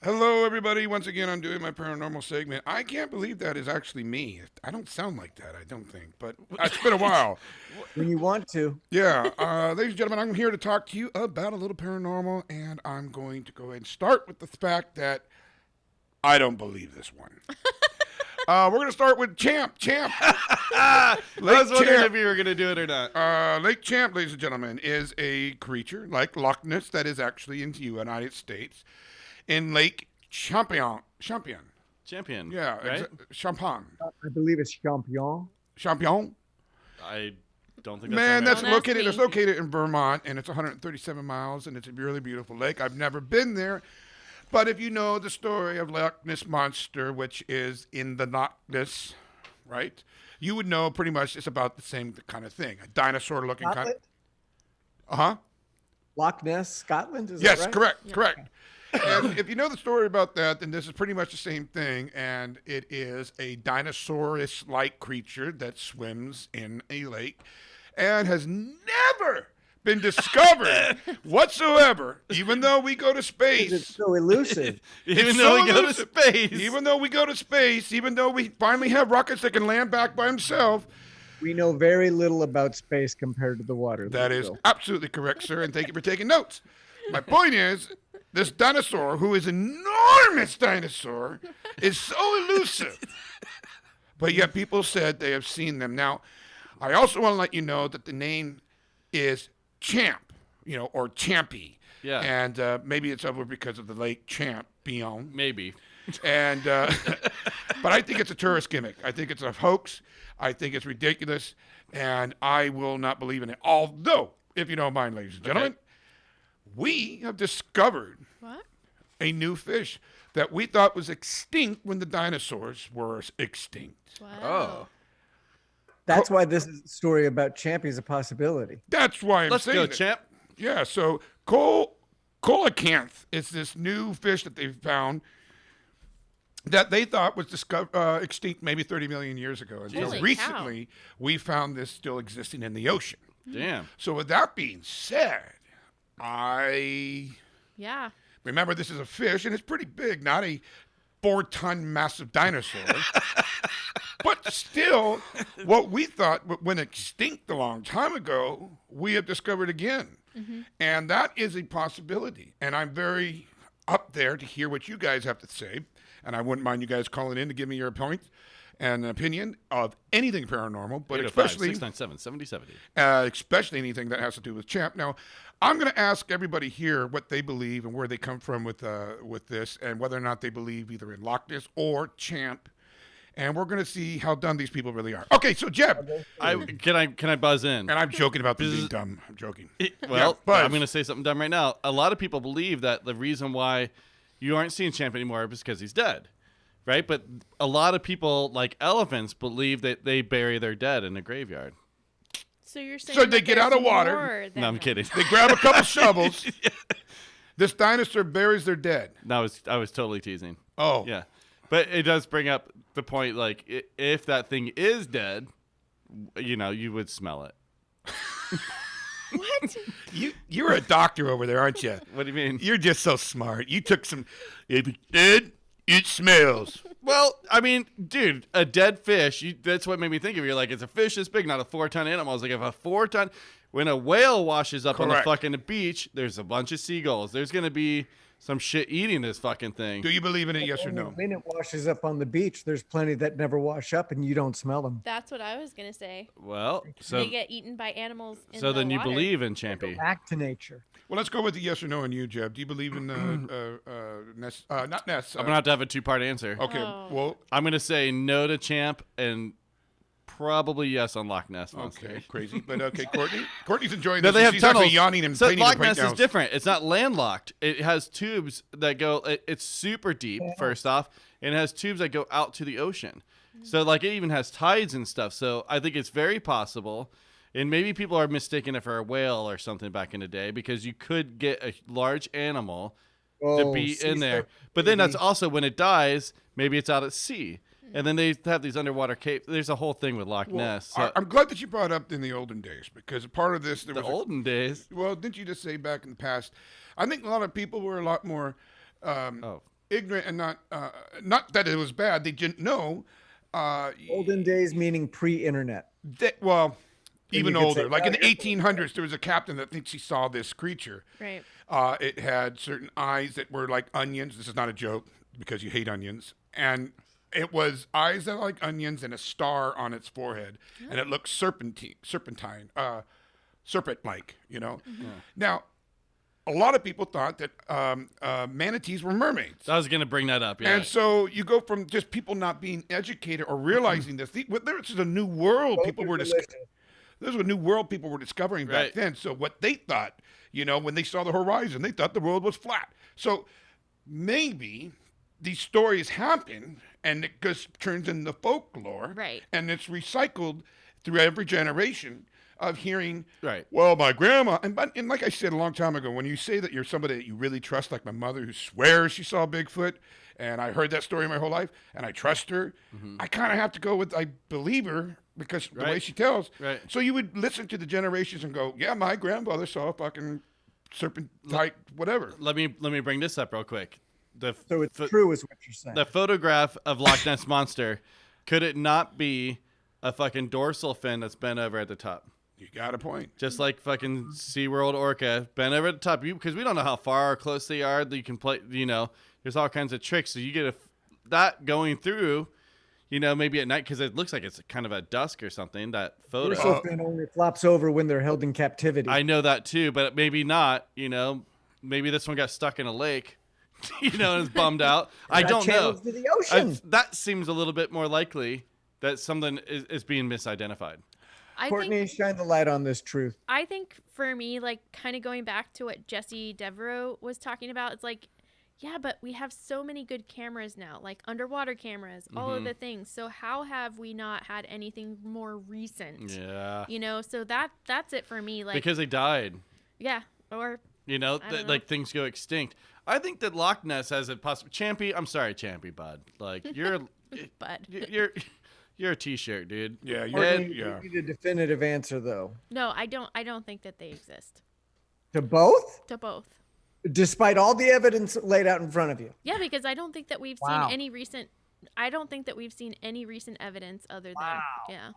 Hello, everybody. Once again, I'm doing my paranormal segment. I can't believe that is actually me. I don't sound like that, I don't think, but it's been a while. When you want to. Yeah, ladies and gentlemen, I'm here to talk to you about a little paranormal, and I'm going to go ahead and start with the fact that I don't believe this one. We're going to start with Champ. I was wondering if you were gonna do it or not. Lake Champ, ladies and gentlemen, is a creature like Loch Ness that is actually in the United States in Lake Champion. Champion. Yeah, Right. Champagne. I believe it's Champion. Champion. I don't think. Man, That's that's Don't ask located. It's me. located in Vermont, and it's 137 miles, and it's a really beautiful lake. I've never been there, but if you know the story of Loch Ness Monster, which is in the Loch Ness, right? You would know pretty much it's about the same kind of thing. A dinosaur-looking kind. Chocolate? Uh huh. Loch Ness, Scotland. Is Yes, that right? correct, correct. And if you know the story about that, then this is pretty much the same thing. And it is a dinosaurus-like creature that swims in a lake and has never been discovered whatsoever, even though we go to space. It's so elusive. Even It's though so we go to elusive. space. Even though we go to space, even though we finally have rockets that can land back by himself, We know very little about space compared to the water. that is Will. absolutely correct, sir, and thank you for taking notes. My point is, this dinosaur, who is an enormous dinosaur, is so elusive. But yet people said they have seen them. Now, I also want to let you know that the name is Champ, or Champy. Yeah. And maybe it's over because of the lake Champion. Maybe. And but I think it's a tourist gimmick. I think it's a hoax. I think it's ridiculous, and I will not believe in it. Although, if you don't mind, ladies and gentlemen, we have discovered What? a new fish that we thought was extinct when the dinosaurs were extinct. Wow. Oh. That's why this story about Champy is a possibility. That's why I'm Let's saying go, it. champ. Yeah, so coelacanth is this new fish that they've found that they thought was extinct maybe 30 million years ago. Until Holy cow. recently, we found this still existing in the ocean. Damn. So with that being said, I Yeah. remember this is a fish, and it's pretty big, not a 4-ton massive dinosaur. But still, what we thought went extinct a long time ago, we have discovered again. And that is a possibility. And I'm very up there to hear what you guys have to say. And I wouldn't mind you guys calling in to give me your point and opinion of anything paranormal, but 805-697-7070. especially anything that has to do with Champ. Now, I'm going to ask everybody here what they believe and where they come from with this, and whether or not they believe either in Loch Ness or Champ. And we're going to see how dumb these people really are. Okay, so Jeb, Can I buzz in? and I'm joking about them being dumb. I'm joking. Well, buzz. I'm going to say something dumb right now. A lot of people believe that the reason why you aren't seeing Champ anymore is because he's dead, right? But a lot of people, like elephants, believe that they bury their dead in a graveyard. So you're saying So they that get out there's of water. more than No, I'm that. kidding. They grab a couple shovels. This dinosaur buries their dead. No, I was totally teasing. Oh. Yeah. But it does bring up the point, like, if that thing is dead, you would smell it. What? You're a doctor over there, aren't you? What do you mean? You're just so smart. You took some. If it's dead, it smells. Well, I mean, dude, a dead fish, that's what made me think of it. You're like, it's a fish this big, not a 4-ton animal. I was like, if a 4-ton, when a whale washes up on the Correct. fucking beach, there's a bunch of seagulls. There's going to be some shit eating this fucking thing. Do you believe in it? Yes or no? When it washes up on the beach, there's plenty that never wash up and you don't smell them. That's what I was gonna say. Well, so They get eaten by animals. In so the then you water. believe in Champy. Back to nature. Well, let's go with the yes or no on you, Jeb. Do you believe in Ness? Not Ness. I'm going to have a 2-part answer. Okay. Oh. Well. I'm going to say no to Champ and probably yes on Loch Ness Monster. Okay. Crazy. But okay, Courtney. Courtney's enjoying No, this. they have She's tunnels. actually yawning and So painting Loch her Ness is paint different. It's not landlocked. It has tubes that go. It's super deep. First off, and it has tubes that go out to the ocean. So like it even has tides and stuff. So I think it's very possible. And maybe people are mistaking it for a whale or something back in the day because you could get a large animal to be in there. But then that's also when it dies, maybe it's out at sea. And then they have these underwater caves. There's a whole thing with Loch Ness. So I'm glad that you brought up in the olden days, because part of this, there the was olden days. well, didn't you just say back in the past? I think a lot of people were a lot more ignorant and not that it was bad. They didn't know. Olden days meaning pre-internet. Well, even you could say, older. Like in the "Oh, 1800s, there was a captain that thinks he saw this creature. Right. It had certain eyes that were like onions. This is not a joke because you hate onions. And it was eyes that were like onions and a star on its forehead. And it looked serpentine, serpent-like, Now, a lot of people thought that manatees were mermaids. I was going to bring that up. Yeah. And so you go from just people not being educated or realizing this. This is a new world people were discovering. This was a new world people were discovering back Right. then. So what they thought, when they saw the horizon, they thought the world was flat. So maybe these stories happen and it just turns into folklore. Right. And it's recycled through every generation of hearing, Right. well, my grandma, and like I said a long time ago, when you say that you're somebody that you really trust, like my mother who swears she saw Bigfoot, and I heard that story my whole life, and I trust her, I kind of have to go with I believe her because the way Right. she tells. Right. So you would listen to the generations and go, yeah, my grandfather saw a fucking serpent type, whatever. Let me bring this up real quick. So it's true, is what you're saying. The photograph of Loch Ness Monster, could it not be a fucking dorsal fin that's bent over at the top? You got a point. Just like fucking SeaWorld orca, bent over at the top. Because we don't know how far or close they are. That you can play, there's all kinds of tricks. So you get that going through, maybe at night, because it looks like it's kind of at dusk or something, that photo. Dorsal fin only flops over when they're held in captivity. I know that too, but maybe not, maybe this one got stuck in a lake, and is bummed out. I Got don't know. channels to the ocean. That seems a little bit more likely that something is being misidentified. Courtney, shine the light on this truth. I think for me, like kind of going back to what Jesse Devereaux was talking about, it's like, yeah, but we have so many good cameras now, like underwater cameras, all of the things. So how have we not had anything more recent? Yeah. So that's it for me. Like Because they died. yeah, or You know, like things go extinct. I think that Loch Ness has a possible. Champy, I'm sorry, Champy, bud. Like you're, Bud. you're a t-shirt, dude. Yeah, You need a definitive answer, though. No, I don't think that they exist. To both? To both. Despite all the evidence laid out in front of you. Yeah, because I don't think that we've seen any recent. I don't think that we've seen any recent evidence other than yeah.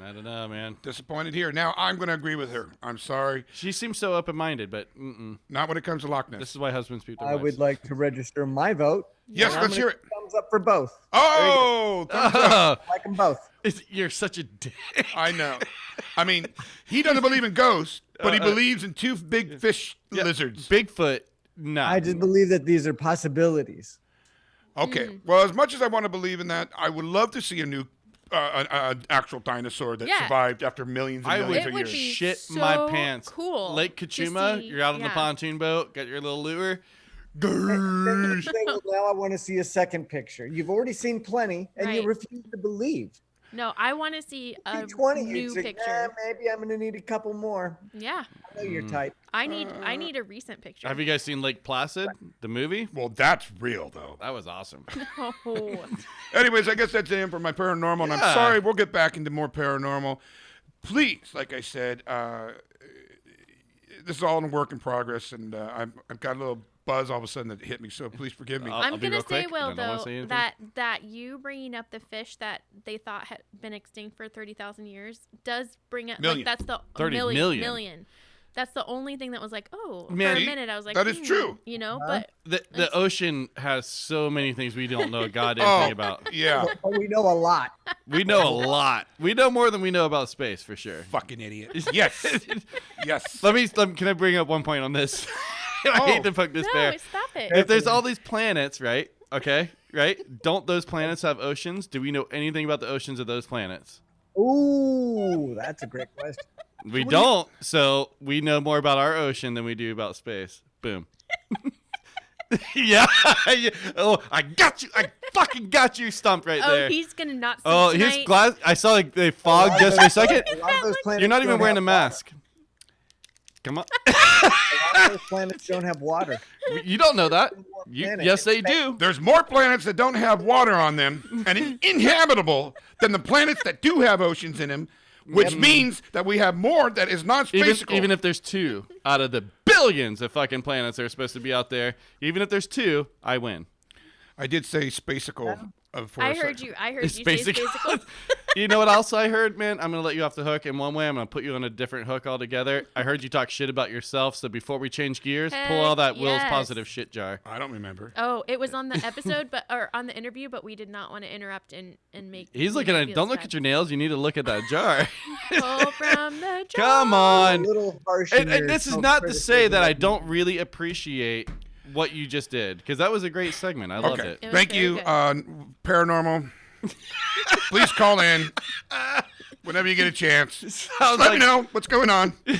I don't know, man. Disappointed here. Now, I'm going to agree with her. I'm sorry. She seems so open-minded, but Not when it comes to Loch Ness. this is why husbands speak to I wives. would like to register my vote. Yes, And I'm let's gonna hear it. Thumbs up for both. Oh, thumbs up. I like them both. You're such a dick. I know. I mean, he doesn't believe in ghosts, but he believes in two big fish lizards. Bigfoot, no. I just believe that these are possibilities. Okay. Well, as much as I want to believe in that, I would love to see a new, an actual dinosaur that survived after millions and I millions would of would years. be shit so my pants. cool Lake to Kachuma, see- you're out on the yeah. pontoon boat, got your little lure. Then you say, well, now I want to see a second picture. You've already seen plenty, and you Right. refuse to believe. No, I want to see a 20, new you'd say, picture. maybe I'm going to need a couple more. Yeah, I know you're tight. I need a recent picture. Have you guys seen Lake Placid, the movie? Well, that's real, though. That was awesome. Oh. Anyways, I guess that's it for my paranormal. And Yeah. I'm sorry, we'll get back into more paranormal. Please, like I said, this is all in work in progress, and I've got a little buzz all of a sudden that hit me, so please forgive me. I'll I'm be gonna real say, quick. I Will, don't wanna though, say anything. that you bringing up the fish that they thought had been extinct for 30,000 years does bring up Million. like that's the 30 million. That's the only thing that was like, oh, Man, for a see? minute I was like, That is true. you know, but The ocean has so many things we don't know a goddamn thing about. Yeah. But we know a lot. We know a lot. We know more than we know about space, for sure. Fucking idiot. Yes. Yes. Can I bring up one point on this? I hate to poke this no, bear. stop it. If there's all these planets, right? Okay, right? Don't those planets have oceans? Do we know anything about the oceans of those planets? Ooh, that's a great question. We don't. So we know more about our ocean than we do about space. Boom. yeah. Oh, I got you. I fucking got you stumped right Oh, there. he's gonna not. Oh, sleep his tonight. glass. I saw like they fog just for a second. A lot of those planets You're not even don't wearing a have mask. Come on. water. A lot of those planets don't have water. You don't know that. planets. Yes, they do. There's more planets that don't have water on them and inhabitable than the planets that do have oceans in them, which means that we have more that is not spatial. Even if there's 2 out of the billions of fucking planets that are supposed to be out there, even if there's 2, I win. I did say spacical for I a heard second. you. I heard It's you say basic. physical. You know what else I heard, man? I'm going to let you off the hook in one way. I'm going to put you on a different hook altogether. I heard you talk shit about yourself. So before we change gears, pull all that Heck Will's yes. positive shit jar. I don't remember. Oh, it was on the episode, or on the interview, but we did not want to interrupt and make. He's make looking you at, feel don't look sad. at your nails. You need to look at that jar. Pull from the jar. Come A on. little harsh. in And your this is not to say self-criticism. that I don't really appreciate what you just did, because that was a great segment. I loved Okay. it. was Thank very you, good. paranormal. Please call in whenever you get a chance. Sounds Let like- me know what's going on. All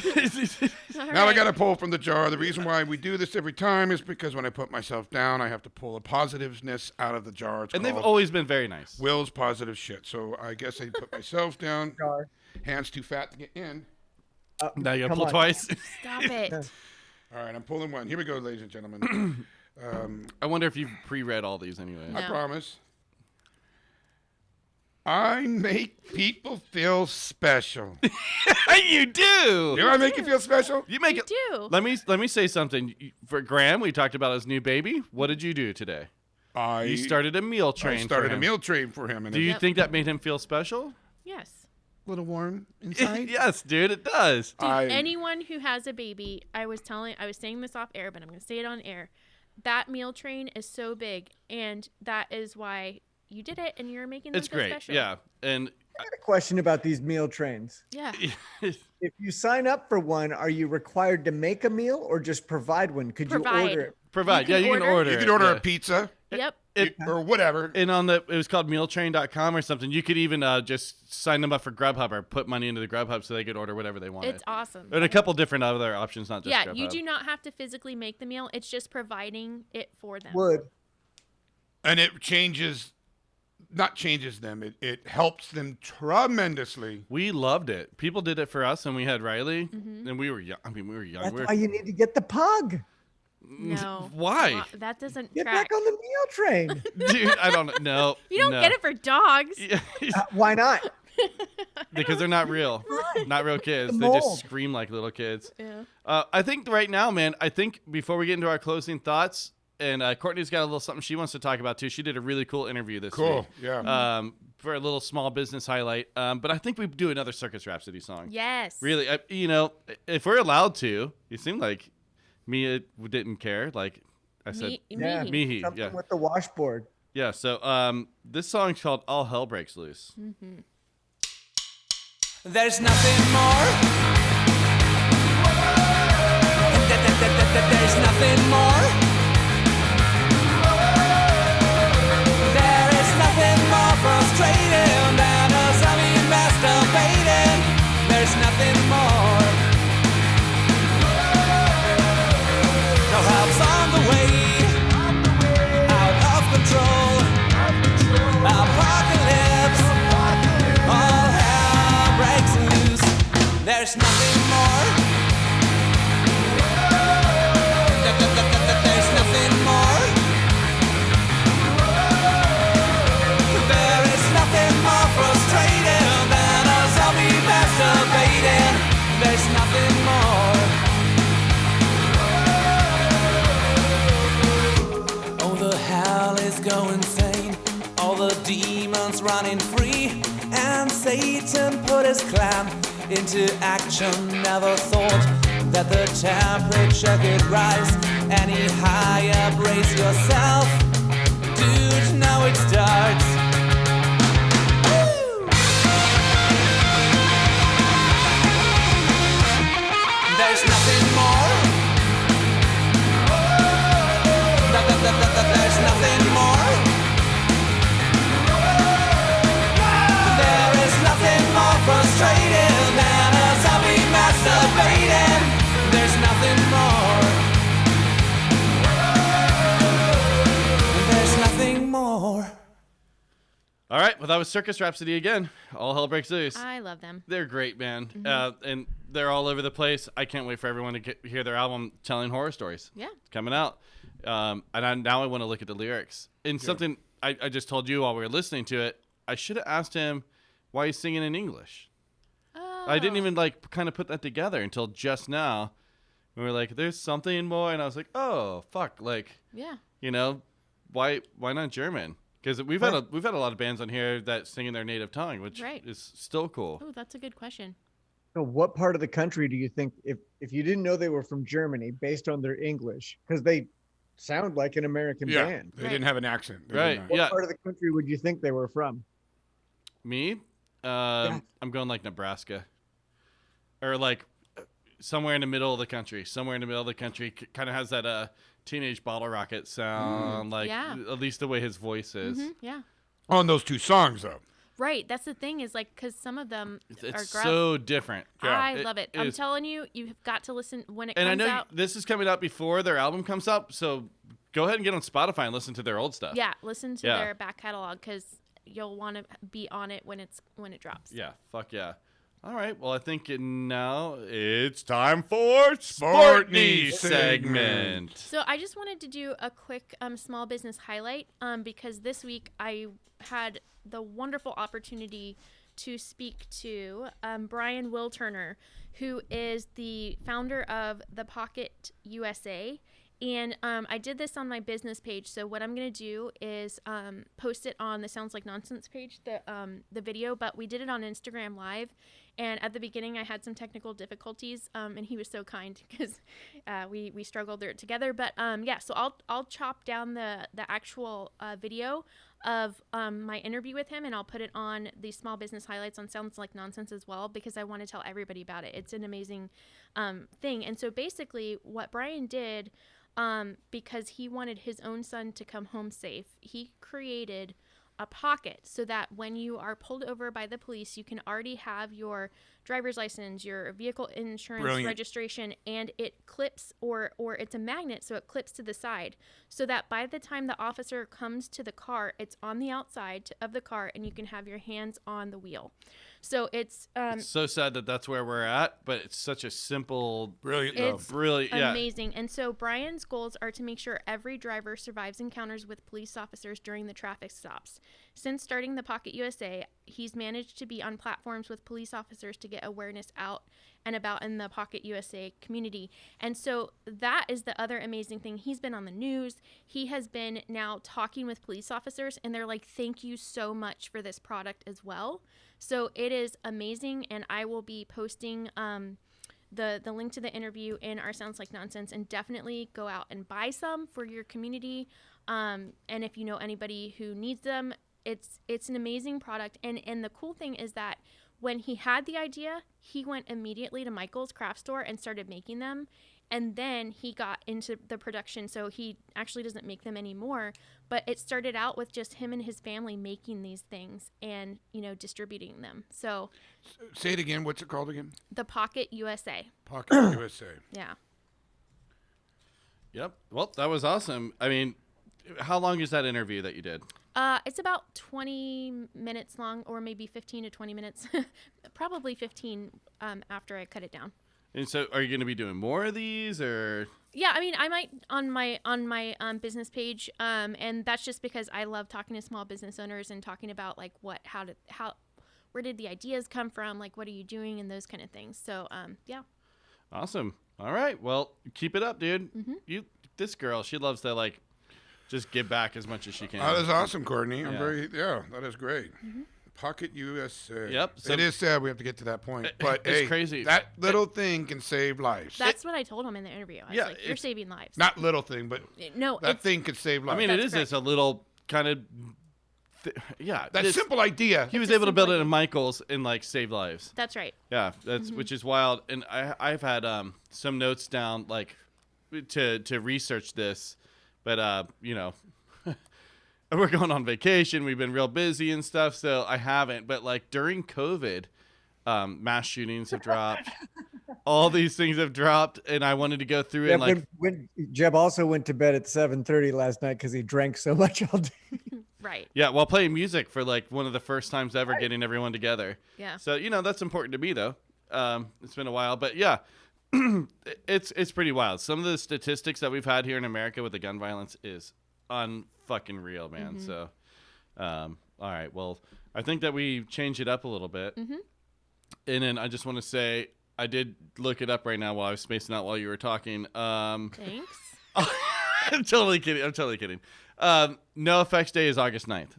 Now I right. got to pull from the jar. The reason why we do this every time is because when I put myself down, I have to pull the positiveness out of the jar. It's And they've called always been very nice. Will's positive shit. So I guess I put myself down. Jar. Hands too fat to get in. Now you gotta Come pull on. twice. Stop it. All right, I'm pulling one. Here we go, ladies and gentlemen. I wonder if you've pre-read all these anyway. No. I promise. I make people feel special. You do. Do I make you feel special? You make You it. do. Let me say something. For Graham, we talked about his new baby. What did you do today? You started a meal train. I started for a him. meal train for him. And Do you Yep. think that made him feel special? Yes. a little warm inside? Yes, dude, it does. Dude, I- anyone who has a baby, I was saying this off air, but I'm going to say it on air. That meal train is so big, and that is why you did it, and you're making them It's feel great. special. Yeah, and I got a question about these meal trains. Yeah. If you sign up for one, are you required to make a meal or just provide one? Could you Provide. order it? provide. You Yeah, can you can order. order. You it, could order yeah. a pizza Yep. or whatever. And it was called mealtrain.com or something. You could even just sign them up for Grubhub or put money into the Grubhub so they could order whatever they wanted. It's awesome. And a couple different other options, not just Yeah, Grubhub. you do not have to physically make the meal. It's just providing it for them. Would. And it not changes them. It helps them tremendously. We loved it. People did it for us, and we had Riley, Mm-hmm. and we were young. I mean, we were young. That's We were, why you need to get the pug. No. Why? That doesn't Get track. back on the meal train. Dude, I don't know. You don't get it for dogs. Yeah, Why not? because they're not real. Not real kids. The They just mold. scream like little kids. Yeah. I think right now, man, before we get into our closing thoughts, and Courtney's got a little something she wants to talk about too. She did a really cool interview this Cool. week. Yeah. For a little small business highlight. But I think we do another Circus Rhapsody song. Yes. Really, if we're allowed to. You seem like Mia didn't care. Like I said, Yeah. Mihi. Something Yeah. with the washboard. Yeah. So this song's called "All Hell Breaks Loose." There's nothing more. There's nothing more. There is nothing more frustrating than a zombie masturbating. There's nothing more. No help's on the way. Out of control. Apocalypse. All hell breaks loose. There's nothing more. There's nothing more. There is nothing more frustrating than a zombie masturbating. There's nothing more. Oh, the hell is going insane. All the demons running free. And Satan put his clan into action. Never thought that the temperature could rise any higher. Brace yourself, dude, now it starts. Woo! There's nothing more. There's nothing more. There is nothing more frustrating than a zombie masturbating. There's nothing more. There's nothing more. All right. Well, that was Circus Rhapsody again. All Hell Breaks Loose. I love them. They're great, man. And they're all over the place. I can't wait for everyone to hear their album, Telling Horror Stories. Yeah. It's coming out. And now I want to look at the lyrics. And something I just told you while we were listening to it, I should have asked him why he's singing in English. Oh. I didn't even kind of put that together until just now. We were like, there's something more. And I was like, oh, fuck. Yeah. Why not German? Because we've had a lot of bands on here that sing in their native tongue, which Right. is still cool. Oh, that's a good question. So what part of the country do you think, if you didn't know they were from Germany based on their English, because they sound like an American Yeah. band, They didn't have an accent. They did Right. not. what Yeah. part of the country would you think they were from? Me? I'm going like Nebraska. Or like somewhere in the middle of the country. Somewhere in the middle of the country. Kind of has that Teenage Bottle Rocket sound. Yeah. At least the way his voice is. Yeah. On those two songs, though. Right. That's the thing is because some of them are It's gruff. so different. I It love it. I'm is. telling you, you've got to listen when it And I comes know out. this is coming out before their album comes up. So go ahead and get on Spotify and listen to their old stuff. Yeah, listen to Yeah. their back catalog because you'll want to be on it when it drops. Yeah. Fuck yeah. All right. Well, I think now it's time for Sportney segment. So I just wanted to do a quick small business highlight because this week I had the wonderful opportunity to speak to Brian Wilturner, who is the founder of The Pocket USA. And I did this on my business page. So what I'm going to do is post it on the Sounds Like Nonsense page, the video. But we did it on Instagram Live. And at the beginning, I had some technical difficulties. And he was so kind because we struggled through it together. But yeah, so I'll chop down the actual video of my interview with him. And I'll put it on the Small Business Highlights on Sounds Like Nonsense as well, because I want to tell everybody about it. It's an amazing thing. And so basically what Brian did, because he wanted his own son to come home safe, he created a pocket so that when you are pulled over by the police, you can already have your driver's license, your vehicle insurance registration, and it clips or it's a magnet, so it clips to the side so that by the time the officer comes to the car, it's on the outside of the car and you can have your hands on the wheel. So it's so sad that that's where we're at, but it's such a simple, Brilliant. It's yeah. amazing. And so Brian's goals are to make sure every driver survives encounters with police officers during the traffic stops. Since starting the Pocket USA, he's managed to be on platforms with police officers to get awareness out and about in the Pocket USA community. And so that is the other amazing thing. He's been on the news. He has been now talking with police officers, and they're like, thank you so much for this product as well. So it is amazing, and I will be posting the link to the interview in our Sounds Like Nonsense, and definitely go out and buy some for your community. And if you know anybody who needs them, it's an amazing product. And the cool thing is that when he had the idea, he went immediately to Michael's craft store and started making them. And then he got into the production, so he actually doesn't make them anymore. But it started out with just him and his family making these things and, distributing them. So Say it again. What's it called again? the Pocket USA. Pocket USA. Yeah. Yep. Well, that was awesome. I mean, how long is that interview that you did? It's about 20 minutes long, or maybe 15 to 20 minutes. Probably 15 after I cut it down. And so are you going to be doing more of these, or? Yeah, I mean, I might on my business page, and that's just because I love talking to small business owners and talking about like where did the ideas come from, like what are you doing, and those kind of things. So yeah. Awesome. All right. Well, keep it up, dude. Mm-hmm. This girl, she loves to just give back as much as she can. That is awesome, Courtney. Yeah. That is great. Mm-hmm. Pocket USA. Yep. So it is sad we have to get to that point, but it's hey, crazy. That little thing can save lives. That's what I told him in the interview. I was like, you're saving lives. Not little thing, but No, that thing could save lives. I mean, That's it is correct. just a little kind of, that simple idea. He was It's a able to build simple it in Michael's and save lives. That's right. Yeah, that's which is wild. And I've had some notes down to research this, but we're going on vacation. We've been real busy and stuff, so I haven't. But during COVID, mass shootings have dropped. All these things have dropped, and I wanted to go through and when Jeb also went to bed at 7:30 last night because he drank so much all day. Right. yeah, while playing music for one of the first times ever getting everyone together. Yeah. So that's important to me though. It's been a while, but yeah, it's pretty wild. Some of the statistics that we've had here in America with the gun violence is unfucking real, man. Mm-hmm. So, all right. Well, I think that we change it up a little bit. Mm-hmm. And then I just want to say, I did look it up right now while I was spacing out while you were talking. Thanks. I'm totally kidding. No Effects Day is August 9th.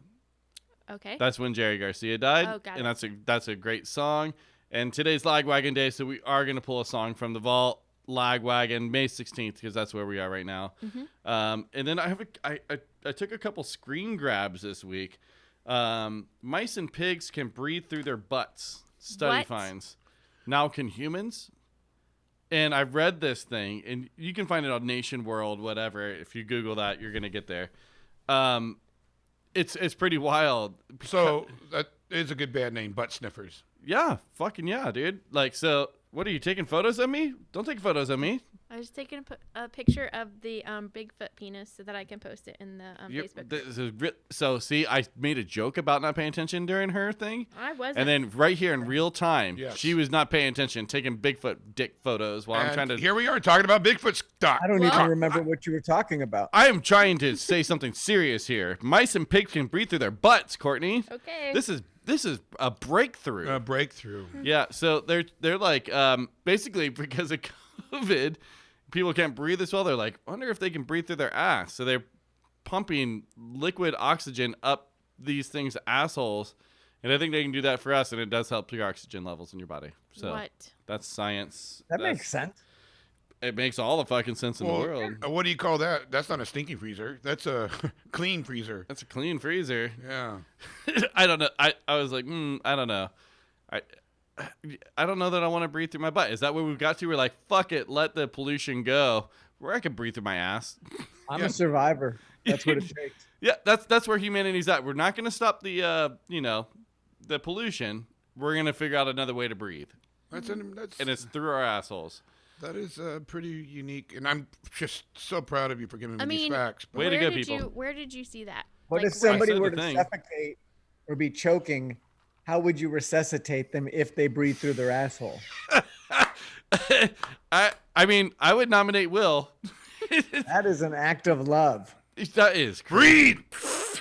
Okay. That's when Jerry Garcia died. Oh, got and it. that's a great song. And today's Lagwagon Day, so we are going to pull a song from the vault, Lagwagon, May 16th, because that's where we are right now. Mm-hmm. And then I took a couple screen grabs this week. Mice and pigs can breathe through their butts. Study What? finds. Now can humans? And I've read this thing, and you can find it on Nation World, whatever. If you Google that, you're going to get there. It's pretty wild. So that is a good bad name, butt sniffers. Yeah, fucking yeah, dude. So what are you taking photos of me? Don't take photos of me. I was taking a picture of the Bigfoot penis so that I can post it in the Facebook group. So see, I made a joke about not paying attention during her thing. I wasn't. And then right here in real time, Yes. she was not paying attention, taking Bigfoot dick photos while I'm And trying to. here we are talking about Bigfoot stock. I don't Well- even remember what you were talking about. I am trying to say something serious here. Mice and pigs can breathe through their butts, Courtney. Okay. This is a breakthrough. A breakthrough. Yeah, so they're like basically because of COVID, people can't breathe as well. They're like, wonder if they can breathe through their ass. So they're pumping liquid oxygen up these things' assholes, and I think they can do that for us, and it does help your oxygen levels in your body. So What? that's science. That That's- makes sense. It makes all the fucking sense in the world. What do you call that? That's not a stinky freezer. That's a clean freezer. That's a clean freezer. Yeah. I don't know. I was like, I don't know. I don't know that I want to breathe through my butt. Is that where we've got to? We're like, fuck it, let the pollution go. Where I can breathe through my ass. I'm a survivor. That's what it takes. Yeah, that's where humanity's at. We're not going to stop the the pollution. We're going to figure out another way to breathe, and it's through our assholes. That is pretty unique, and I'm just so proud of you for giving me I these mean, facts. But Way to go, did people. Where did you see that? What Like, if where- somebody said were the to thing. suffocate or be choking? How would you resuscitate them if they breathe through their asshole? I mean, I would nominate Will. That is an act of love. That is breathe,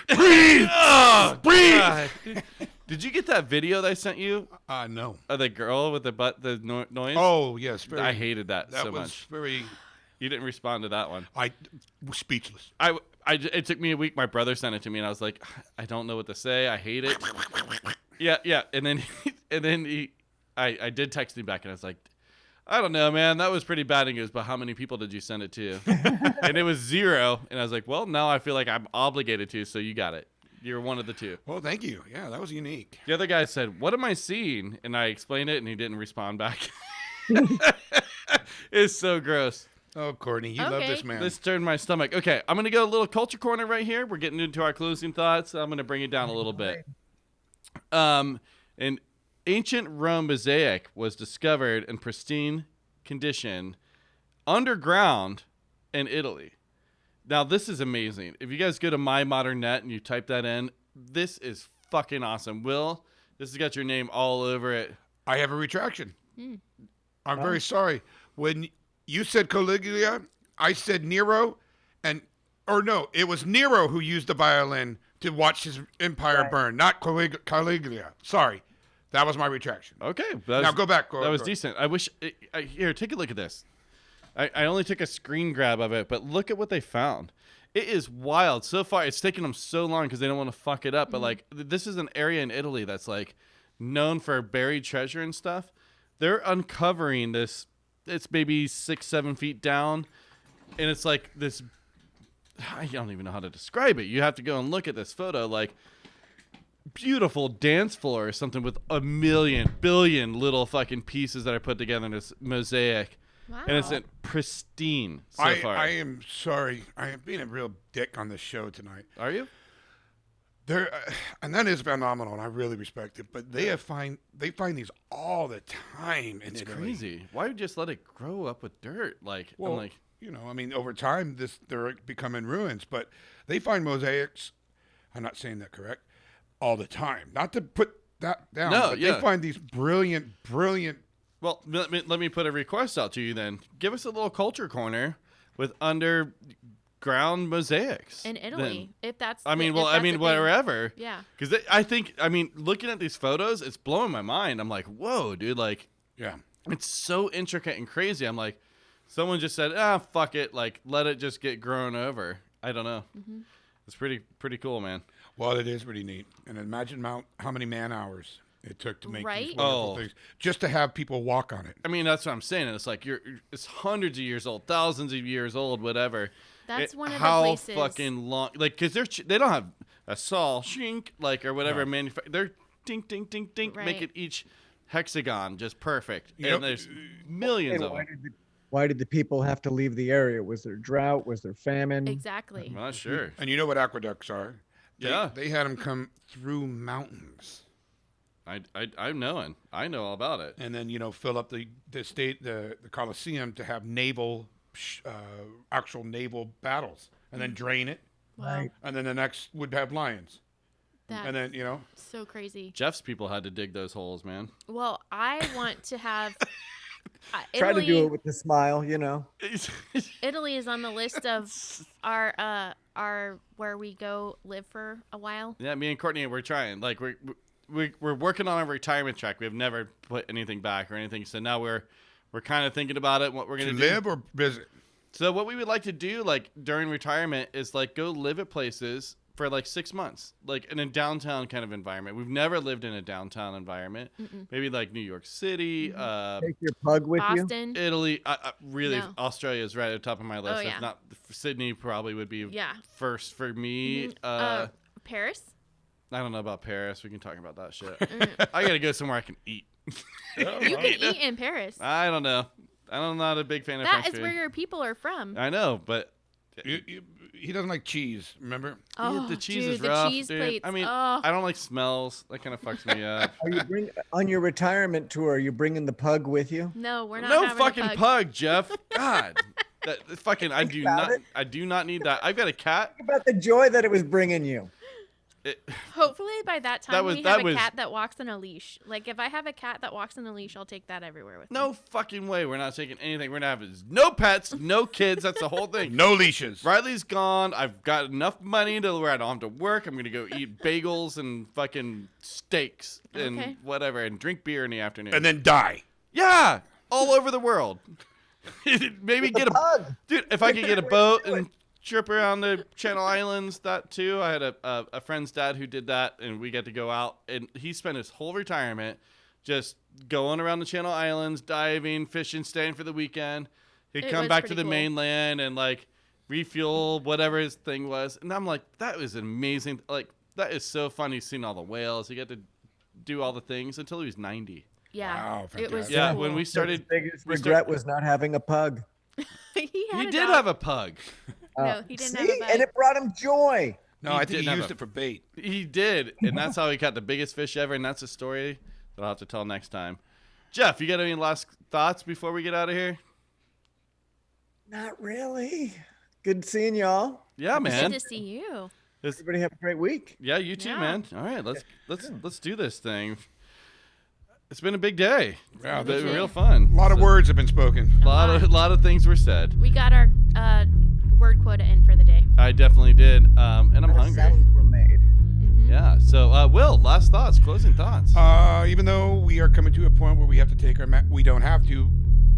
breathe, breathe. God. Did you get that video that I sent you No. of the girl with the noise? Oh yes, very, I hated that that so was much. very. You didn't respond to that one. I was speechless. It took me a week. My brother sent it to me, and I was like, I don't know what to say. I hate it. Yeah. And then I did text him back, and I was like, I don't know, man. That was pretty bad. And he goes, but how many people did you send it to? And it was 0. And I was like, well, now I feel like I'm obligated to, so you got it. You're one of the 2. Well, thank you. Yeah, that was unique. The other guy said, what am I seeing? And I explained it, and he didn't respond back. It's so gross. Oh, Courtney, you love this Okay. man. This turned my stomach. Okay, I'm going to go a little culture corner right here. We're getting into our closing thoughts. I'm going to bring it down a little bit. An ancient Rome mosaic was discovered in pristine condition underground in Italy. Now, this is amazing. If you guys go to My Modern Net and you type that in, this is fucking awesome. Will, this has got your name all over it. I have a retraction. I'm very sorry. When you said Caligula, I said Nero, it was Nero who used the violin to watch his empire burn, not Caligula. Sorry. That was my retraction. Okay. Now go back. That was decent. I wish. Here, take a look at this. I only took a screen grab of it, but look at what they found. It is wild. So far, it's taken them so long because they don't want to fuck it up. But like, this is an area in Italy that's like known for buried treasure and stuff. They're uncovering this. It's maybe 6-7 feet down, and it's like this. I don't even know how to describe it. You have to go and look at this photo, like beautiful dance floor or something with a billion little fucking pieces that are put together in this mosaic. Wow. And it's pristine so far. I am sorry. I am being a real dick on this show tonight. Are you? There, and that is phenomenal, and I really respect it. But they find these all the time in It's Italy. crazy. Why would you just let it grow up with dirt? Like, Well, I'm like, I mean, over time, they're becoming ruins. But they find mosaics. I'm not saying that correct. All the time. Not to put that down. No, but yeah. They find these brilliant. well, let me put a request out to you then. Give us a little culture corner with underground mosaics. In Italy, if that's. I mean, if well, that's I mean, a thing. wherever. Yeah. Because I mean, looking at these photos, it's blowing my mind. I'm like, whoa, dude, like, Yeah. it's so intricate and crazy. I'm like, someone just said, fuck it, like, let it just get grown over. I don't know. Mm-hmm. It's pretty cool, man. Well, it is pretty neat. And imagine how many man hours it took to make Right? these wonderful Oh. things. Just to have people walk on it. I mean, that's what I'm saying. It's like it's hundreds of years old, thousands of years old, whatever. That's one of the how places- fucking long, like, because they don't have a saw shink like or whatever they're dink dink dink dink, make Right. it each hexagon just perfect, You and know- there's millions of them. Why did the people have to leave the area? Was there drought? Was there famine? Exactly. I'm not sure. And you know what aqueducts are? Yeah. They had them come through mountains. I'm I know all about it. And then, fill up the Colosseum to have naval actual naval battles, and then drain it, Right. and then the next would have lions, That's and then so crazy. Jeff's people had to dig those holes, man. Well, I want to have. Try to do Italy- it with a smile, Italy is on the list of our where we go live for a while. Yeah, me and Courtney, we're trying. Like we're working on a retirement track. We have never put anything back or anything. So now we're kind of thinking about it, what we're gonna to do. live or visit. So what we would like to do, like during retirement, is like go live at places for like 6 months, like in a downtown kind of environment. We've never lived in a downtown environment. Maybe like New York City, Take your pug with you. Boston. Italy. Really, No. Australia is right at the top of my list. Oh, yeah. If not, Sydney probably would be Yeah. first for me. Paris. I don't know about Paris. We can talk about that shit. I gotta go somewhere I can eat. You can eat in Paris. I don't know. I'm not a big fan of That French is food. where your people are from. I know, but He doesn't like cheese. Remember? Oh, the cheese dude, is rough, the cheese dude. plates. I mean, oh. I don't like smells. That kind of fucks me up. Are you on your retirement tour? Are you bringing the pug with you? No, we're not. No having fucking a pug, Jeff. God, that fucking. I do about not. it. I do not need that. I've got a cat. Think about the joy that it was bringing you. Hopefully by that time we that have was- a cat that walks on a leash. Like if I have a cat that walks on a leash, I'll take that everywhere with me. No fucking way. We're not taking anything. We're gonna have no pets, no kids. That's the whole thing. No leashes. Riley's gone. I've got enough money to where I don't have to work. I'm gonna go eat bagels and fucking steaks and Okay. whatever, and drink beer in the afternoon. And then die. yeah, all over the world. Maybe get a Pug. dude. If I could get a boat and trip around the Channel Islands, that too. I had a friend's dad who did that, and we got to go out, and he spent his whole retirement just going around the Channel Islands, diving, fishing, staying for the weekend. He'd It come was back to pretty the cool. mainland and like refuel whatever his thing was, and I'm like, that was amazing. Like that is so fun. He's seen all the whales. He got to do all the things until he was 90. Yeah. Wow, It was fantastic. Yeah, cool. when we His started, biggest we regret start- was not having a pug. he had he a did dog. have a pug. No, he didn't See? have a bite. And it brought him joy. No, He I think did he have used a- it for bait. He did, and that's how he caught the biggest fish ever, and that's a story that I'll have to tell next time. Jeff, you got any last thoughts before we get out of here? Not really. Good seeing y'all. Yeah, Good man. to see you. Everybody have a great week. Yeah, you too, Yeah. man. All right, let's do this thing. It's been a big day. Yeah, It's been that's real it. fun. A lot of So, words have been spoken. A lot of things were said. We got our word quota in for the day. I definitely did, and I'm A lot of hungry. sounds were made. Yeah. So, Will, last thoughts, closing thoughts. Even though we are coming to a point where we have to take our we don't have to,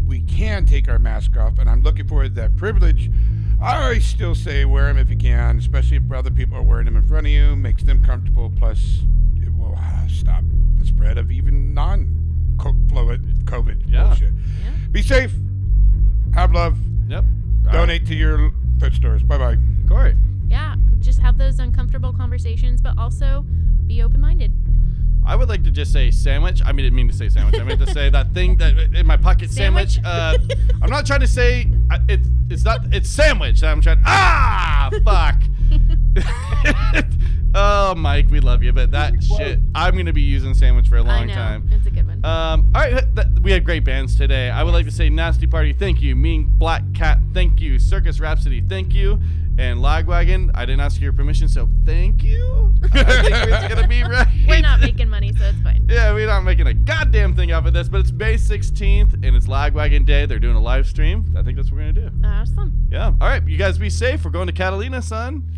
we can take our mask off, and I'm looking forward to that privilege. I still say wear them if you can, especially if other people are wearing them in front of you. Makes them comfortable. Plus, it will stop the spread of even non-COVID Yeah. bullshit. Be safe. Have love. Yep. All right. Donate to your thrift stores. Bye bye. Corey. Yeah, just have those uncomfortable conversations, but also be open-minded. I would like to just say sandwich. I didn't mean to say sandwich. I meant to say that thing that in my pocket sandwich. Sandwich? I'm not trying to say it's not. It's sandwich. I'm trying. Fuck. Oh, Mike, we love you, but that shit. I'm gonna be using sandwich for a I long know. time. It's a good one. All right, we had great bands today. I would like to say Nasty Party, thank you. Mean Black Cat, thank you. Circus Rhapsody, thank you. And Lagwagon, I didn't ask your permission, so thank you. I think it's gonna be right. We're not making money, so it's fine. Yeah, we're not making a goddamn thing off of this, but it's May 16th, and it's Lagwagon Day. They're doing a live stream. I think that's what we're gonna do. Awesome. Yeah. All right, you guys be safe. We're going to Catalina, son.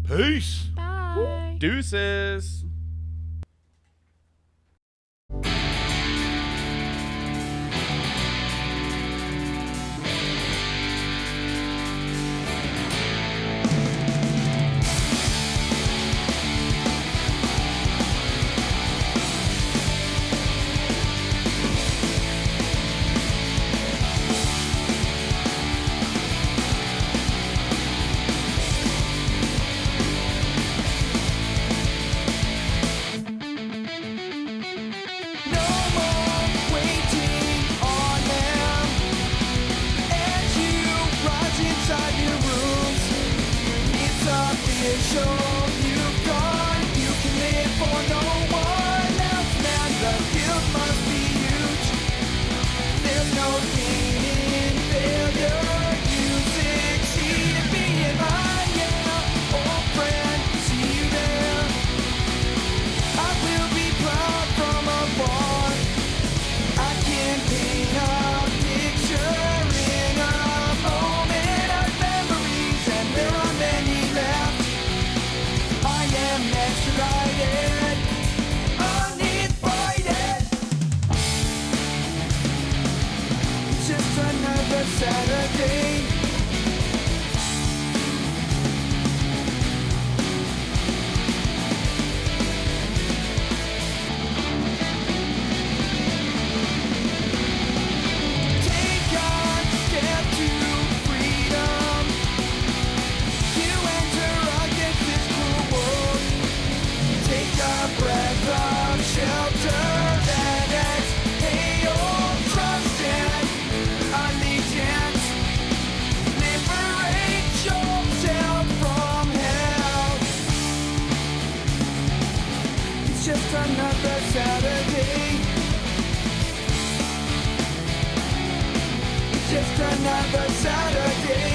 Peace. Bye. Deuces. No more waiting on them. As you rise inside your rooms, it's official. You've gone. You can live for no one else. Man, the guilt must be huge. There's no gain in failure. You another Saturday. Just another Saturday.